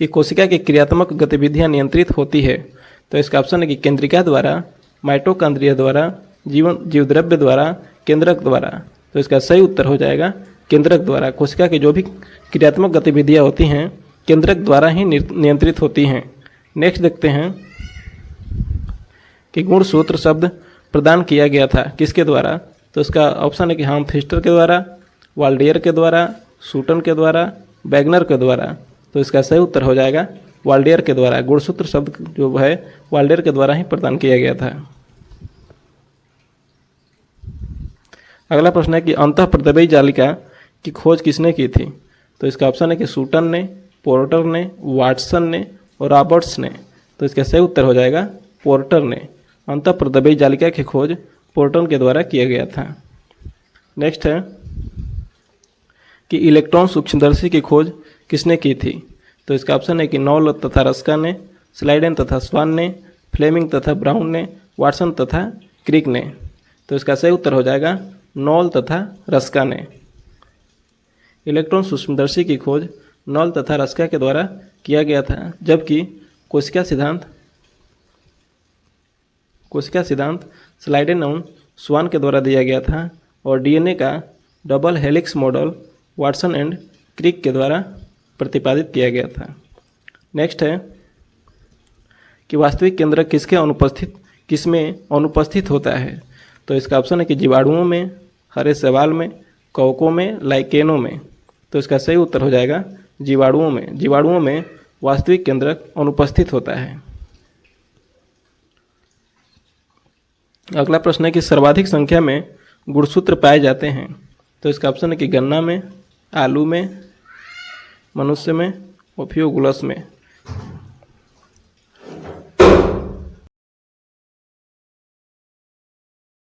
कि कोशिका की क्रियात्मक गतिविधियां नियंत्रित होती है। तो इसका ऑप्शन है कि केंद्रिका द्वारा, माइटोकॉन्ड्रिया द्वारा, जीवद्रव्य द्वारा, केंद्रक द्वारा। तो इसका सही उत्तर हो जाएगा केंद्रक द्वारा। कोशिका की जो भी क्रियात्मक गतिविधियां होती हैं केंद्रक द्वारा ही नियंत्रित होती हैं। नेक्स्ट देखते हैं कि गुणसूत्र शब्द प्रदान किया गया था किसके द्वारा। तो इसका ऑप्शन है कि हम्फ्रिस्टर के द्वारा, वाल्डियर के द्वारा, सूटन के द्वारा, वैगनर के द्वारा। तो इसका सही उत्तर हो जाएगा वाल्डियर के द्वारा। गुणसूत्र शब्द जो है वाल्डियर के द्वारा ही प्रदान किया गया था। अगला प्रश्न है कि अंतःप्रदबयी जालिका की खोज किसने की थी। तो इसका ऑप्शन है कि सूटन ने, पोर्टर ने, वाटसन ने और रॉबर्ट्स ने। तो इसका सही उत्तर हो जाएगा पोर्टर ने। अंतःप्रदबयी जालिका की खोज पोर्टर के द्वारा किया गया था। नेक्स्ट है कि इलेक्ट्रॉन सूक्ष्मदर्शी की खोज किसने की थी। तो इसका ऑप्शन है कि नॉल तथा रस्का ने, स्लाइडेन तथा स्वान ने, फ्लेमिंग तथा ब्राउन ने, वाटसन तथा क्रिक ने। तो इसका सही उत्तर हो जाएगा नॉल तथा रस्का ने। इलेक्ट्रॉन सूक्ष्मदर्शी की खोज नॉल तथा रस्का के द्वारा किया गया था, जबकि कोशिका सिद्धांत स्लाइडेन और स्वान के द्वारा दिया गया था और डीएनए का double helix model Watson and Crick के द्वारा प्रतिपादित किया गया था। नेक्स्ट है कि वास्तविक केंद्रक किसमें अनुपस्थित होता है। तो इसका ऑप्शन है कि जीवाणुओं में, हरे शैवाल में, कवकों में, लाइकेनों में। तो इसका सही उत्तर हो जाएगा जीवाणुओं में। जीवाणुओं में वास्तविक केंद्रक अनुपस्थित होता है। अगला प्रश्न है कि सर्वाधिक संख्या में गुणसूत्र पाए जाते हैं। तो इसका ऑप्शन है कि गन्ना में, आलू में, मनुष्य में, ओफियोगुलस में।